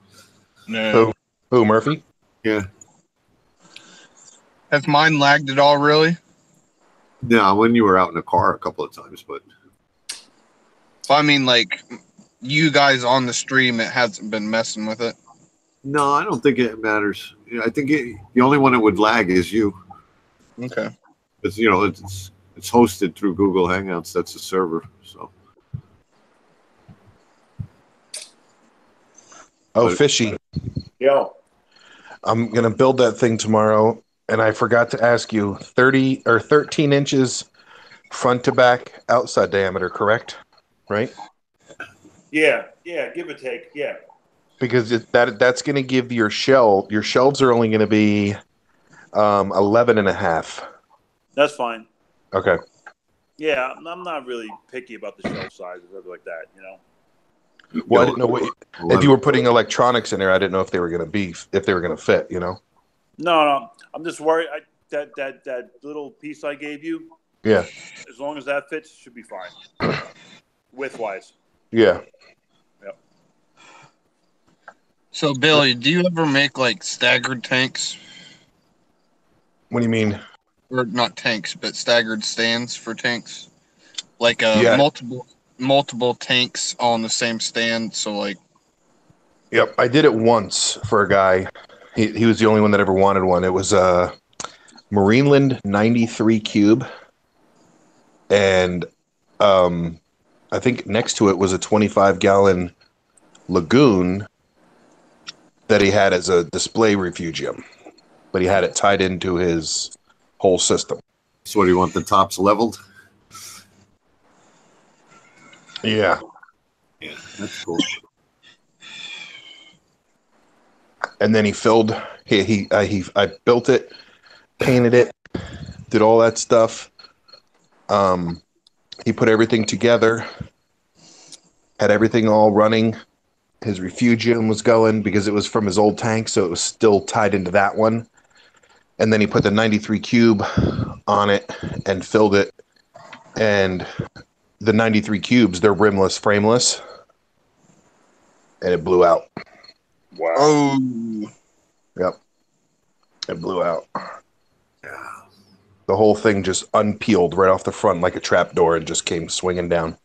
No. Who, Murphy? Yeah. Has mine lagged at all, really? No, when you were out in the car a couple of times, but. I mean, like, you guys on the stream, it hasn't been messing with it. No, I don't think it matters. I think the only one that would lag is you. Okay. Because, it's hosted through Google Hangouts. That's the server. So. Oh, Fishy. Yo. I'm going to build that thing tomorrow, and I forgot to ask you, 30 or 13 inches front to back outside diameter, correct? Right? Yeah, give or take, yeah. Because that's going to give your shelves are only going to be 11 and a half. That's fine. Okay. Yeah, I'm not really picky about the shelf size or something like that, Well, I didn't know if you were putting electronics in there. I didn't know if they were going to fit. No, I'm just worried that little piece I gave you. Yeah. As long as that fits, should be fine. Width wise. Yeah. Yep. So, Billy, do you ever make like staggered tanks? What do you mean? Or not tanks, but staggered stands for tanks, like multiple tanks on the same stand. So, like, yep, I did it once for a guy. He was the only one that ever wanted one. It was a Marineland 93 cube, and I think next to it was a 25-gallon Lagoon that he had as a display refugium, but he had it tied into his whole system. So what do you want, the tops leveled? Yeah. Yeah, that's cool. And then he filled. I built it, painted it, did all that stuff. He put everything together, had everything all running. His refugium was going because it was from his old tank, so it was still tied into that one. And then he put the 93 cube on it and filled it. And the 93 cubes, they're rimless, frameless. And it blew out. Wow. Oh. Yep. It blew out. The whole thing just unpeeled right off the front like a trap door and just came swinging down.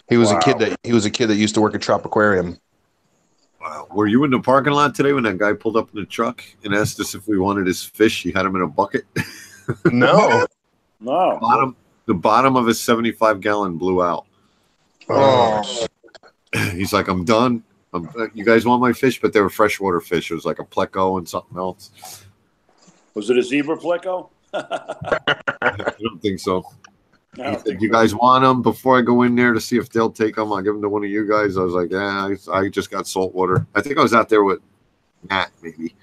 He was a kid that used to work at Trop Aquarium. Wow. Were you in the parking lot today when that guy pulled up in the truck and asked us if we wanted his fish? He had him in a bucket. No. No. The bottom of his 75-gallon blew out. Oh. He's like, I'm done. You guys want my fish? But they were freshwater fish. It was like a pleco and something else. Was it a zebra pleco? I don't think so. He said, you guys want them? Before I go in there to see if they'll take them, I'll give them to one of you guys. I was like, yeah, I just got salt water. I think I was out there with Matt, maybe.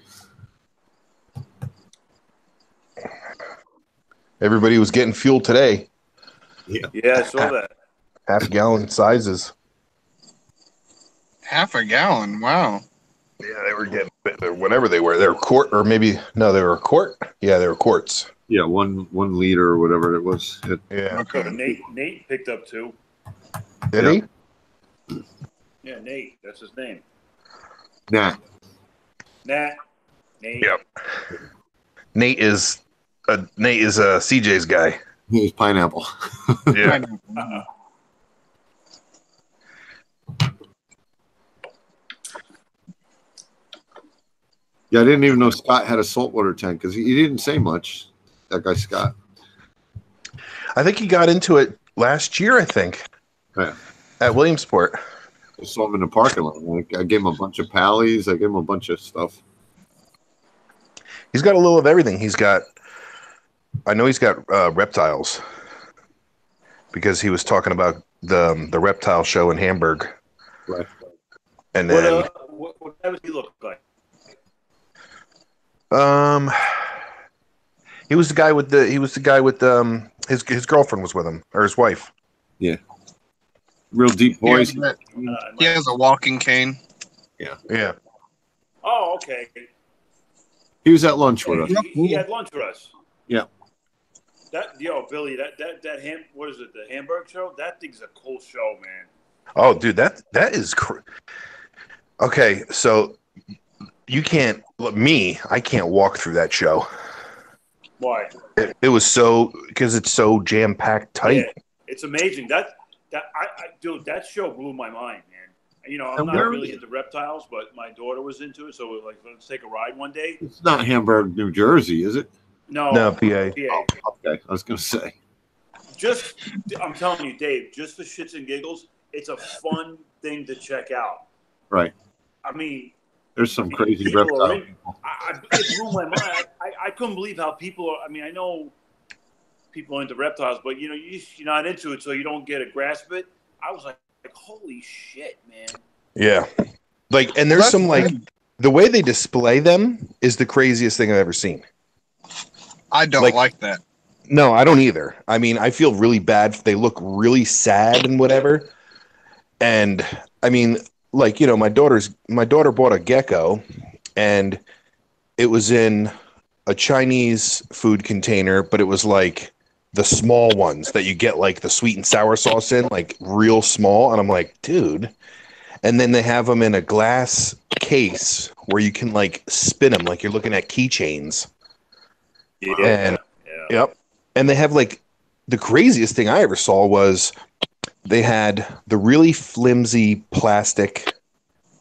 Everybody was getting fuel today. Yeah, I saw that. Half-gallon sizes. Half a gallon. Wow. Yeah, they were getting whatever they were. They were quart, or maybe no, they were quart. Yeah, they were quarts. Yeah, 1 liter or whatever it was. Yeah. Okay. Nate picked up 2. Did he? Yeah, Nate. That's his name. Nah. Nate. Yep. Nate is CJ's guy. He's Pineapple. Yeah. Yeah, I didn't even know Scott had a saltwater tank because he didn't say much. That guy Scott. I think he got into it last year. I think. Yeah. At Williamsport. I saw him in the parking lot. I gave him a bunch of pallies. I gave him a bunch of stuff. He's got a little of everything. I know he's got reptiles because he was talking about the reptile show in Hamburg. Right. And then What does he look like? he was the guy with his girlfriend was with him, or his wife. Yeah. Real deep voice. He has a walking cane. Yeah. Oh, okay. He was at lunch with us. He had lunch with us. Yeah. Billy, what is it? The Hamburg show? That thing's a cool show, man. Oh, dude, that is okay. So you can't. I can't walk through that show. Why? It was because it's so jam packed tight. Yeah, it's amazing. Dude, that show blew my mind, man. You know, I'm not really into reptiles, but my daughter was into it, so we're like, let's take a ride one day. It's not Hamburg, New Jersey, is it? No, PA. Oh, okay, I was going to say. I'm telling you, Dave, just for shits and giggles, it's a fun thing to check out. Right. I mean, there's some crazy reptile. It blew my mind. I couldn't believe how people are. I mean, I know people are into reptiles, but you know, you're not into it, so you don't get a grasp of it. I was like, holy shit, man. Yeah. And there's some the way they display them is the craziest thing I've ever seen. I don't like that. No, I don't either. I mean, I feel really bad. They look really sad and whatever. And I mean, my daughter bought a gecko, and it was in a Chinese food container, but it was like the small ones that you get like the sweet and sour sauce in, like real small. And I'm like, dude. And then they have them in a glass case where you can like spin them, like you're looking at keychains. Yeah. Yep. And they have like the craziest thing I ever saw was they had the really flimsy plastic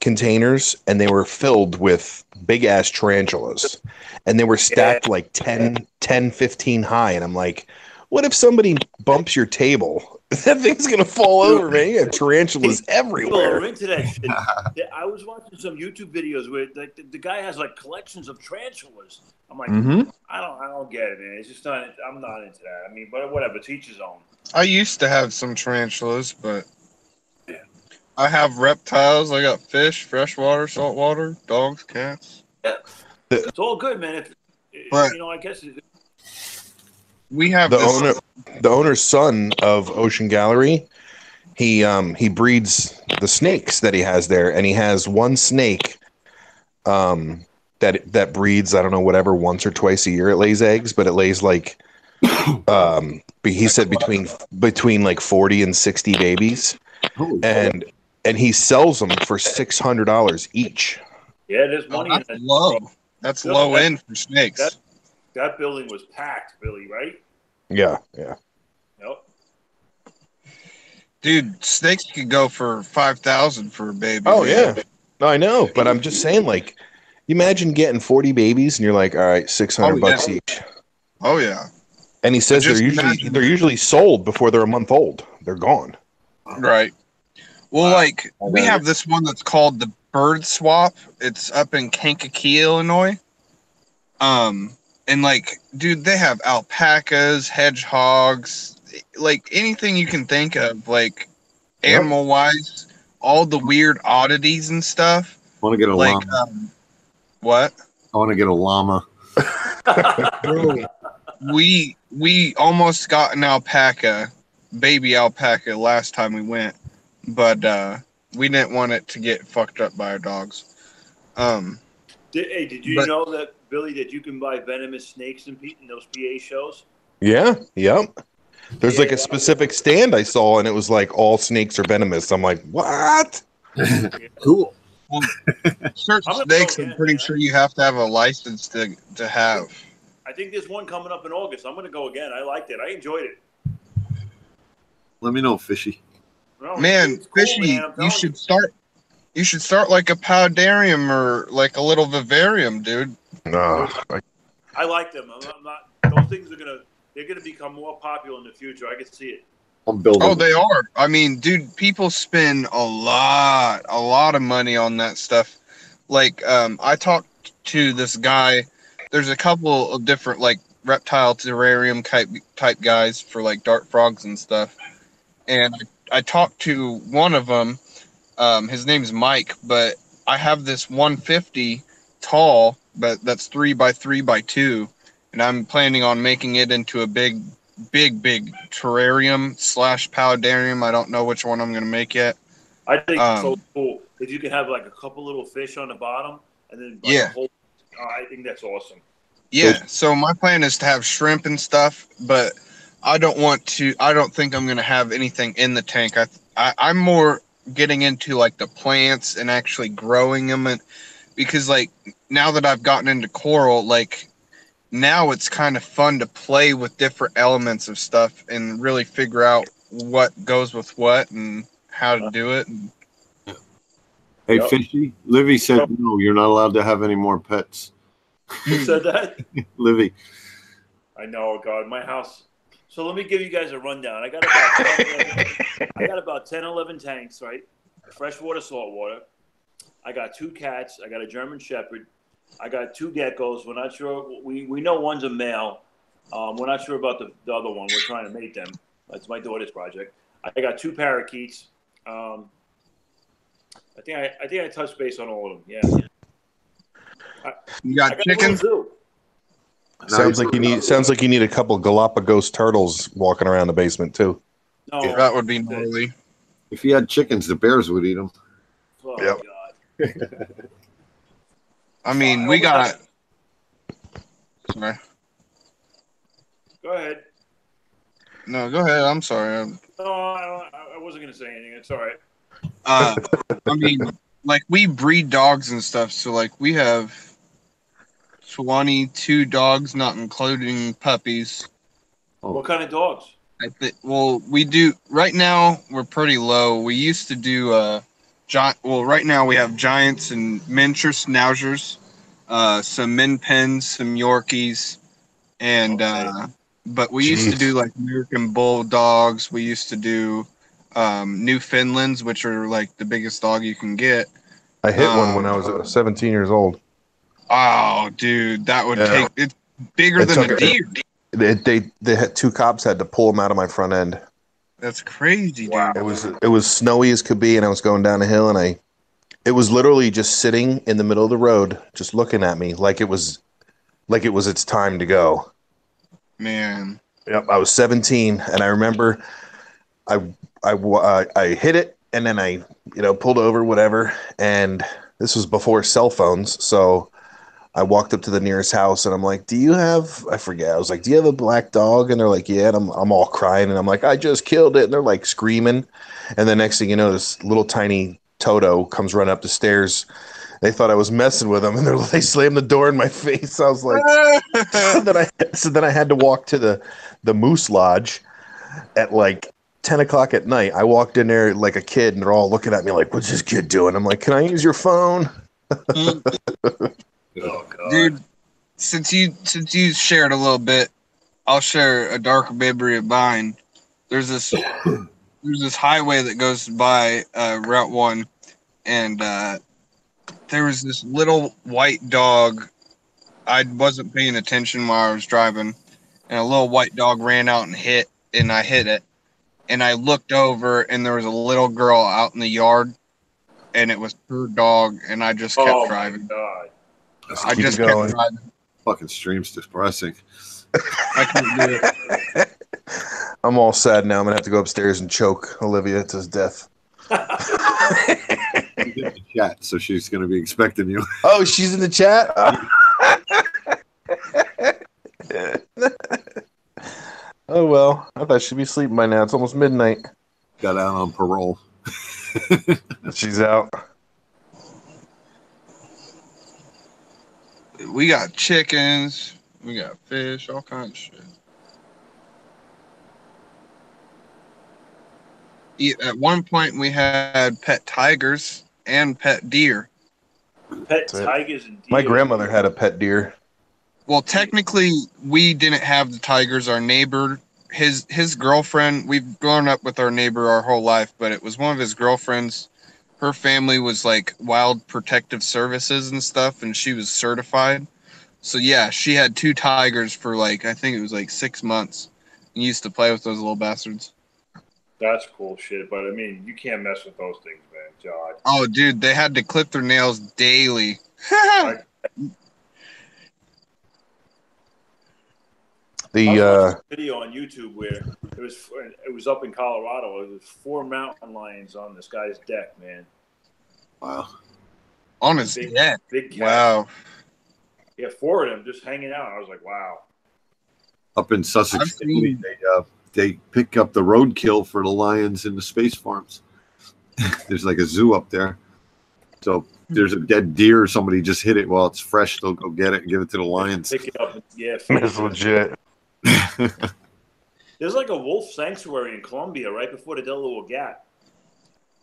containers, and they were filled with big ass tarantulas, and they were stacked like 10, 15 high. And I'm like, what if somebody bumps your table? That thing's going to fall over, man. You have tarantulas everywhere. People are into that shit. I was watching some YouTube videos where like the guy has like collections of tarantulas. I'm like, I don't get it, man. It's just not. I'm not into that. I mean, but whatever. Teach his own. I used to have some tarantulas, but I have reptiles. I got fish, freshwater, saltwater, dogs, cats. Yeah. It's all good, man. I guess we have the owner's son of Ocean Gallery. He breeds the snakes that he has there, and he has one snake that breeds, I don't know, whatever, once or twice a year it lays eggs, but it lays like he said between like 40 and 60 babies. And he sells them for $600 each. Yeah, there's money in that. Low. That's low end for snakes. That building was packed, Billy, right? Yeah. Yep. Dude, snakes could go for $5,000 for a baby. Oh, man. Yeah. No, I know, but I'm just saying, like, imagine getting 40 babies and you're like, all right, $600 each. Oh, yeah. And he says they're usually sold before they're a month old. They're gone. Right. Well, we have this one that's called the Bird Swap. It's up in Kankakee, Illinois. And dude, they have alpacas, hedgehogs, like anything you can think of, like animal wise, all the weird oddities and stuff. I want to get a llama. What? I want to get a llama. We almost got an alpaca, baby alpaca, last time we went, but we didn't want it to get fucked up by our dogs. Did you know that, Billy, that you can buy venomous snakes in those PA shows? Yeah. Yep. There's like a specific stand I saw, and it was like all snakes are venomous. I'm like, what? Cool. Well, certain snakes, I'm pretty sure you have to have a license to have. I think there's one coming up in August. I'm going to go again. I liked it. I enjoyed it. Let me know, Fishy. No, Man, it's cool, Fishy, man, I'm you telling should start. You should start like a Powdarium or like a little vivarium, dude. No, I like them. I'm not. Those things they're gonna become more popular in the future. I can see it. I'm building. Oh, they are. I mean, dude, people spend a lot of money on that stuff. Like, I talked to this guy. There's a couple of different like reptile terrarium type guys for like dart frogs and stuff. And I talked to one of them. His name's Mike, but I have this 150 tall, but that's 3x3x2, and I'm planning on making it into a big terrarium / Powdarium. I don't know which one I'm going to make yet. I think it's so cool if you can have like a couple little fish on the bottom, and then like a whole. I think that's awesome. Yeah. So my plan is to have shrimp and stuff, but I don't think I'm going to have anything in the tank. I'm more getting into like the plants and actually growing them, and because like now that I've gotten into coral, like now it's kind of fun to play with different elements of stuff and really figure out what goes with what and how to do it. Hey, Fishy, Livy said no, you're not allowed to have any more pets. Who said that? Livy. I know, God, my house. So let me give you guys a rundown. I got about 10, 11 tanks, right? Freshwater, saltwater. I got 2 cats. I got a German Shepherd. I got 2 geckos. We're not sure. We know one's a male. We're not sure about the other one. We're trying to mate them. That's my daughter's project. I got 2 parakeets. I think I touched base on all of them. Yeah. You got chickens? Sounds like you need a couple Galapagos turtles walking around the basement too. No, that would be gnarly. If you had chickens, the bears would eat them. Oh, yep. God. I mean, we got. Sorry. Go ahead. No, go ahead. I'm sorry. No, I wasn't going to say anything. It's all right. I mean, like we breed dogs and stuff, so like we have 22 dogs, not including puppies. What kind of dogs? Well, we do right now. We're pretty low. We used to do giant. Well, right now we have giants and miniature schnauzers, some min pins, some Yorkies, and but we used to do like American bulldogs. We used to do Newfoundlands, which are like the biggest dog you can get. I hit one when I was 17 years old. Oh, dude, that would take. It's bigger than a deer. They had 2 cops had to pull them out of my front end. That's crazy, dude. Wow. It was snowy as could be, and I was going down a hill, and it was literally just sitting in the middle of the road, just looking at me like it was its time to go. Man. Yep, I was 17, and I remember I hit it, and then I pulled over, whatever, and this was before cell phones, so I walked up to the nearest house and I'm like, do you have, I forget, I was like, do you have a black dog? And they're like, yeah. And I'm all crying and I'm like, I just killed it. And they're like screaming. And the next thing you know, this little tiny Toto comes running up the stairs. They thought I was messing with them and they slammed the door in my face. I was like, so then I had to walk to the Moose Lodge at like 10 o'clock at night. I walked in there like a kid and they're all looking at me like, what's this kid doing? I'm like, can I use your phone? Oh, God. Dude, since you shared a little bit, I'll share a dark memory of mine. There's this highway that goes by Route 1, and there was this little white dog. I wasn't paying attention while I was driving, and a little white dog ran out and I hit it. And I looked over, and there was a little girl out in the yard, and it was her dog, and I just kept driving. God. I just kept driving. Fucking stream's depressing. I couldn't do it. I'm all sad now. I'm gonna have to go upstairs and choke Olivia to death. She's in the chat, so she's gonna be expecting you. Oh, she's in the chat. Oh well, I thought she'd be sleeping by now. It's almost midnight. Got out on parole. She's out. We got chickens. We got fish. All kinds of shit. At one point, we had pet tigers and pet deer. Pet tigers and deer. My grandmother had a pet deer. Well, technically, we didn't have the tigers. Our neighbor, his girlfriend, we've grown up with our neighbor our whole life, but it was one of his girlfriends. Her family was like Wild Protective Services and stuff, and she was certified. So yeah, she had 2 tigers for like, I think it was like 6 months. And used to play with those little bastards. That's cool shit, but I mean, you can't mess with those things, man. God. Oh, dude, they had to clip their nails daily. The video on YouTube where it was up in Colorado. It was 4 mountain lions on this guy's deck, man. Wow. On his deck. Big cats. Wow. Yeah, 4 of them just hanging out. I was like, wow. Up in Sussex, they pick up the roadkill for the lions in the space farms. There's like a zoo up there. So there's a dead deer. Somebody just hit it while it's fresh. They'll go get it and give it to the lions. Pick it up. Yeah. That's legit. There's like a wolf sanctuary in Colombia right before the Delaware Gap.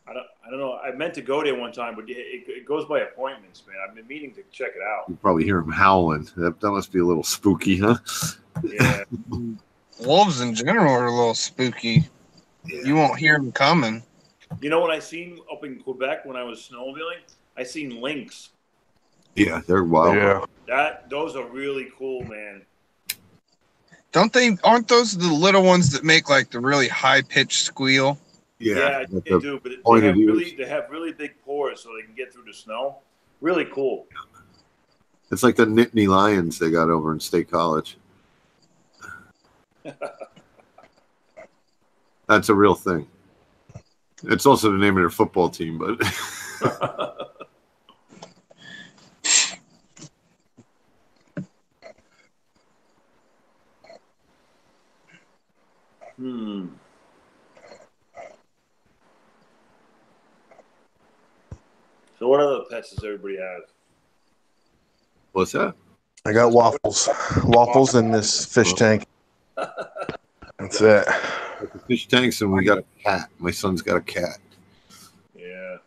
I don't know. I meant to go there one time, but it goes by appointments, man. I've been meaning to check it out. You probably hear them howling. That must be a little spooky, huh? Yeah. Wolves in general are a little spooky. Yeah. You won't hear them coming. You know what I seen up in Quebec when I was snowmobiling? I seen lynx. Yeah, they're wild. Yeah. Those are really cool, man. Aren't those the little ones that make like the really high pitched squeal? Yeah, they do, but they have really big pores so they can get through the snow. Really cool. It's like the Nittany Lions they got over in State College. That's a real thing. It's also the name of their football team, but So what other pets does everybody have? What's that? I got waffles in this fish tank. That's it. Fish tanks, and we got a cat. My son's got a cat. Yeah.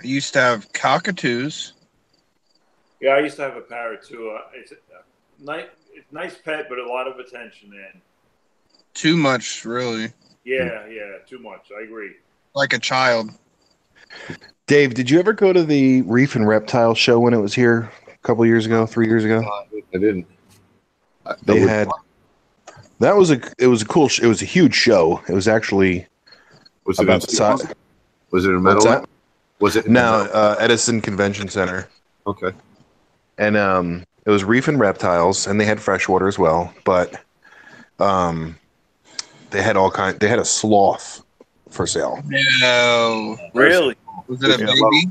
I used to have cockatoos. Yeah, I used to have a parrot too. It's a nice pet, but a lot of attention, man. Too much, really. Yeah, too much. I agree. Like a child. Dave, did you ever go to the Reef and Reptile show when it was here a couple years ago, 3 years ago? I didn't. It was a cool. It was a huge show. It was actually about the size. Was it in Meadowlands? Was it Edison Convention Center? Okay. And it was Reef and Reptiles, and they had freshwater as well. But they had They had a sloth for sale. No, really? Was it a baby?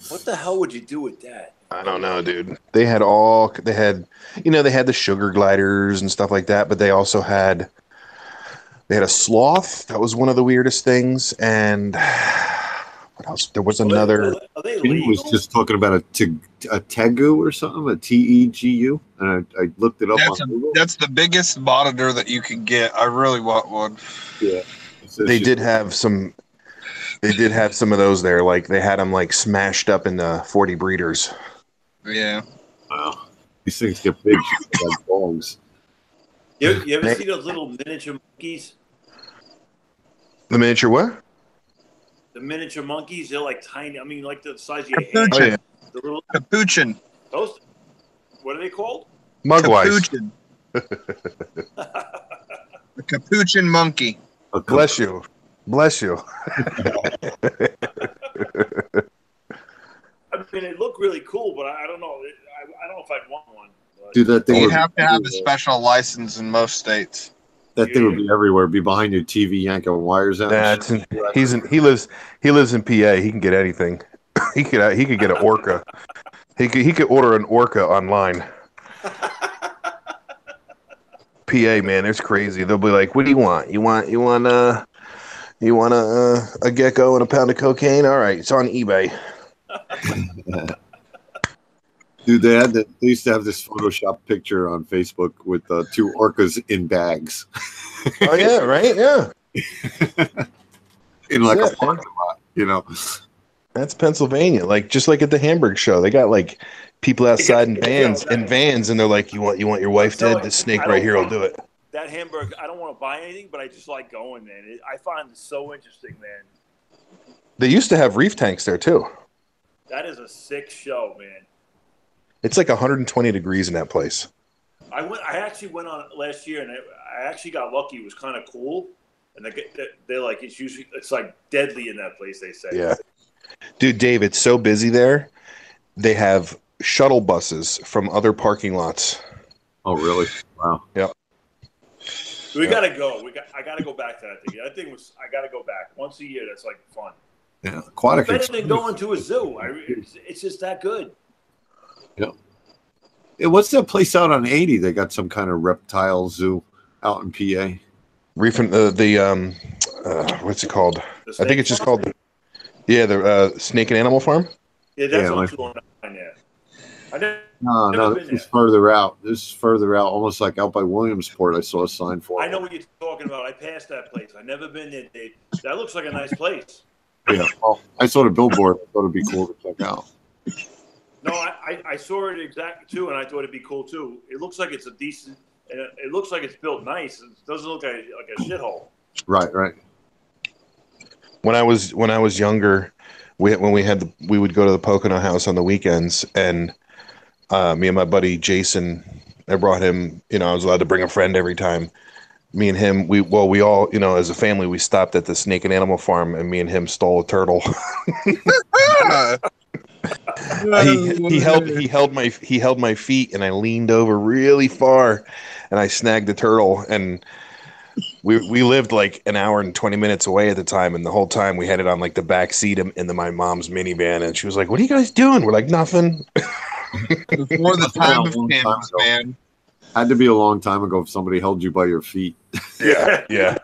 What the hell would you do with that? I don't know, dude. They had the sugar gliders and stuff like that, but they also had a sloth. That was one of the weirdest things. And what else? There was another. He was just talking about a tegu or something, a TEGU, and I looked it up on Google. That's the biggest monitor that you can get. I really want one. Yeah. They did have some of those there. Like they had them like smashed up in the 40 breeders. Yeah. Wow. These things get big like dogs. You ever see those little miniature monkeys? The miniature what? The miniature monkeys, they're like tiny. I mean, like the size of your hand. Oh, yeah. The little capuchin. Those. What are they called? Mugwise. The capuchin monkey. Bless you. Bless you. I mean, they look really cool, but I don't know. I don't know if I'd want one. Dude, that thing you have to have a special license in most states. That thing would be everywhere. Be behind your TV, yanking wires out. He lives in PA. He can get anything. He could get an orca. He could order an orca online. PA PA, man, it's crazy. They'll be like, "What do you want? You want a gecko and a pound of cocaine? All right, it's on eBay." Dude, they used to have this Photoshop picture on Facebook with 2 orcas in bags. Oh yeah, right, yeah. In like a parking lot, you know. That's Pennsylvania, like just like at the Hamburg show, they got like people outside in vans, and they're like, "You want your wife dead? This snake right here will do it." That Hamburg, I don't want to buy anything, but I just like going, man. I find it so interesting, man. They used to have reef tanks there too. That is a sick show, man. It's like 120 degrees in that place. I actually went on last year, and I actually got lucky. It was kind of cool, and they're like, it's like deadly in that place. They say. Yeah, dude, Dave, it's so busy there. They have shuttle buses from other parking lots. Oh, really? Wow. Yep. We gotta go. I gotta go back to that thing. That thing was. I gotta go back once a year. That's like fun. Yeah, aquatic. Better than going to a zoo. It's just that good. Yeah. What's that place out on 80? They got some kind of reptile zoo out in PA. What's it called? I think it's just called the Snake and Animal Farm. Yeah, that's on 209. Yeah. No, this is further out. This is further out, almost like out by Williamsport. I saw a sign for it. I know what you're talking about. I passed that place. I've never been there, Dave. That looks like a nice place. Yeah, well, I saw the billboard. I thought it'd be cool to check out. No, I saw it exactly too, and I thought it'd be cool too. It looks like it's a decent, and it looks like it's built nice. It doesn't look like a shithole. Right. When I was younger, we would go to the Pocono House on the weekends, and me and my buddy Jason, I brought him. I was allowed to bring a friend every time. Me and him, we all, as a family, we stopped at the Snake and Animal Farm, and me and him stole a turtle. He held my feet, and I leaned over really far, and I snagged the turtle. And we lived like an hour and 20 minutes away at the time, and the whole time we had it on like the back seat in my mom's minivan, and she was like, "What are you guys doing?" We're like, "Nothing." Before the time of cameras, man. Had to be a long time ago if somebody held you by your feet. Yeah.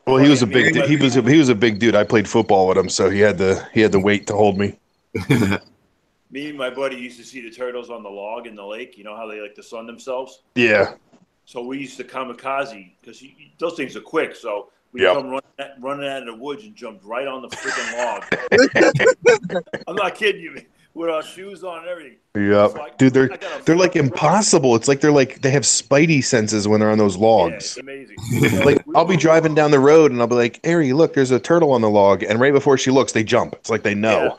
Well, he was a big he was a big dude. I played football with him, so he had the weight to hold me. Me and my buddy used to see the turtles on the log in the lake. You know how they like to sun themselves? Yeah. So we used to kamikaze because those things are quick. So we come running out of the woods and jumped right on the freaking log. I'm not kidding you, man. With our shoes on and everything. Yeah, so dude, they're like impossible. It's like they have spidey senses when they're on those logs. Yeah, it's amazing. Like I'll be driving down the road and I'll be like, "Ari, look, there's a turtle on the log," and right before she looks, they jump. It's like they know.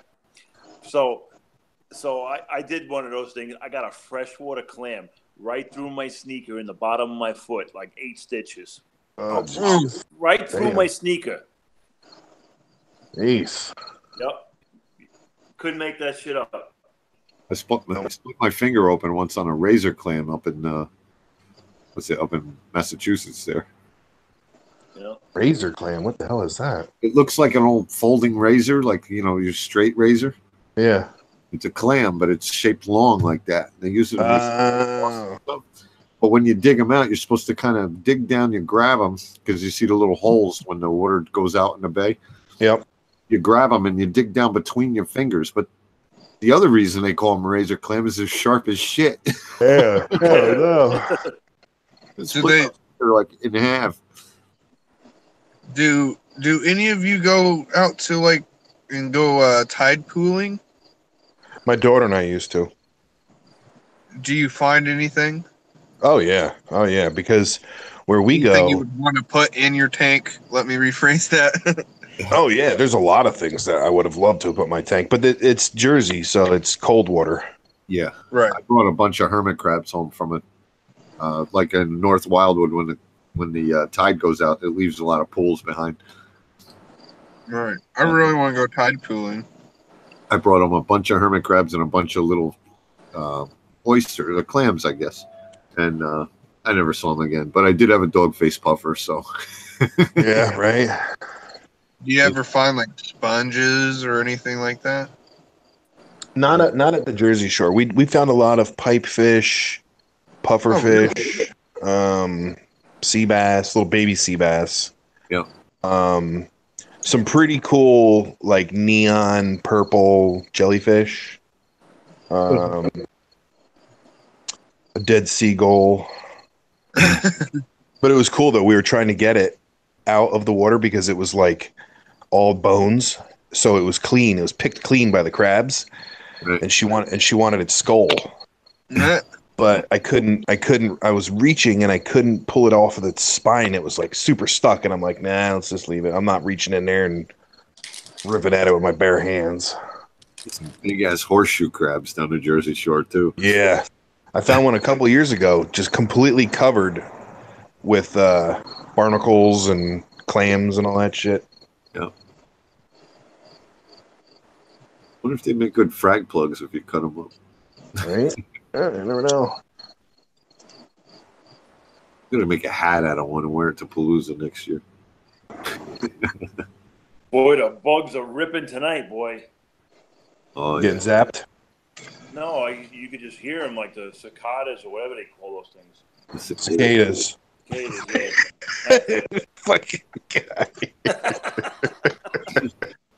Yeah. So I did one of those things. I got a freshwater clam right through my sneaker in the bottom of my foot, like 8 stitches. Right through my sneaker. Jeez. Yep. Couldn't make that shit up. I split my finger open once on a razor clam up in up in Massachusetts there. Yeah. Razor clam, what the hell is that? It looks like an old folding razor, like your straight razor. Yeah. It's a clam, but it's shaped long like that. They use it. But when you dig them out, you're supposed to kind of dig down. You grab them because you see the little holes when the water goes out in the bay. Yep. You grab them and you dig down between your fingers. But the other reason they call them razor clam is they're sharp as shit. Yeah. No. They're like in half. Do any of you go out to go tide pooling? My daughter and I used to. Do you find anything? Oh yeah. Because where we Anything go, you would want to put in your tank? Let me rephrase that. Oh yeah, there's a lot of things that I would have loved to put in my tank, but it's Jersey, so it's cold water. Yeah, right. I brought a bunch of hermit crabs home from it, like in North Wildwood when the tide goes out, it leaves a lot of pools behind. Right. I really want to go tide pooling. I brought him a bunch of hermit crabs and a bunch of little clams, I guess, and I never saw them again. But I did have a dog face puffer, so yeah, right. Do you ever find sponges or anything like that? Not at the Jersey Shore. We found a lot of pipefish, pufferfish, sea bass, little baby sea bass. Yeah. Some pretty cool, like neon purple jellyfish. A dead seagull. But it was cool though. We were trying to get it out of the water because it was like all bones, so it was clean. It was picked clean by the crabs, Right. and she wanted its skull. But I couldn't. I was reaching and I couldn't pull it off of its spine. It was like super stuck, and I'm like, nah, let's just leave it. I'm not reaching in there and ripping at it with my bare hands. Some big ass horseshoe crabs down the Jersey Shore too. Yeah, I found one a couple years ago, just completely covered with barnacles and clams and all that shit. Yeah. Wonder if they make good frag plugs if you cut them up. Right? Yeah, you never know. I'm gonna make a hat out of one and wear it to Palooza next year. Boy, the bugs are ripping tonight, boy. Oh, Getting zapped. No, you could just hear them, like the cicadas or whatever they call those things. Cicadas. Cicadas, yeah. Fucking guy.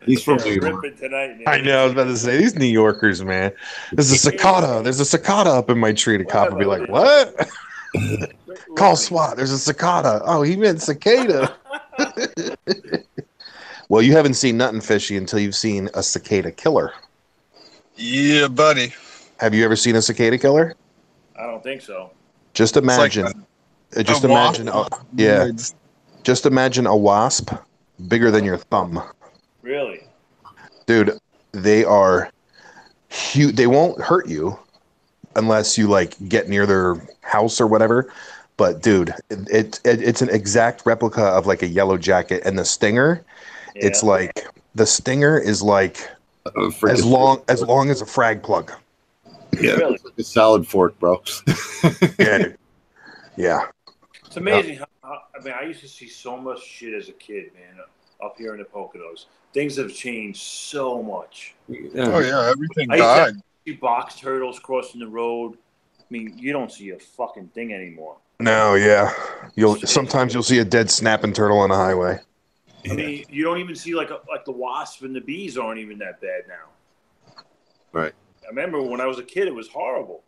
He's from They're New York. ripping tonight, man. I know. I was about to say these New Yorkers, man. There's a cicada. There's a cicada up in my tree. The cop would be like, "What?" Call SWAT. There's a cicada. Oh, he meant cicada. Well, you haven't seen nothing fishy until you've seen a cicada killer. Yeah, buddy. Have you ever seen a cicada killer? I don't think so. Just imagine. Just imagine. Yeah. Just imagine a wasp bigger than your thumb. Really? Dude, they are huge. They won't hurt you unless you like get near their house or whatever. But dude, it's an exact replica of like a yellow jacket, and the stinger, it's like the stinger is like as long as a frag plug. Yeah, Really? it's like a salad fork, bro. Yeah, dude. Yeah. It's amazing how I mean, I used to see so much shit as a kid, man, up here in the Poconos. Things have changed so much. Oh yeah, everything I used died. to see box turtles crossing the road. I mean, you don't see a fucking thing anymore. No, yeah. Sometimes you'll see a dead snapping turtle on the highway. I mean, you don't even see like the wasp and the bees aren't even that bad now. Right. I remember when I was a kid, it was horrible.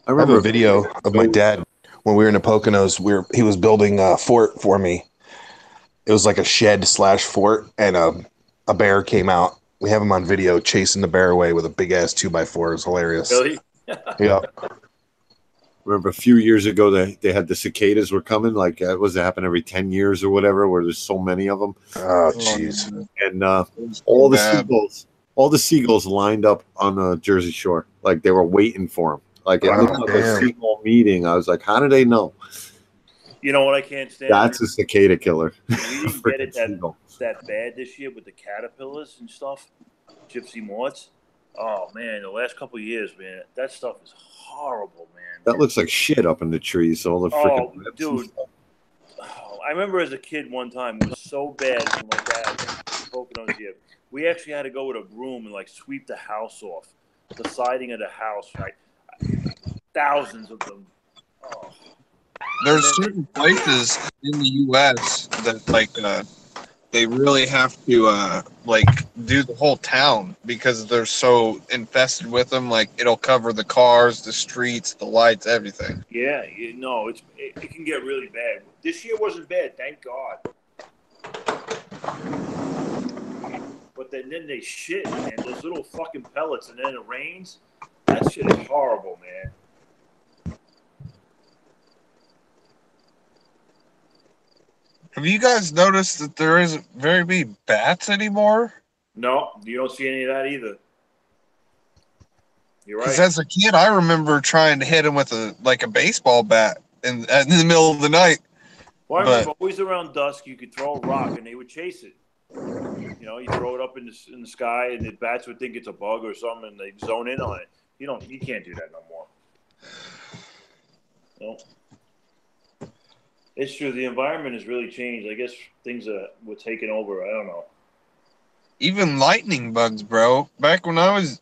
I remember a video of my dad when we were in the Poconos. He was building a fort for me. It was like a shed/fort, and a bear came out. We have him on video chasing the bear away with a big ass 2x4. It was hilarious. Really? Yeah. Remember a few years ago they had the cicadas were coming, like it was happening every 10 years or whatever, where there's so many of them. Oh jeez. And all the seagulls lined up on the Jersey Shore, like they were waiting for them. Like it looked like a seagull meeting. I was like, how do they know? You know what I can't stand? That's a cicada killer. We didn't get it that bad this year with the caterpillars and stuff, gypsy moths. Oh man, the last couple of years, man, that stuff is horrible, man. That looks like shit up in the trees. All the freaking dude. I remember as a kid one time, it was so bad for my dad. Poconos here. We actually had to go with a broom and like sweep the house off, the siding of the house, right? Thousands of them. Oh. There's certain places in the U.S. that like they really have to like do the whole town because they're so infested with them. Like it'll cover the cars, the streets, the lights, everything. Yeah, it can get really bad. This year wasn't bad, thank God. But then they shit, man. Those little fucking pellets, and then it rains. That shit is horrible, man. Have you guys noticed that there isn't very many bats anymore? No, you don't see any of that either. You're right. Because as a kid, I remember trying to hit him with a baseball bat in the middle of the night. Well, I remember always around dusk, you could throw a rock and they would chase it. You know, you throw it up in the sky, and the bats would think it's a bug or something, and they zone in on it. You can't do that no more. No. It's true. The environment has really changed. I guess things were taken over. I don't know. even lightning bugs, bro. Back when I was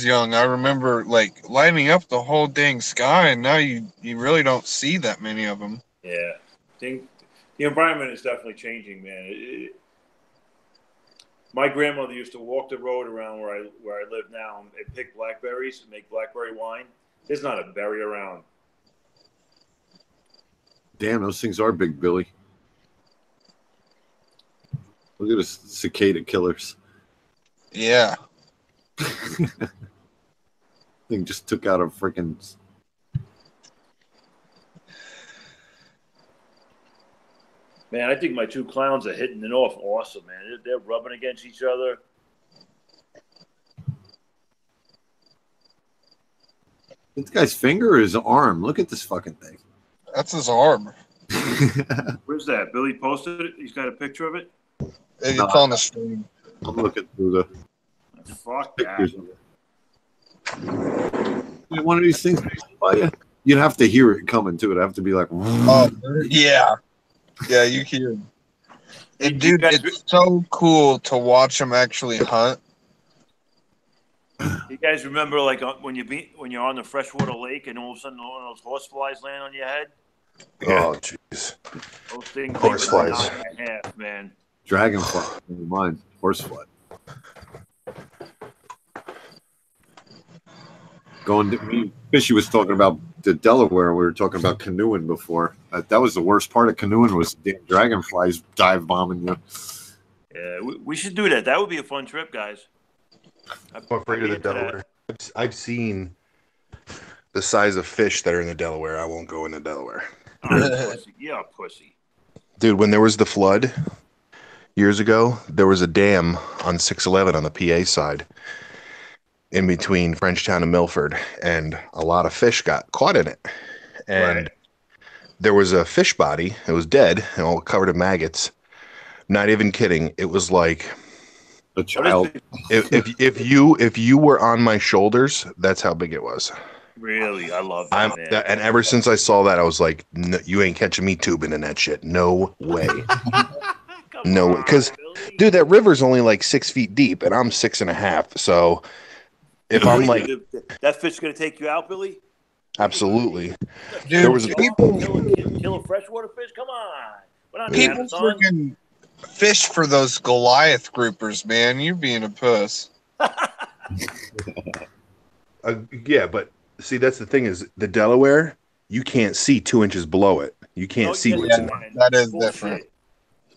young, I remember like lighting up the whole dang sky, and now you really don't see that many of them. Yeah, I think the environment is definitely changing, man. My grandmother used to walk the road around where I live now and pick blackberries and make blackberry wine. There's not a berry around. Damn, those things are big, Billy. Look at the cicada killers. Yeah. Thing just took out a freaking. Man, I think my two clowns are hitting it off awesome, man. They're rubbing against each other. This guy's finger or his arm? Look at this fucking thing. That's his arm. Where's that? Billy posted it? He's got a picture of it? It's on the stream. I'm looking through the Fuck pictures that. of it. One of these things by you. You'd have to hear it coming too. It'd have to be like, oh, yeah. Yeah, you hear him. Dude, it's so cool to watch him actually hunt. You guys remember, like, when you're on the freshwater lake and all of a sudden one of those horseflies land on your head? Oh, jeez. Those things Horseflies. knock in half, man. dragonfly. Never mind. Horsefly. Going to me, Fishy was talking about the Delaware. We were talking about canoeing before. That was the worst part of canoeing was the damn dragonflies dive bombing you. Yeah, we should do that. That would be a fun trip, guys. I'm afraid of the Delaware. I've seen the size of fish that are in the Delaware. I won't go in the Delaware. Oh, pussy. Yeah, pussy. Dude, when there was the flood years ago, there was a dam on 611 on the PA side in between Frenchtown and Milford, and a lot of fish got caught in it. And there was a fish body. It was dead and all covered in maggots. Not even kidding. It was like a child. If you were on my shoulders, that's how big it was. Really, I love that, man. And ever since I saw that, I was like, no, you ain't catching me tubing in that shit. No way. No way. Because, dude, that river's only like 6 feet deep, and I'm 6.5. So if I'm like, that fish gonna take you out, Billy? Absolutely. Dude, there was kill a freshwater fish. Come on. We're not people freaking fish for those Goliath groupers, man. You're being a puss. Yeah, but see, that's the thing is the Delaware, you can't see 2 inches below it. You can't see what's in it. That is different.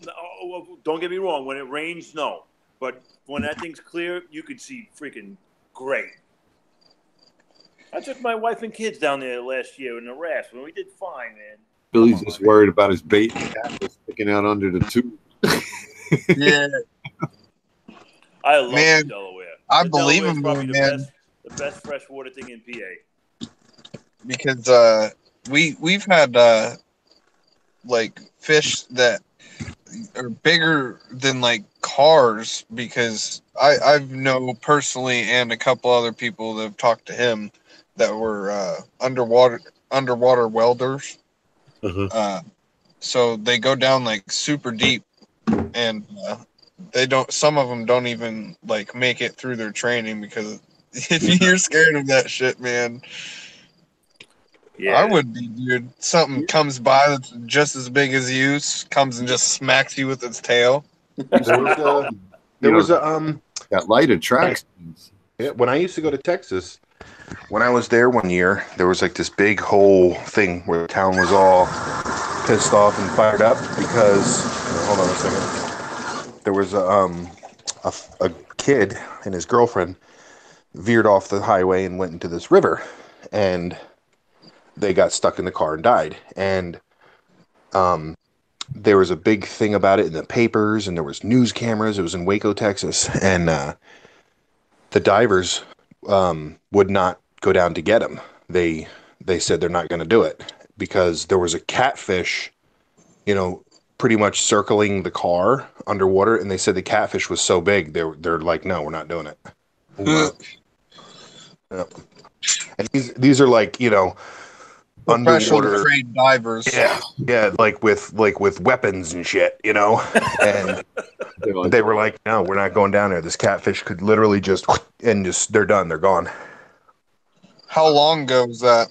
No, don't get me wrong. When it rains, no. But when that thing's clear, you can see freaking great. I took my wife and kids down there last year in the raft, and we did fine, man. Billy's just worried about his bait and cat sticking out under the tube. Yeah. I love the Delaware. I believe him, probably man. The best freshwater thing in PA. Because we've had like fish that are bigger than like cars, because I've know personally, and a couple other people that have talked to him that were underwater welders. So they go down like super deep, and some of them don't even like make it through their training, because if you're scared of that shit, man. Yeah, I would be, dude. Something comes by that's just as big as you, comes and just smacks you with its tail. There was a that light attracts. Yeah, when I used to go to Texas, when I was there one year, there was like this big whole thing where the town was all pissed off and fired up because hold on a second. There was a kid and his girlfriend veered off the highway and went into this river, and they got stuck in the car and died. And there was a big thing about it in the papers, and there was news cameras. It was in Waco, Texas, and the divers would not go down to get him. They said they're not going to do it because there was a catfish, pretty much circling the car underwater, and they said the catfish was so big they're like, no, we're not doing it. Yeah. And these are like underwater trained divers. Yeah, like with weapons and shit, and They were like, no, we're not going down there. This catfish could literally just they're done. They're gone. How long ago was that?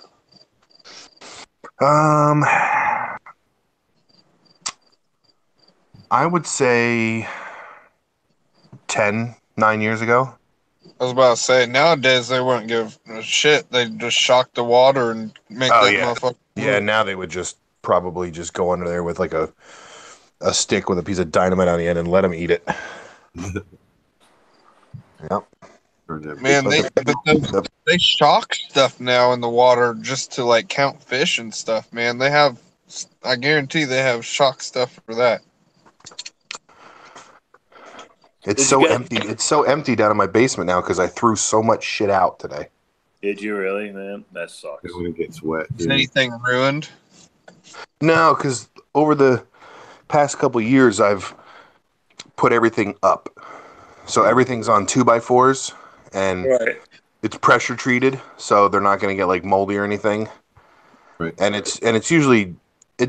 I would say 9 years ago. I was about to say, nowadays they wouldn't give a shit. They'd just shock the water and make motherfucker. Yeah, now they would just probably just go under there with like a stick with a piece of dynamite on the end and let them eat it. Yep. Man, they shock stuff now in the water just to like count fish and stuff, man. I guarantee they have shock stuff for that. It's so empty. It's so empty down in my basement now because I threw so much shit out today. Did you really, man? That sucks. When it gets wet. Is anything ruined? No, because over the past couple of years, I've put everything up. So everything's on 2x4s, and it's pressure treated, so they're not going to get like moldy or anything. Right. And it's usually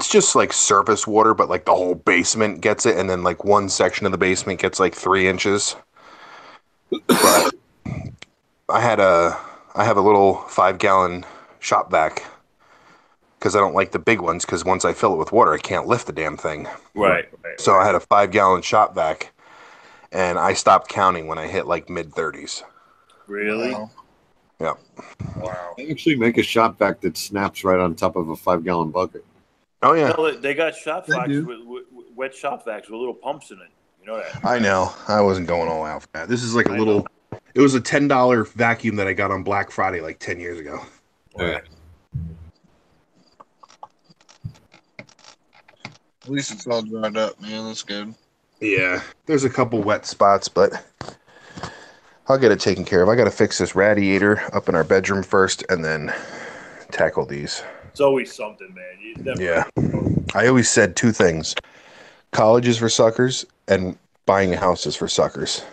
just like surface water, but like the whole basement gets it, and then like one section of the basement gets like 3 inches. But I have a little 5-gallon shop vac because I don't like the big ones, because once I fill it with water, I can't lift the damn thing. Right. So I had a 5-gallon shop vac, and I stopped counting when I hit like mid-30s. Really? Wow. Yeah. Wow. They actually make a shop vac that snaps right on top of a 5-gallon bucket. Oh yeah. No, they got shop vacs with wet shop vacs with little pumps in it. You know that? I know. I wasn't going all out for that. This is like a little. It was a $10 vacuum that I got on Black Friday like 10 years ago. Yeah. At least it's all dried up, man. That's good. Yeah. There's a couple wet spots, but I'll get it taken care of. I got to fix this radiator up in our bedroom first, and then tackle these. It's always something, man. Yeah. I always said 2 things. College is for suckers, and buying a house is for suckers.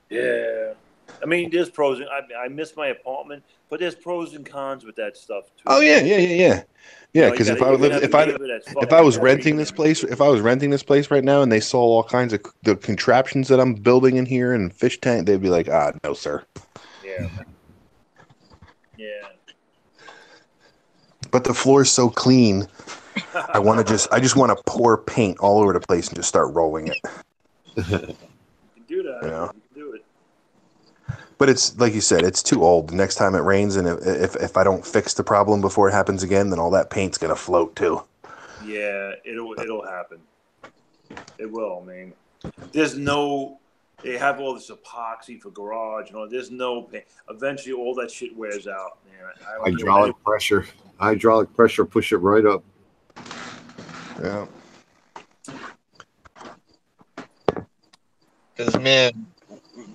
Yeah. I mean, there's pros. I miss my apartment, but there's pros and cons with that stuff too. Oh yeah. Yeah, because if I was renting this place right now, and they saw all kinds of the contraptions that I'm building in here and fish tank, they'd be like, no, sir. Yeah. Yeah. But the floor is so clean. I just want to pour paint all over the place and just start rolling it. You can do that. You know? You can do it. But it's like you said, it's too old. The next time it rains, and if I don't fix the problem before it happens again, then all that paint's gonna float too. Yeah, it'll happen. It will, man. They have all this epoxy for garage and all. There's no paint. Eventually, all that shit wears out, man. Hydraulic pressure, push it right up. Yeah. Because, man,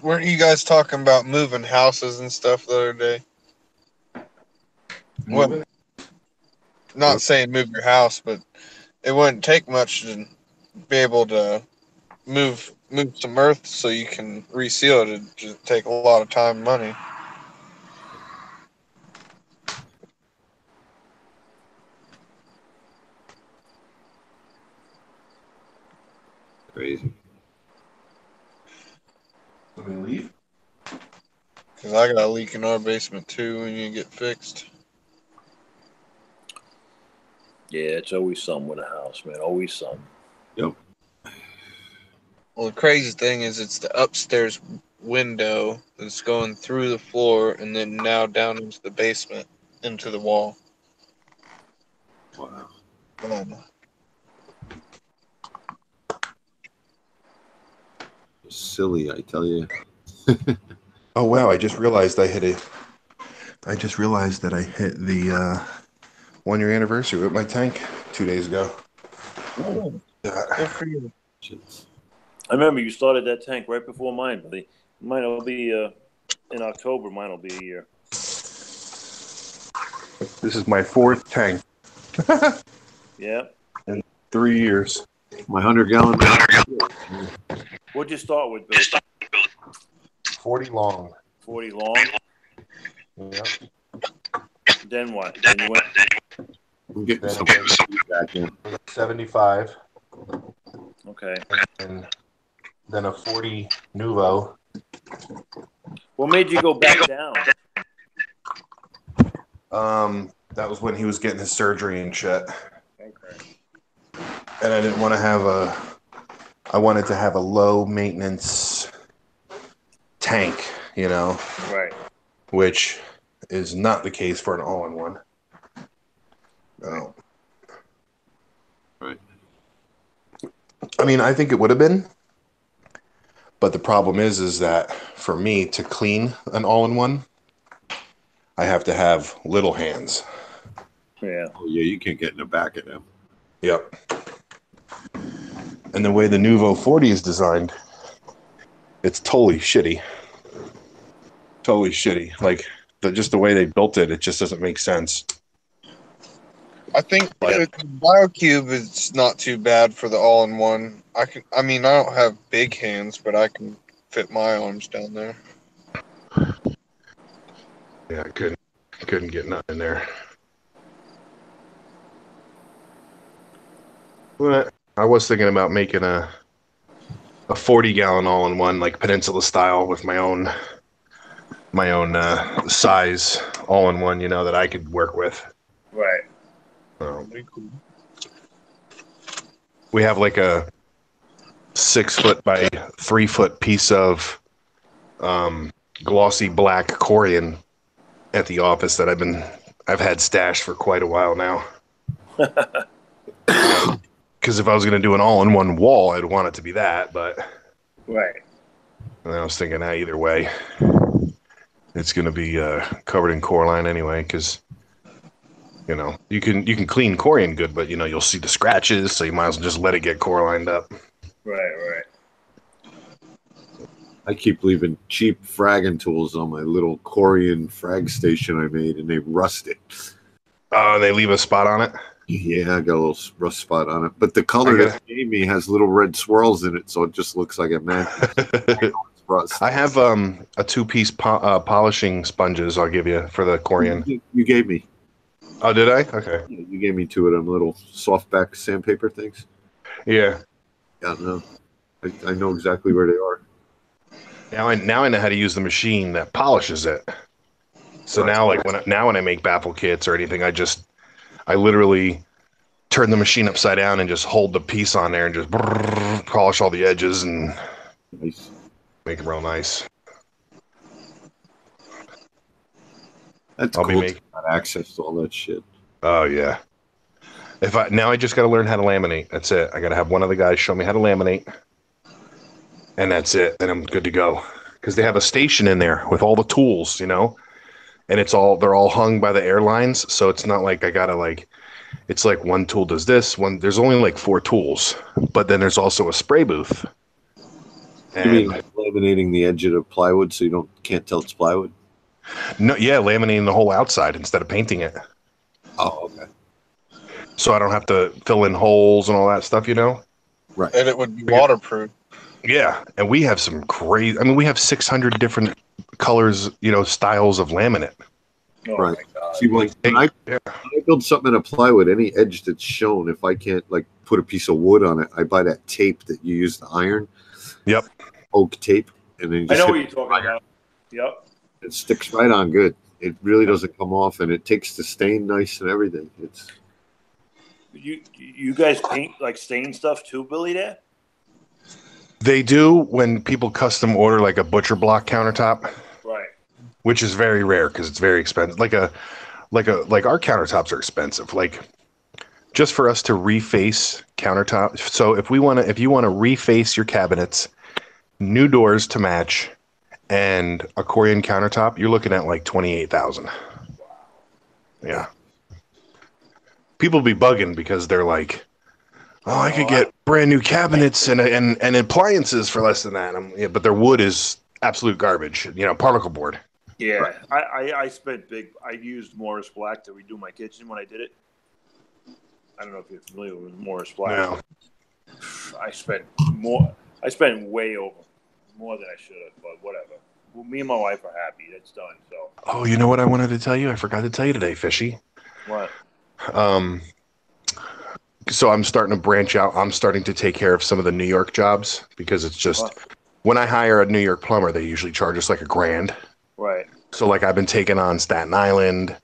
weren't you guys talking about moving houses and stuff the other day? Well, not saying move your house, but it wouldn't take much to be able to move some earth so you can reseal it. It'd just take a lot of time and money. Crazy. Let me leave. Because I got a leak in our basement too, and you get fixed. Yeah, it's always something with a house, man. Always something. Yep. Well, the crazy thing is it's the upstairs window that's going through the floor and then now down into the basement, into the wall. Wow. Silly, I tell you. Oh wow! I just realized that I hit the 1-year anniversary with my tank 2 days ago. Oh, good for you. I remember you started that tank right before mine, buddy. Mine will be in October. Mine will be a year. This is my 4th tank. Yeah. In 3 years. My 100-gallon. What'd you start with, Bill? 40 long. 40 long? Yeah. Then what? Then you went... I'm getting some back in. 75. Okay. And then a 40 Nuvo. What made you go back down? That was when he was getting his surgery and shit. Okay. And I didn't want to have I wanted to have a low maintenance tank, you know. Right. Which is not the case for an all-in-one. Oh. Right. I mean, I think it would have been. But the problem is that for me to clean an all-in-one, I have to have little hands. Yeah. Oh, yeah, you can't get in the back of them. Yep. And the way the Nuvo 40 is designed, it's totally shitty. Totally shitty. Like, just the way they built it, it just doesn't make sense. I think the BioCube is not too bad for the all-in-one. I don't have big hands, but I can fit my arms down there. Yeah, I couldn't get nothing in there. But I was thinking about making a 40-gallon all-in-one, like Peninsula style, with my own size all-in-one, you know, that I could work with. Right. We have like a 6-foot by 3-foot piece of glossy black Corian at the office that I've had stashed for quite a while now. Because if I was going to do an all-in-one wall, I'd want it to be that, but right. And I was thinking, either way, it's going to be covered in Coreline anyway, because you know you can clean Corian good, but you know you'll see the scratches, so you might as well just let it get Corelined up. Right. I keep leaving cheap fragging tools on my little Corian frag station I made, and they rust it. Oh, and they leave a spot on it? Yeah, I got a little rust spot on it. But the color that you gave me has little red swirls in it, so it just looks like it matches. Rust. I have a 2-piece polishing sponges I'll give you for the Corian. You gave me. Oh, did I? Okay. Yeah, you gave me 2 of them little softback sandpaper things. Yeah. Yeah, no. I know exactly where they are. Now I know how to use the machine that polishes it. So now, like when I make baffle kits or anything, I literally turn the machine upside down and just hold the piece on there and just polish all the edges and make it real nice. That's cool. To have access to all that shit. Oh yeah. I just got to learn how to laminate. That's it. I got to have one of the guys show me how to laminate, and that's it. Then I'm good to go. Because they have a station in there with all the tools, you know, and they're all hung by the airlines, so it's not like I gotta it's like one tool does this, there's only like 4 tools, but then there's also a spray booth. You mean laminating the edge of the plywood so you can't tell it's plywood? No, yeah, laminating the whole outside instead of painting it. Oh, okay. So I don't have to fill in holes and all that stuff, you know? Right. And it would be waterproof. Yeah, and we have some crazy. I mean, we have 600 different colors, you know, styles of laminate. Oh right. See, when I build something in a plywood, any edge that's shown, if I can't put a piece of wood on it, I buy that tape that you use to iron. Yep. Oak tape, and then you I just know what you're talking about. Yep. It sticks right on good. It really doesn't come off, and it takes the stain nice and everything. It's. You guys paint stain stuff too, Billy? There. They do when people custom order like a butcher block countertop, right? Which is very rare because it's very expensive. Like our countertops are expensive. Like just for us to reface countertops. So if you want to reface your cabinets, new doors to match, and a Corian countertop, you're looking at like $28,000. Yeah. People be bugging because they're like, "Oh, I could get brand new cabinets and appliances for less than that." But their wood is absolute garbage. You know, particle board. Yeah, right. I spent big. I used Morris Black to redo my kitchen when I did it. I don't know if you're familiar with Morris Black. No. I spent more. I spent way over more than I should have, but whatever. Well, me and my wife are happy. It's done. So. Oh, you know what I wanted to tell you? I forgot to tell you today, Fishy. What? so I'm starting to branch out. I'm starting to take care of some of the New York jobs because it's just when I hire a New York plumber, they usually charge us like $1,000. Right. So like I've been taking on Staten Island,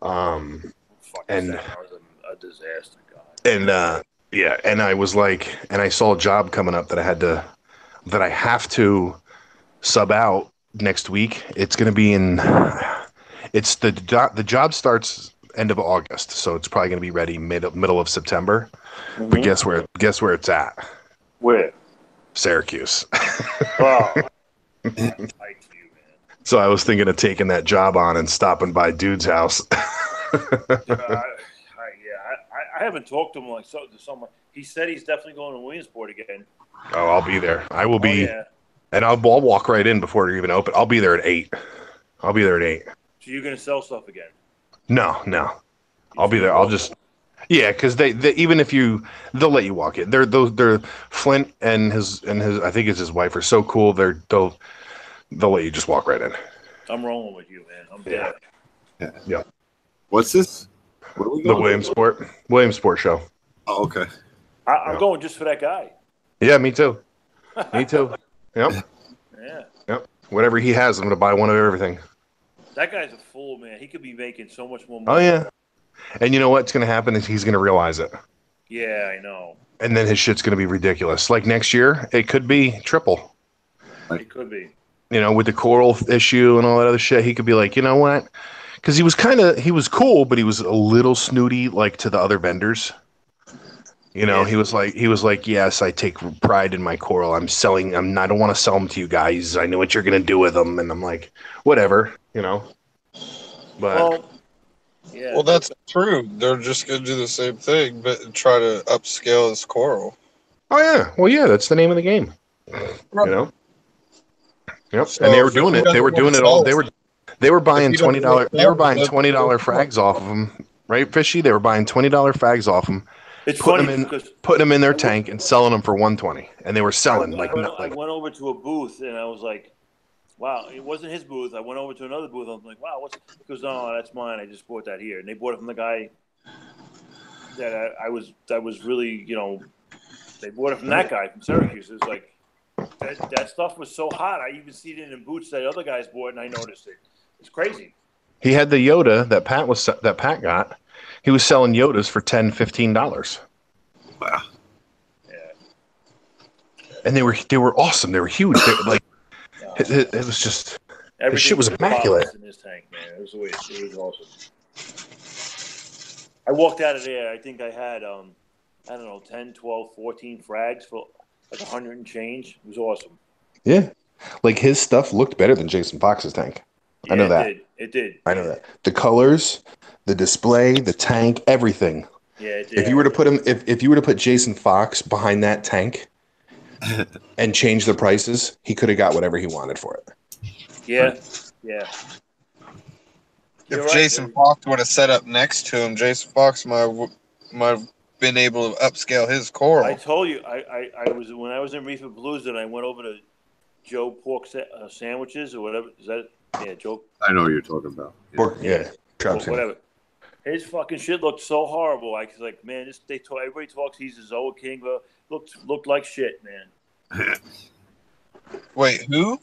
Fucking and Staten Island was a disaster, God. and yeah, and I was like, and I saw a job coming up that I have to sub out next week. It's going to be it's the job starts end of August, so it's probably going to be ready middle of September. Mm-hmm. But guess where it's at? Where? Syracuse. Oh. So I was thinking of taking that job on and stopping by dude's house. I haven't talked to him like so. He said he's definitely going to Williamsport again. Oh, I'll be there. I will be, yeah. And I'll walk right in before it even open. I'll be there at 8. So you're going to sell stuff again? No. I'll be there. I'll just, yeah, because they even if they'll let you walk in. They're Flint and his I think it's his wife are so cool. They'll let you just walk right in. I'm rolling with you, man. I'm dead. Yeah. What's this? Where are we The going? Williamsport show. Oh, okay. I'm going just for that guy. Yeah, me too. Me too. Yep. Yeah. Yep. Whatever he has, I'm going to buy one of everything. That guy's a fool, man. He could be making so much more Oh, money. yeah. And you know what's going to happen is he's going to realize it. Yeah, I know. And then his shit's going to be ridiculous. Like next year, it could be triple. It could be. You know, with the coral issue and all that other shit, he could be like, you know what? Because he was cool, but he was a little snooty, like to the other vendors. You know, he was like, yes, I take pride in my coral. I don't want to sell them to you guys. I know what you're going to do with them. And I'm like, whatever, you know. But well, that's true. They're just going to do the same thing, but try to upscale this coral. Oh, yeah. Well, yeah, that's the name of the game. Right. You know? Yep. So And they were if doing he it. They were doesn't doing it want all. to They were buying if he doesn't $20. want to They were buying sell, $20 frags off of them, right, Fishy? They were buying $20 frags off them, It's putting funny them in their tank and selling them for $120, and they were selling I went over to a booth and I was like, wow, it wasn't his booth. I went over to another booth. I was like, wow, what's? He goes, no, that's mine. I just bought that here, and they bought it from the guy that I was really, you know, they bought it from that guy from Syracuse. It was like that stuff was so hot. I even see it in boots that other guys bought, and I noticed it. It's crazy. He had the Yoda that Pat got. He was selling Yodas for $10, $15. Wow. Yeah. And they were awesome. They were huge. They were like it was just the shit was immaculate. In this tank, man. It was awesome. I walked out of there. I think I had I don't know, 10, 12, 14 frags for like 100 and change. It was awesome. Yeah. Like his stuff looked better than Jason Fox's tank. Yeah, I know that. It did. I know that. The colors, the display, the tank, everything. Yeah, it did. If you were to put him, if you were to put Jason Fox behind that tank and change the prices, he could have got whatever he wanted for it. Yeah, yeah. If Jason Fox would have set up next to him, Jason Fox might have been able to upscale his coral. I told you, I was when I was in Reefer Blues and I went over to Joe Pork Sandwiches or whatever. Is that Joe? I know what you're talking about. Pork, yeah. Whatever. His fucking shit looked so horrible. Like, man, everybody talks he's a Zoa King, but looked like shit, man. Wait, who?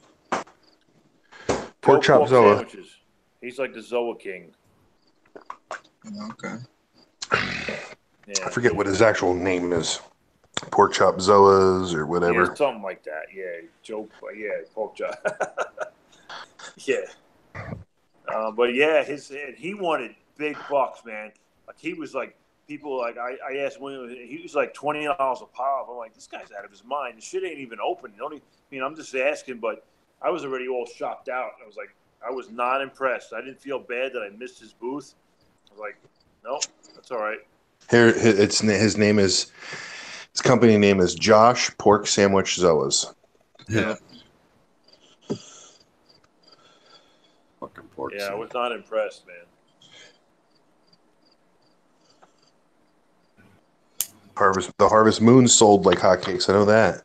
Pork Chop Zoa. Sandwiches. He's like the Zoa King. Okay. Yeah. I forget what his actual name is. Pork Chop Zoas or whatever. Yeah, something like that. Yeah, Joe. Yeah, Pork Chop. Yeah. But yeah, he wanted big bucks, man. Like he was like people like I asked William, he was like $20 a pop. I'm like, this guy's out of his mind. The shit ain't even open. I'm just asking, but I was already all shocked out. I was like, I was not impressed. I didn't feel bad that I missed his booth. I was like, nope, that's all right. Here, his name is, his company name is Josh Pork Sandwich Zoas. Yeah. Fucking pork. Yeah, I was not impressed, man. The Harvest Moon sold like hotcakes. I know that.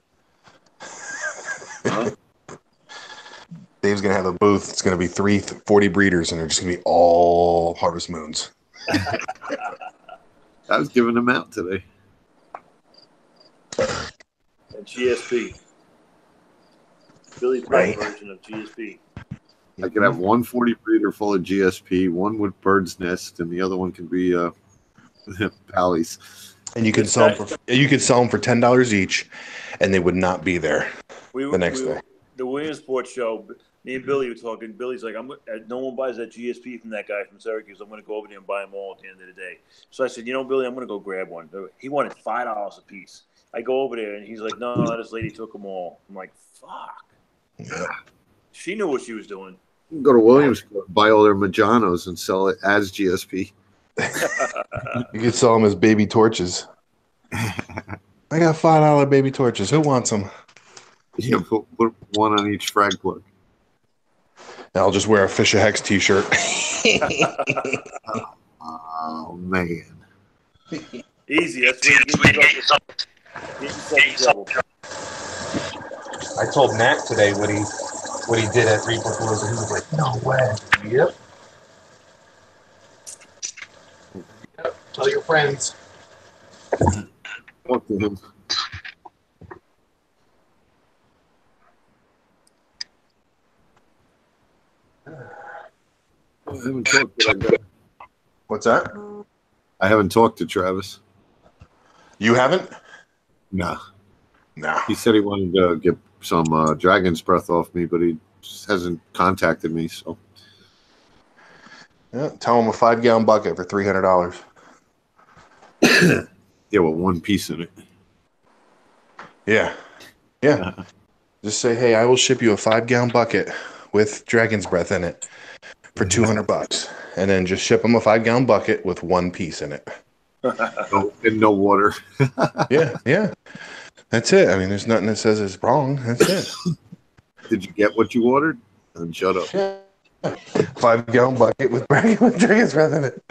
Huh? Dave's gonna have a booth. It's gonna be 40 breeders, and they're just gonna be all Harvest Moons. I was giving them out today. GSP. Billy's Right. version of GSP. I could have one 40 breeder full of GSP, one with bird's nest, and the other one can be Pallies. And you can sell them for $10 each, and they would not be there the next day. The Williamsport show, me and Billy were talking. Billy's like, no one buys that GSP from that guy from Syracuse. I'm going to go over there and buy them all at the end of the day. So I said, Billy, I'm going to go grab one. He wanted $5 a piece. I go over there, and he's like, no, this lady took them all. I'm like, fuck. Yeah. She knew what she was doing. You can go to Williamsport, buy all their Majanos, and sell it as GSP. You could sell them as baby torches. I got $5 baby torches. Who wants them? Yeah, put one on each frag plug. I'll just wear a Fish of Hex t-shirt. Oh, man. Easy. That's what you get yourself in trouble. I told Matt today what he did at Reaper Palooza, and he was like, no way. Yep. Tell your friends. Talk to him. I haven't talked to What's that? I haven't talked to Travis. You haven't? No. No. He said he wanted to get some dragon's breath off me, but he just hasn't contacted me. So, yeah, tell him a 5-gallon bucket for $300. Yeah, with one piece in it. Yeah. Just say, hey, I will ship you a 5-gallon bucket with dragon's breath in it for $200, and then just ship them a 5-gallon bucket with one piece in it. No water. Yeah. That's it. I mean, there's nothing that says it's wrong. That's it. Did you get what you ordered? And shut up. Yeah. 5-gallon bucket with dragon's breath in it.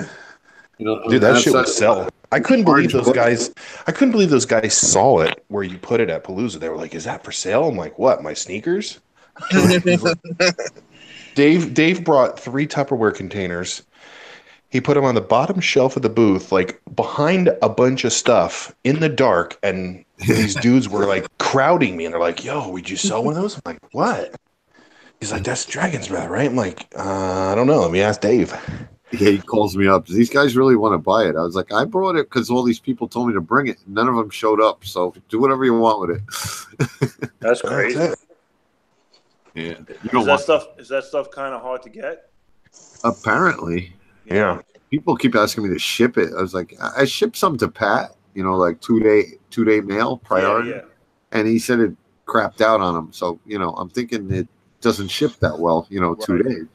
Dude, that shit would sell. I couldn't believe those guys. I couldn't believe those guys saw it where you put it at Palooza. They were like, "Is that for sale?" I'm like, "What? My sneakers?" Dave brought 3 Tupperware containers. He put them on the bottom shelf of the booth, like behind a bunch of stuff in the dark, and these dudes were like crowding me, and they're like, "Yo, would you sell one of those?" I'm like, "What?" He's like, "That's dragon's breath, right?" I'm like, "I don't know. Let me ask Dave." Yeah, he calls me up. These guys really want to buy it. I was like, I brought it because all these people told me to bring it. None of them showed up. So do whatever you want with it. That's crazy. Yeah. Is that stuff kind of hard to get? Apparently. Yeah. People keep asking me to ship it. I was like, I shipped some to Pat, like 2-day mail priority. Yeah. And he said it crapped out on him. So, I'm thinking it doesn't ship that well, 2 days.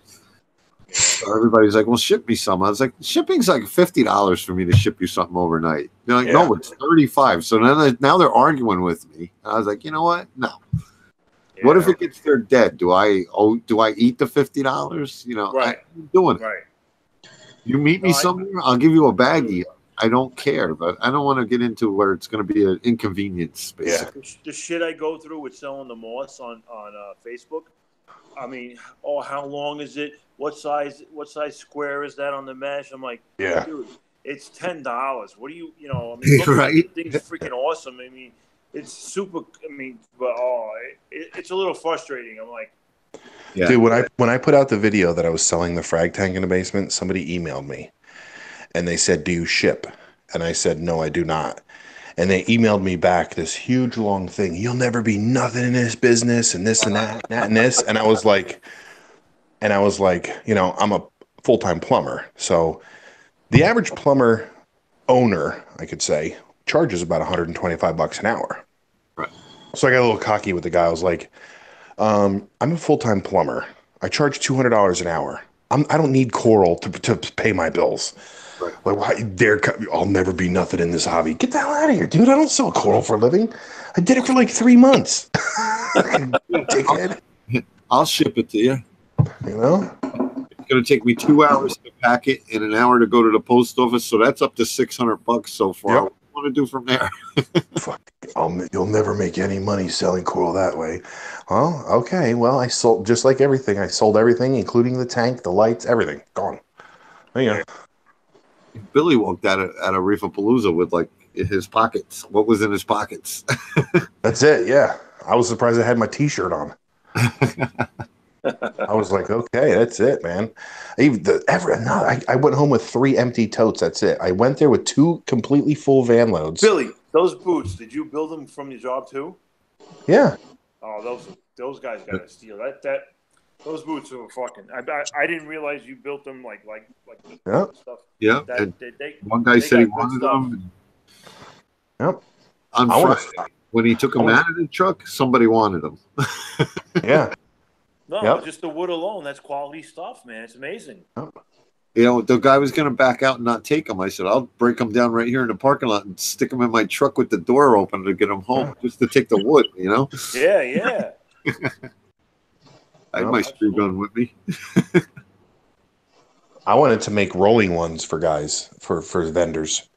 So everybody's like, well, ship me some. I was like, shipping's like $50 for me to ship you something overnight. They're like, no, it's $35. So now they're arguing with me. I was like, you know what? No. Yeah. What if it gets there dead? Do I eat the $50? Right. I'm doing it. Right. You meet me somewhere, I'll give you a baggie. I don't care, but I don't want to get into where it's going to be an inconvenience. Basically. Yeah. The shit I go through with selling the moss on Facebook. I mean, how long is it? What size square is that on the mesh? I'm like, yeah, dude, it's $10. What do you, I mean, right? The thing's freaking awesome. I mean, it's super. I mean, but it's a little frustrating. I'm like, yeah. Dude, when I put out the video that I was selling the frag tank in the basement, somebody emailed me, and they said, "Do you ship?" And I said, "No, I do not." And they emailed me back this huge long thing. You'll never be nothing in this business, and this and that and this. And I was like, I'm a full-time plumber. So the average plumber owner, I could say, charges about $125 an hour. Right. So I got a little cocky with the guy. I was like, I'm a full-time plumber. I charge $200 an hour. I don't need Coral to pay my bills. Right. Like, why I'll never be nothing in this hobby. Get the hell out of here, dude. I don't sell Coral for a living. I did it for like 3 months. Dickhead. I'll ship it to you. You know? It's going to take me 2 hours to pack it and an hour to go to the post office. So that's up to $600 so far. Yep. What do you want to do from there? Fuck. You'll never make any money selling Coral that way. Well, okay. Well, I sold, just like everything, I sold everything, including the tank, the lights, everything. Gone. There you go. Billy walked out of Reefer Palooza with like his pockets. What was in his pockets? That's it. Yeah, I was surprised I had my T-shirt on. I was like, okay, that's it, man. I went home with 3 empty totes. That's it. I went there with 2 completely full van loads. Billy, those boots, did you build them from your job too? Yeah. Oh, those guys got to steal that. Those boots are fucking. I didn't realize you built them like Yeah. stuff. Yeah. That, one guy said he wanted them. Yep. On Friday, when he took them out of the truck, somebody wanted them. Yeah. No, just the wood alone. That's quality stuff, man. It's amazing. You know, the guy was going to back out and not take them. I said, I'll break them down right here in the parking lot and stick them in my truck with the door open to get them home, just to take the wood, you know? Yeah. I had my screw gun with me. I wanted to make rolling ones for guys, for vendors.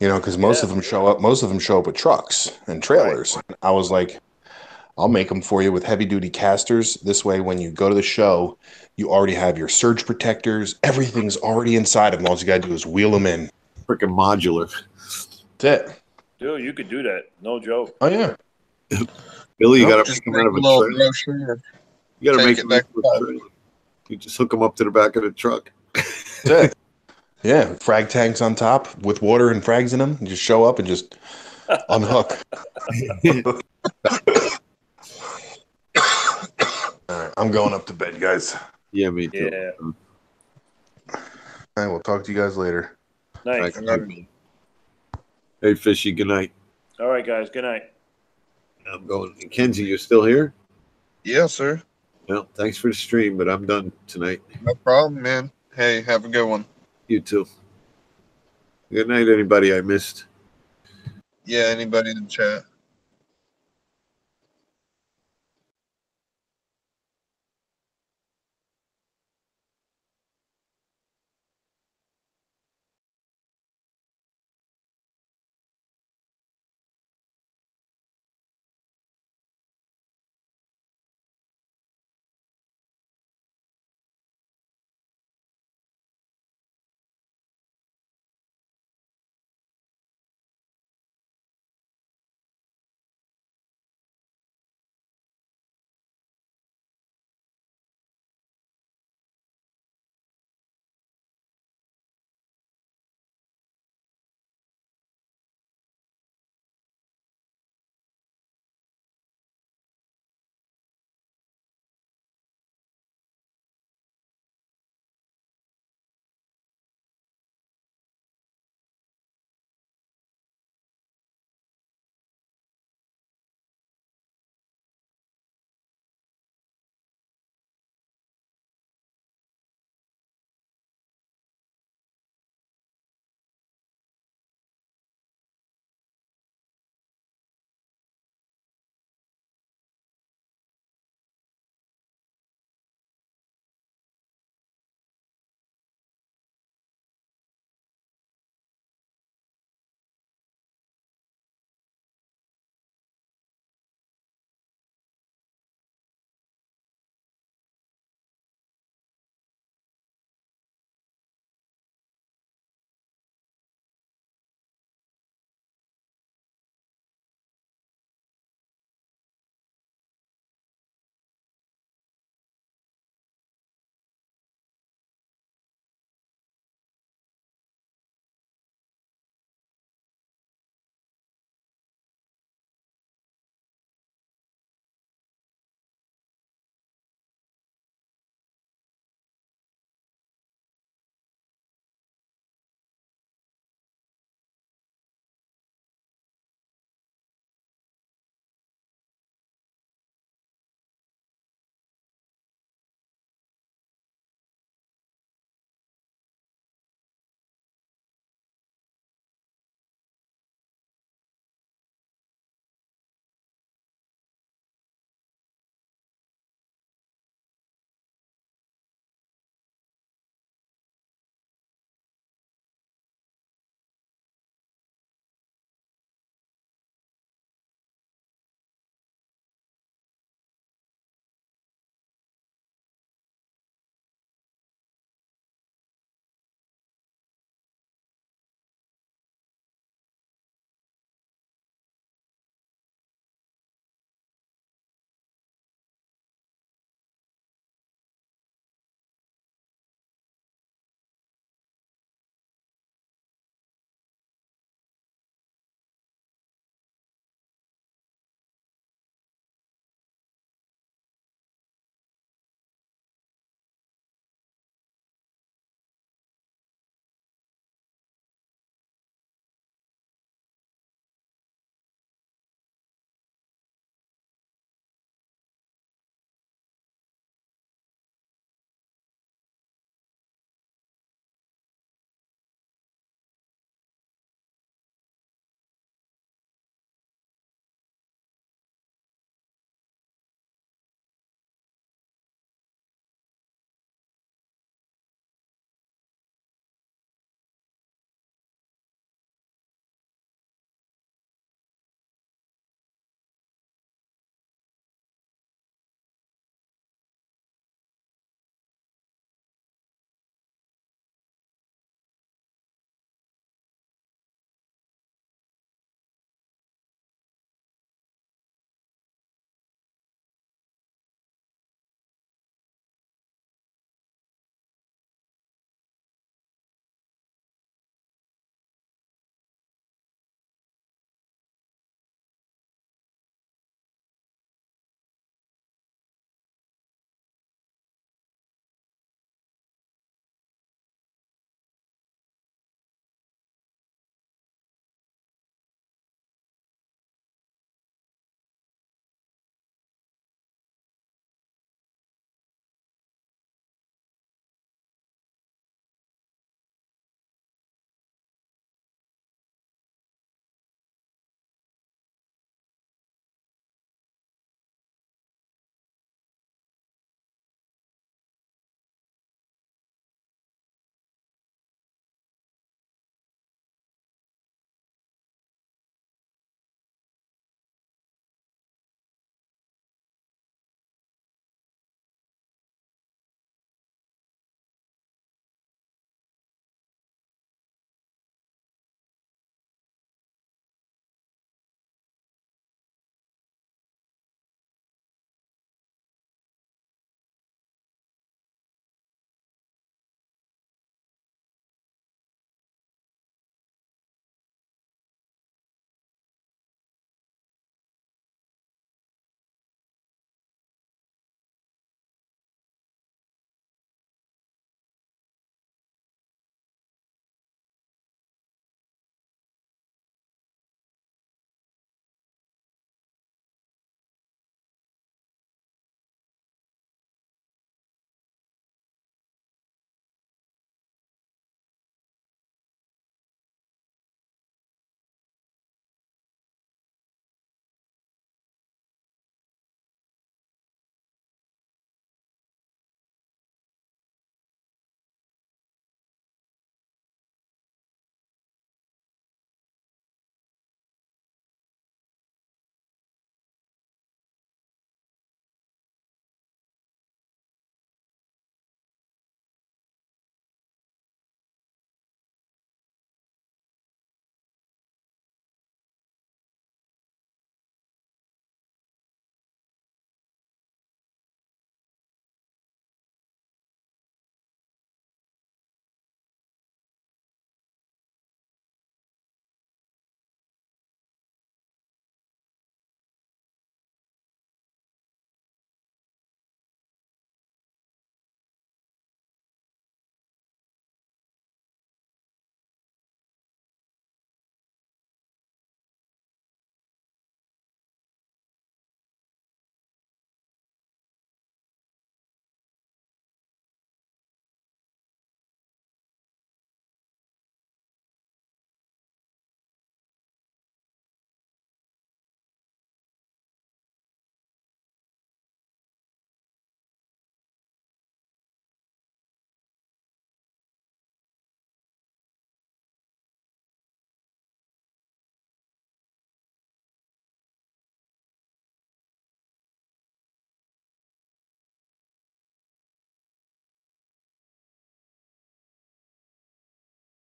You know, because most of them show up with trucks and trailers. Right. I was like, I'll make them for you with heavy duty casters. This way, when you go to the show, you already have your surge protectors. Everything's already inside of them. All you got to do is wheel them in. Freaking modular. That's it. Dude, you could do that. No joke. Oh, yeah. Billy, you got to make them out of a trailer. You got to make them out of a trailer. You just hook them up to the back of the truck. That's it. Yeah, frag tanks on top with water and frags in them. You just show up and just unhook. All right, I'm going up to bed, guys. Yeah, me too. Yeah. All right, we'll talk to you guys later. Night. Hey, Fishy, good night. All right, guys. Good night. I'm going. Kenzie, you still here? Yes, sir. Well, thanks for the stream, but I'm done tonight. No problem, man. Hey, have a good one. You too. Good night, anybody I missed. Yeah, anybody in the chat.